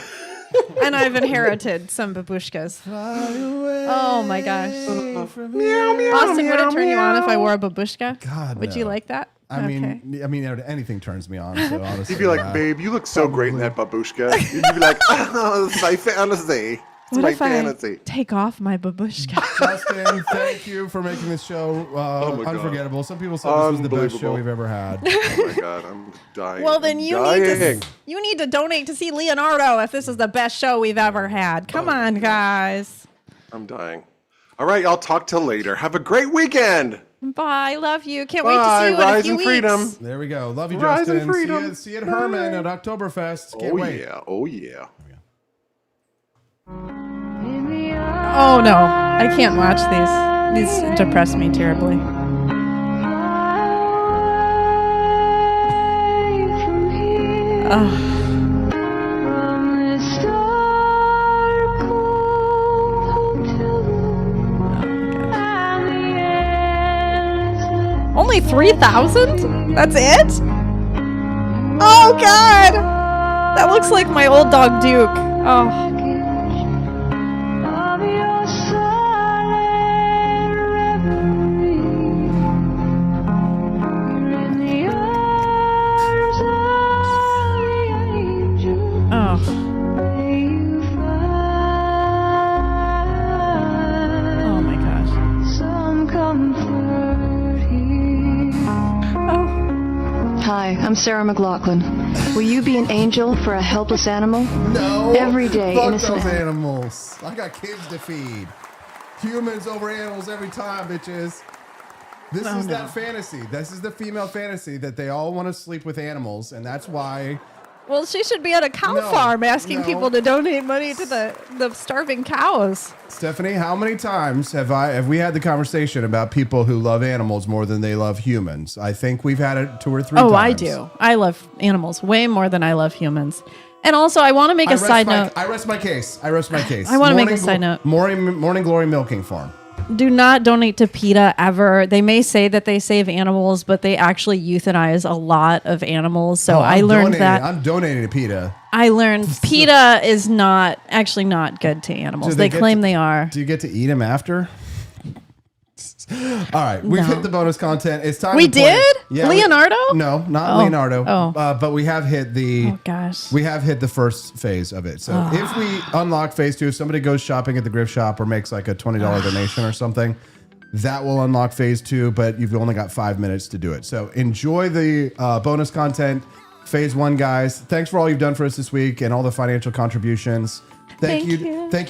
and I've inherited some babushkas. Oh my gosh! Austin, would it turn you on if I wore a babushka? God, would you like that? I mean, anything turns me on. So honestly, You'd be like, babe, you look so great in that babushka. You'd be like, oh, it's my fantasy. It's What my if fantasy. I take off my babushka? Justin, thank you for making this show my God. unforgettable. Some people said this was the best show Unbelievable. we've ever had. Oh my God, I'm dying. Well, then I'm you dying. need to donate to see Leonardo if this is the best show we've ever had. Come on, guys. I'm dying. All right, I'll talk till later. Have a great weekend. Bye. Love you. Can't wait to Bye. see you Rise in a in few freedom. weeks. There we go. Love you, Rise in Justin. freedom. See you at Herman at Oktoberfest. Can't wait. Yeah. Oh yeah. Oh no, I can't watch these. These depress me terribly. Only 3,000? That's it? Oh god! That looks like my old dog Duke. Oh. Oh my gosh. Hi, I'm Sarah McLaughlin. Will you be an angel for a helpless animal? No. Every day, Fuck innocent those animals. I got kids to feed. Humans over animals every time, bitches. This is that fantasy. This is the female fantasy that they all want to sleep with animals, and that's why. Well, she should be at a cow farm asking people to donate money to the starving cows. Stephanie, how many times have we had the conversation about people who love animals more than they love humans? I think we've had it 2 or 3 times. Oh, I do. I love animals way more than I love humans. And also, I want to make a side note. I rest my case. I want to make a side note. Morning Glory Milking Farm. Do not donate to PETA ever. They may say that they save animals, but they actually euthanize a lot of animals. So I learned that. I'm donating to PETA. I learned PETA is not good to animals. They claim they are. Do you get to eat them after? All right, we've hit the bonus content. It's time. We did? Leonardo? No, not Leonardo. But we have hit the. Oh gosh. We have hit the first phase of it. So if we unlock phase 2, if somebody goes shopping at the gift shop or makes like a $20 donation or something, that will unlock phase 2. But you've only got 5 minutes to do it. So enjoy the bonus content. Phase 1, guys. Thanks for all you've done for us this week and all the financial contributions. Thank you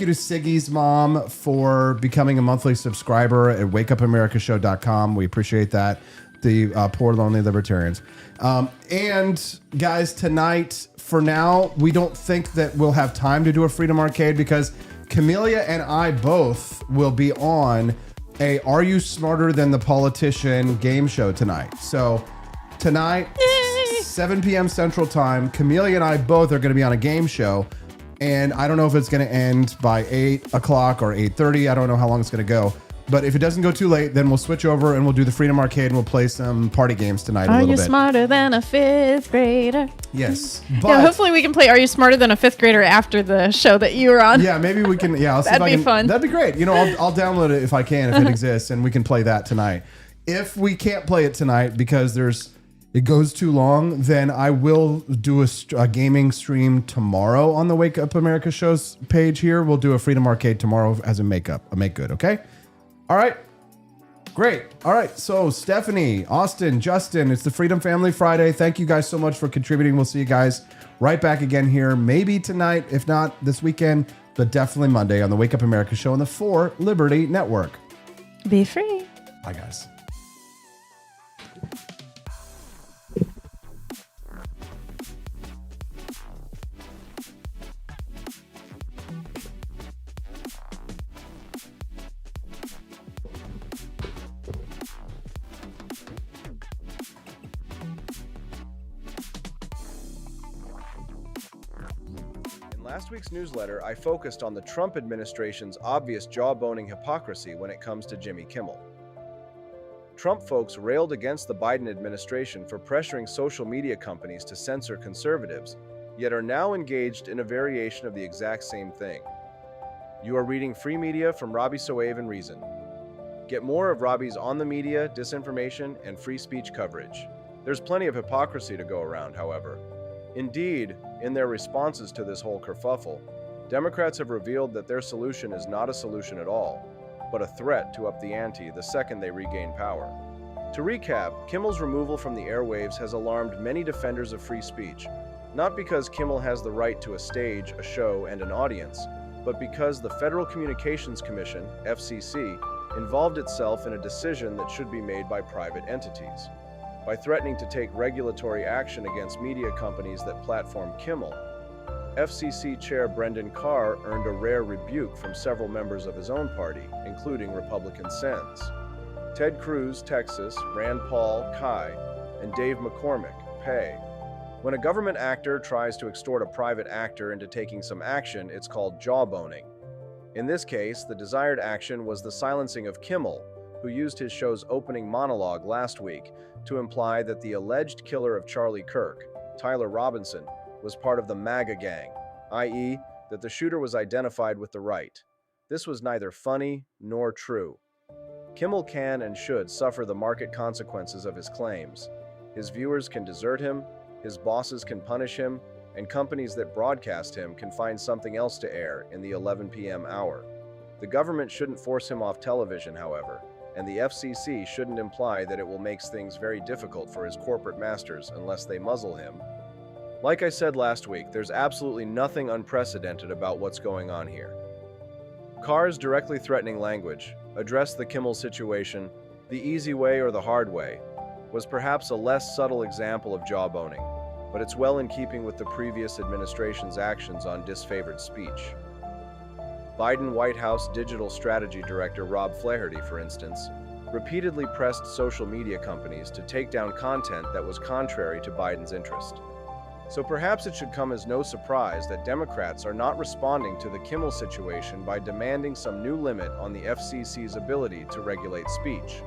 to Siggy's mom for becoming a monthly subscriber at wakeupAmericashow.com. We appreciate that. The poor, lonely libertarians. And guys, tonight, for now, we don't think that we'll have time to do a Freedom Arcade because Camellia and I both will be on a Are You Smarter Than the Politician game show tonight. So tonight, 7 p.m. Central Time, Camellia and I both are going to be on a game show. And I don't know if it's going to end by 8 o'clock or 8:30. I don't know how long it's going to go. But if it doesn't go too late, then we'll switch over and we'll do the Freedom Arcade and we'll play some party games tonight a little bit. Are you smarter than a 5th grader? Yes. But hopefully we can play Are You Smarter Than a 5th Grader after the show that you were on. Yeah, maybe we can. Yeah, I'll see That'd if I be fun. That'd be great. You know, I'll download it if I can, if it exists, and we can play that tonight. If we can't play it tonight because it goes too long, then I will do a gaming stream tomorrow on the Wake Up America Show's page here. We'll do a Freedom Arcade tomorrow as a make good, okay? All right. Great. All right. So Stephanie, Austin, Justin, it's the Freedom Family Friday. Thank you guys so much for contributing. We'll see you guys right back again here, maybe tonight, if not this weekend, but definitely Monday on the Wake Up America Show on the 4 Liberty Network. Be free. Bye, guys. Last week's newsletter, I focused on the Trump administration's obvious jawboning hypocrisy when it comes to Jimmy Kimmel. Trump folks railed against the Biden administration for pressuring social media companies to censor conservatives, yet are now engaged in a variation of the exact same thing. You are reading Free Media from Robbie Soave and Reason. Get more of Robbie's on the media, disinformation, and free speech coverage. There's plenty of hypocrisy to go around, however. Indeed, in their responses to this whole kerfuffle, Democrats have revealed that their solution is not a solution at all, but a threat to up the ante the second they regain power. To recap, Kimmel's removal from the airwaves has alarmed many defenders of free speech, not because Kimmel has the right to a stage, a show, and an audience, but because the Federal Communications Commission, FCC, involved itself in a decision that should be made by private entities. By threatening to take regulatory action against media companies that platform Kimmel, FCC Chair Brendan Carr earned a rare rebuke from several members of his own party, including Republican Sens. Ted Cruz, Texas, Rand Paul, Kai, and Dave McCormick, Pay. When a government actor tries to extort a private actor into taking some action, it's called jawboning. In this case, the desired action was the silencing of Kimmel, who used his show's opening monologue last week to imply that the alleged killer of Charlie Kirk, Tyler Robinson, was part of the MAGA gang, i.e., that the shooter was identified with the right. This was neither funny nor true. Kimmel can and should suffer the market consequences of his claims. His viewers can desert him, his bosses can punish him, and companies that broadcast him can find something else to air in the 11 p.m. hour. The government shouldn't force him off television, however, and the FCC shouldn't imply that it will make things very difficult for his corporate masters unless they muzzle him. Like I said last week, there's absolutely nothing unprecedented about what's going on here. Carr's directly threatening language addressed the Kimmel situation The easy way or the hard way was perhaps a less subtle example of jawboning, but it's well in keeping with the previous administration's actions on disfavored speech. Biden White House Digital Strategy Director Rob Flaherty, for instance, repeatedly pressed social media companies to take down content that was contrary to Biden's interest. So perhaps it should come as no surprise that Democrats are not responding to the Kimmel situation by demanding some new limit on the FCC's ability to regulate speech.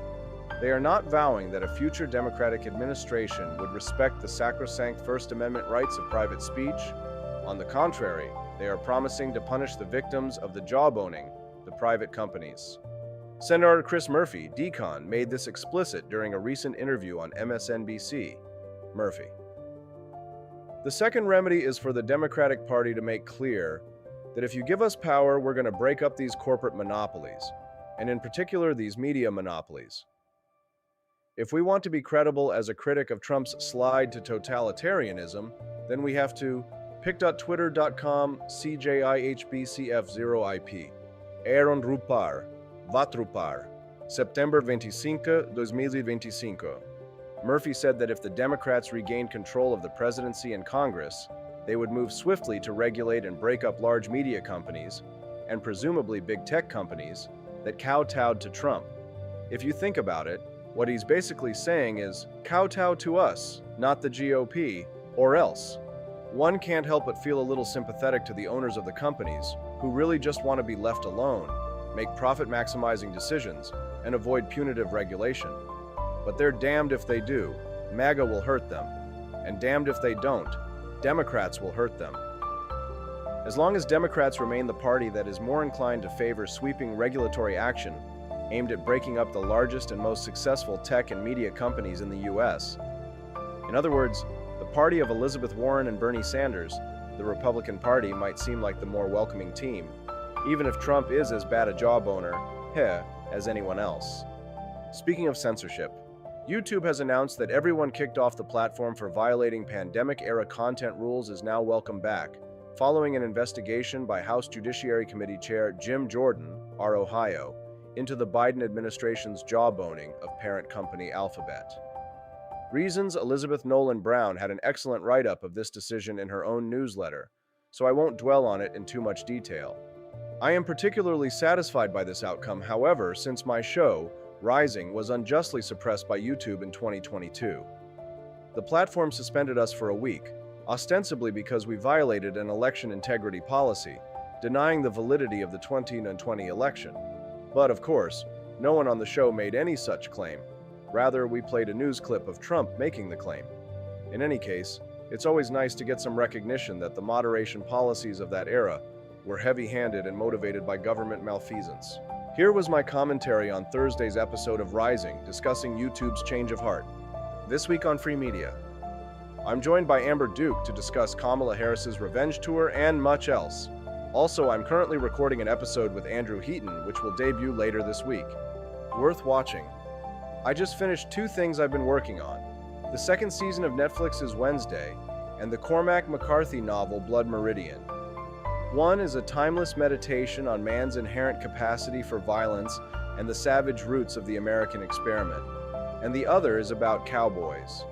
They are not vowing that a future Democratic administration would respect the sacrosanct First Amendment rights of private speech. On the contrary, they are promising to punish the victims of the jawboning, the private companies. Senator Chris Murphy, Decon, made this explicit during a recent interview on MSNBC. Murphy: the second remedy is for the Democratic Party to make clear that if you give us power, we're going to break up these corporate monopolies, and in particular these media monopolies. If we want to be credible as a critic of Trump's slide to totalitarianism, then we have to pic.twitter.com CJIHBCF0IP Aaron Rupar, Vatrupar, September 25, 2025. Murphy said that if the Democrats regained control of the presidency and Congress, they would move swiftly to regulate and break up large media companies, and presumably big tech companies, that kowtowed to Trump. If you think about it, what he's basically saying is, kowtow to us, not the GOP, or else. One can't help but feel a little sympathetic to the owners of the companies, who really just want to be left alone, make profit-maximizing decisions, and avoid punitive regulation. But they're damned if they do. MAGA will hurt them. And damned if they don't. Democrats will hurt them. As long as Democrats remain the party that is more inclined to favor sweeping regulatory action aimed at breaking up the largest and most successful tech and media companies in the U.S., in other words, the party of Elizabeth Warren and Bernie Sanders, the Republican Party might seem like the more welcoming team, even if Trump is as bad a jawboner, as anyone else. Speaking of censorship, YouTube has announced that everyone kicked off the platform for violating pandemic-era content rules is now welcome back, following an investigation by House Judiciary Committee Chair Jim Jordan, R. Ohio, into the Biden administration's jawboning of parent company Alphabet. Reasons Elizabeth Nolan Brown had an excellent write-up of this decision in her own newsletter, so I won't dwell on it in too much detail. I am particularly satisfied by this outcome, however, since my show, Rising, was unjustly suppressed by YouTube in 2022. The platform suspended us for a week, ostensibly because we violated an election integrity policy, denying the validity of the 2020 election. But of course, no one on the show made any such claim. Rather, we played a news clip of Trump making the claim. In any case, it's always nice to get some recognition that the moderation policies of that era were heavy-handed and motivated by government malfeasance. Here was my commentary on Thursday's episode of Rising, discussing YouTube's change of heart. This week on Free Media, I'm joined by Amber Duke to discuss Kamala Harris's revenge tour and much else. Also, I'm currently recording an episode with Andrew Heaton, which will debut later this week. Worth watching. I just finished two things I've been working on: the second season of Netflix's Wednesday, and the Cormac McCarthy novel Blood Meridian. One is a timeless meditation on man's inherent capacity for violence and the savage roots of the American experiment, and the other is about cowboys.